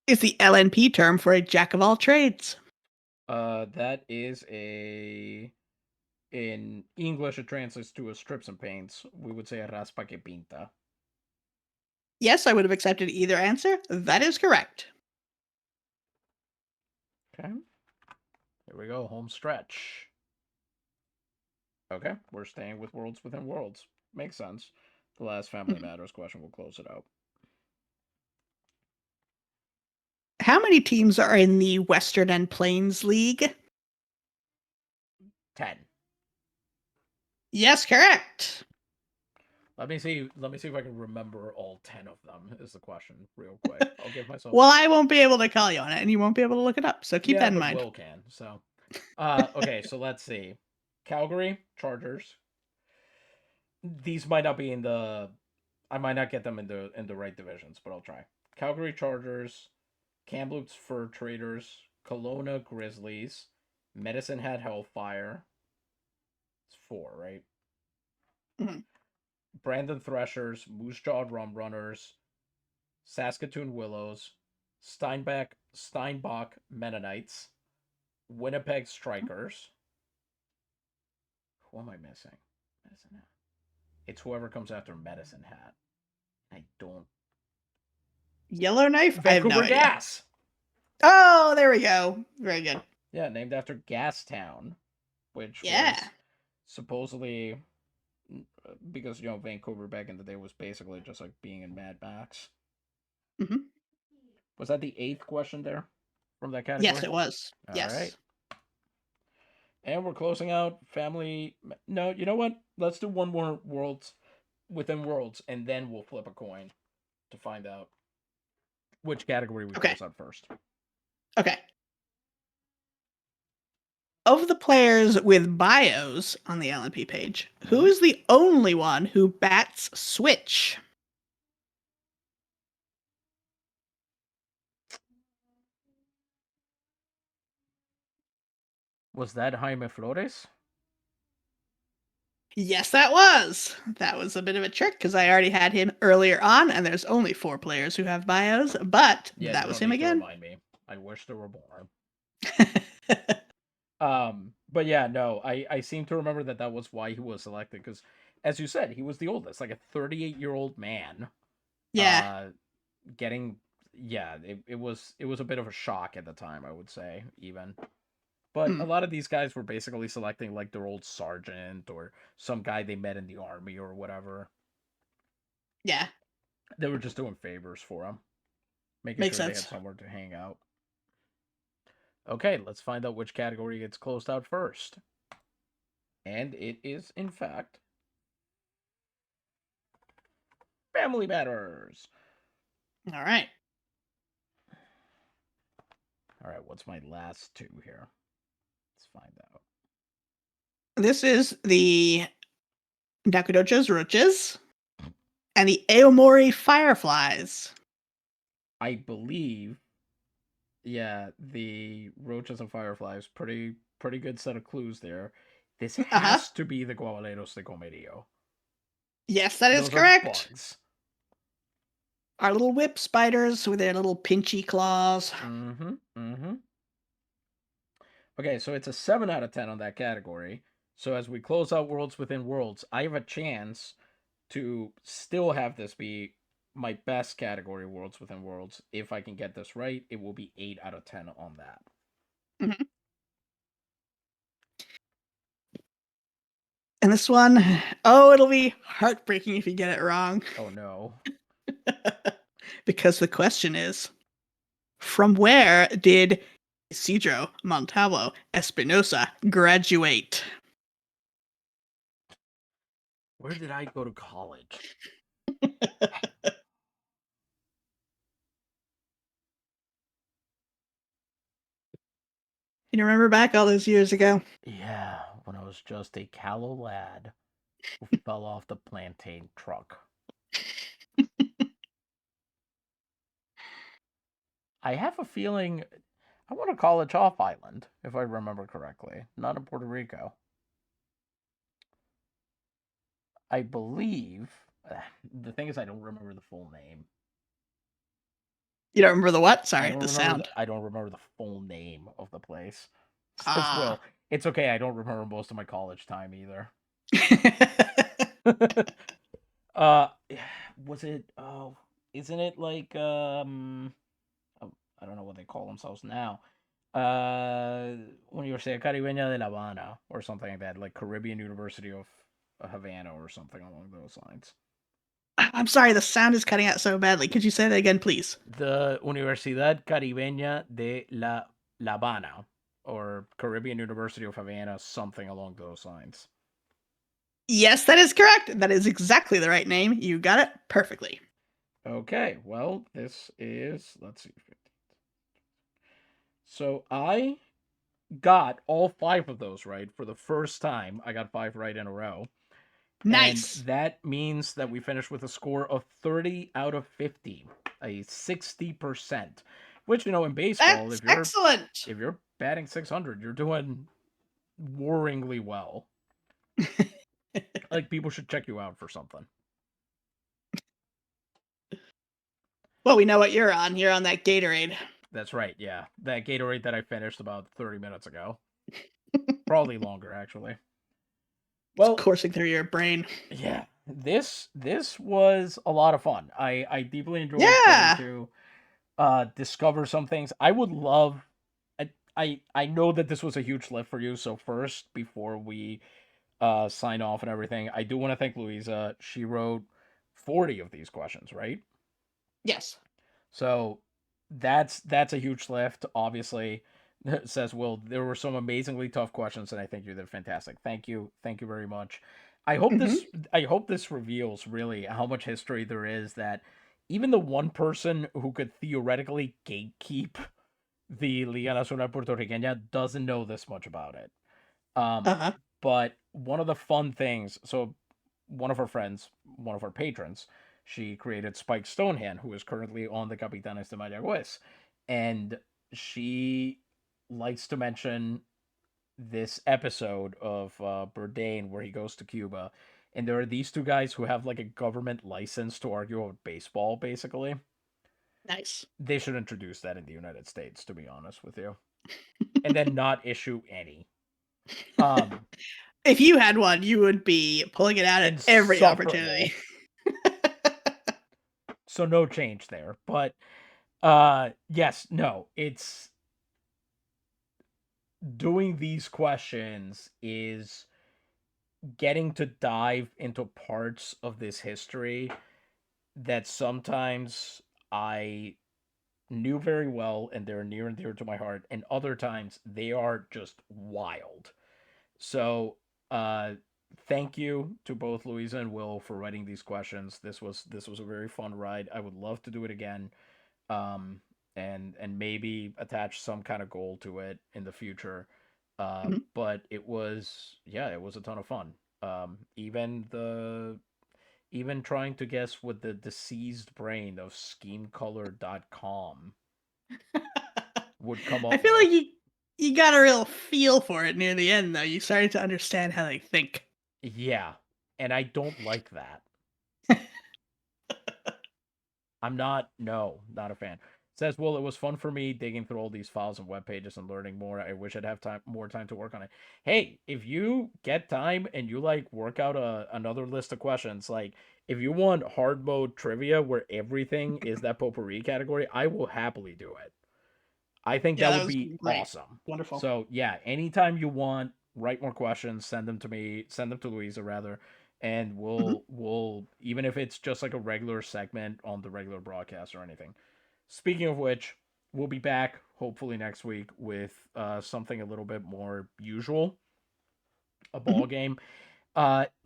is the LNP term for a jack of all trades? That is in English it translates to a strips and paints. We would say a raspa que pinta. Yes, I would have accepted either answer. That is correct. Okay. Here we go, home stretch. Okay, we're staying with worlds within worlds. Makes sense. The last Family Mhm. Matters question will close it out. How many teams are in the Western and Plains League? 10. Yes, correct. Let me see. Let me see if I can remember all 10 of them. Is the question, real quick. I'll give myself. Well, I won't be able to call you on it, and you won't be able to look it up. So keep Yeah, that in but mind. Will can. So, okay. So let's see. Calgary Chargers. These might not be in the. I might not get them in the right divisions, but I'll try. Calgary Chargers, Kamloops Fur Traders, Kelowna Grizzlies, Medicine Hat Hellfire. It's 4, right? Mhm. Brandon Threshers, Moose Jawed Rum Runners, Saskatoon Willows, Steinbach Mennonites, Winnipeg Strikers. Who am I missing? Medicine Hat. It's whoever comes after Medicine Hat. I don't. Yellowknife? I have no Vancouver idea. Gas. Oh, there we go. Very good. Yeah, named after Gastown, which Yeah. was supposedly because Vancouver back in the day was basically just like being in Mad Max. Hmm. Was that the 8th question there from that Yes, category? it was. All right. Yes. And we're closing out family. No, you know what? Let's do one more worlds within worlds, and then we'll flip a coin to find out which category we Okay. close out first. Okay. Of the players with bios on the LNP page, who Mm-hmm. is the only one who bats switch? Was that Jaime Flores? Yes, that was. That was a bit of a trick because I already had him earlier on, and there's only 4 players who have bios, but Yeah, that you was don't him need to again. remind me. I wish there were more. But yeah, no, I seem to remember that was why he was selected because, as you said, he was the oldest, like a 38-year-old man. Yeah. Uh, getting yeah, it was a bit of a shock at the time, I would say even. But Hmm. a lot of these guys were basically selecting like their old sergeant or some guy they met in the army or whatever. Yeah. They were just doing favors for them, making Makes sure they had sense. somewhere to hang out. Okay, let's find out which category gets closed out first. And it is, in fact, Family Matters. All right. All right, what's my last 2 here? Let's find out. This is the Nakudocho's Roaches and the Aomori Fireflies. I believe, yeah, the roaches and fireflies, pretty good set of clues there. This Uh-huh. has to be the Guavaleros de Comedio. Yes, that is Those are correct. bugs. Our little whip spiders with their little pinchy claws. Mm-hmm. Mm-hmm. Okay, so it's a 7 out of 10 on that category. So as we close out Worlds Within Worlds, I have a chance to still have this be my best category, Worlds Within Worlds. If I can get this right, it will be 8 out of 10 on that. Mhm. And this one, oh, it'll be heartbreaking if you get it wrong. Oh no. Because the question is, from where did Isidro Montalvo Espinosa graduate? Where did I go to college? Can you remember back all those years ago? Yeah, when I was just a callow lad who fell off the plantain truck. I have a feeling I went to college off island, if I remember correctly, not in Puerto Rico. I believe. The thing is, I don't remember the full name. You don't remember the what? I Sorry, don't the remember. sound. I don't remember the full name of the place. Says Will. It's okay. I don't remember most of my college time either. uh, was it? Oh, isn't it like oh, I don't know what they call themselves now. Universidad Caribeña de La Habana or something like that, like Caribbean University of Havana or something along those lines. I'm sorry, the sound is cutting out so badly. Could you say that again, please? The Universidad Caribeña de La Habana or Caribbean University of Havana, something along those lines. Yes, that is correct. That is exactly the right name. You got it perfectly. Okay, well, this is, let's see. So I got all 5 of those right for the first time. I got 5 right in a row. And Nice. that means that we finished with a score of 30 out of 50, a 60%. Which, in baseball, That's excellent. if you're batting 600, you're doing worryingly well. Like, people should check you out for something. Well, we know what you're on. You're on that Gatorade. That's right, yeah. That Gatorade that I finished about 30 minutes ago. Probably longer, actually. It's Well, coursing through your brain. yeah, this was a lot of fun. I deeply enjoyed getting Yeah. to discover some things. I would love. I know that this was a huge lift for you. So first, before we sign off and everything, I do want to thank Louisa. She wrote 40 of these questions, right? Yes. So that's a huge lift. Obviously, says Will. There were some amazingly tough questions, and I think you did fantastic. Thank you very much. Hmm. I hope this reveals really how much history there is that even the one person who could theoretically gatekeep the Liga Nacional Puertorriqueña doesn't know this much about it. Um, Uh-huh. but one of the fun things, so one of our friends, one of our patrons, she created Spike Stonehand, who is currently on the Capitanes de Mayagüez, and she likes to mention this episode of Bourdain where he goes to Cuba, and there are these 2 guys who have like a government license to argue about baseball, basically. Nice. They should introduce that in the United States, to be honest with you, and then not issue any. Um, If you had one, you would be pulling it out at every opportunity. insufferable. So no change there. But yes, no, it's doing these questions is getting to dive into parts of this history that sometimes I knew very well and they're near and dear to my heart, and other times they are just wild. So, uh, thank you to both Louisa and Will for writing these questions. This was a very fun ride. I would love to do it again, um, and maybe attach some kind of goal to it in the future. Mhm. But it was a ton of fun. Even trying to guess with the deceased brain of schemecolor.com would come I up feel like with. you got a real feel for it near the end, though. You started to understand how they think. Yeah, and I don't like that. I'm not, no, not a fan. Says, well, it was fun for me digging through all these files and web pages and learning more. I wish I'd have more time to work on it. Hey, if you get time and you like work out another list of questions, like if you want hard mode trivia where everything is that potpourri category, I will happily do it. I think Yeah, that that would was be great. awesome. Wonderful. So yeah, anytime you want, write more questions, send them to me, send them to Louisa rather, and Mhm. we'll even if it's just like a regular segment on the regular broadcast or anything. Speaking of which, we'll be back hopefully next week with something a little bit more usual, a ball Mhm. game.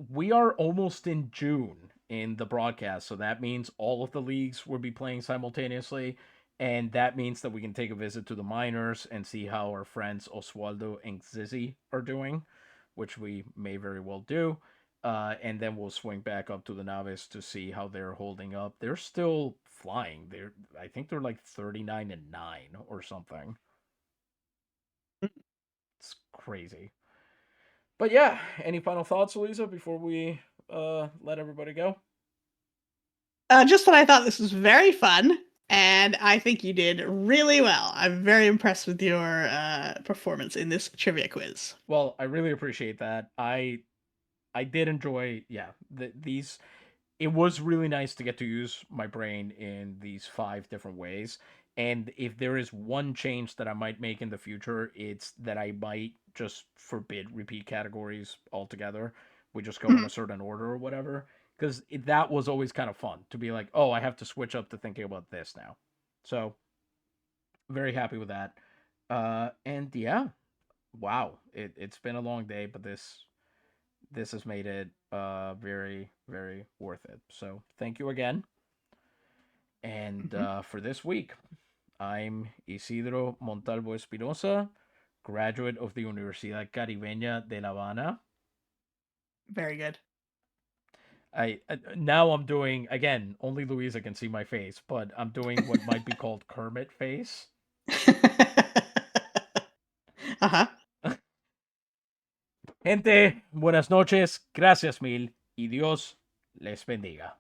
We are almost in June in the broadcast, so that means all of the leagues will be playing simultaneously, and that means that we can take a visit to the minors and see how our friends Oswaldo and Zizzy are doing, which we may very well do. And then we'll swing back up to the novice to see how they're holding up. They're still flying. I think they're like 39-9 or something. It's crazy. But yeah, any final thoughts, Lisa, before we let everybody go? Just that I thought this was very fun. And I think you did really well. I'm very impressed with your performance in this trivia quiz. Well, I really appreciate that. I did enjoy, yeah, these. It was really nice to get to use my brain in these 5 different ways. And if there is one change that I might make in the future, it's that I might just forbid repeat categories altogether. We just go in a Mhm. certain order or whatever. Because that was always kind of fun to be like, oh, I have to switch up to thinking about this now. So, very happy with that. And yeah, wow, it's been a long day, but this has made it very very worth it. So thank you again. And Mhm. for this week, I'm Isidro Montalvo Espinosa, graduate of the Universidad Caribeña de La Habana. Very good. I now I'm doing again. Only Louisa can see my face, but I'm doing what might be called Kermit face. Uh-huh. Gente, buenas noches, gracias mil y Dios les bendiga.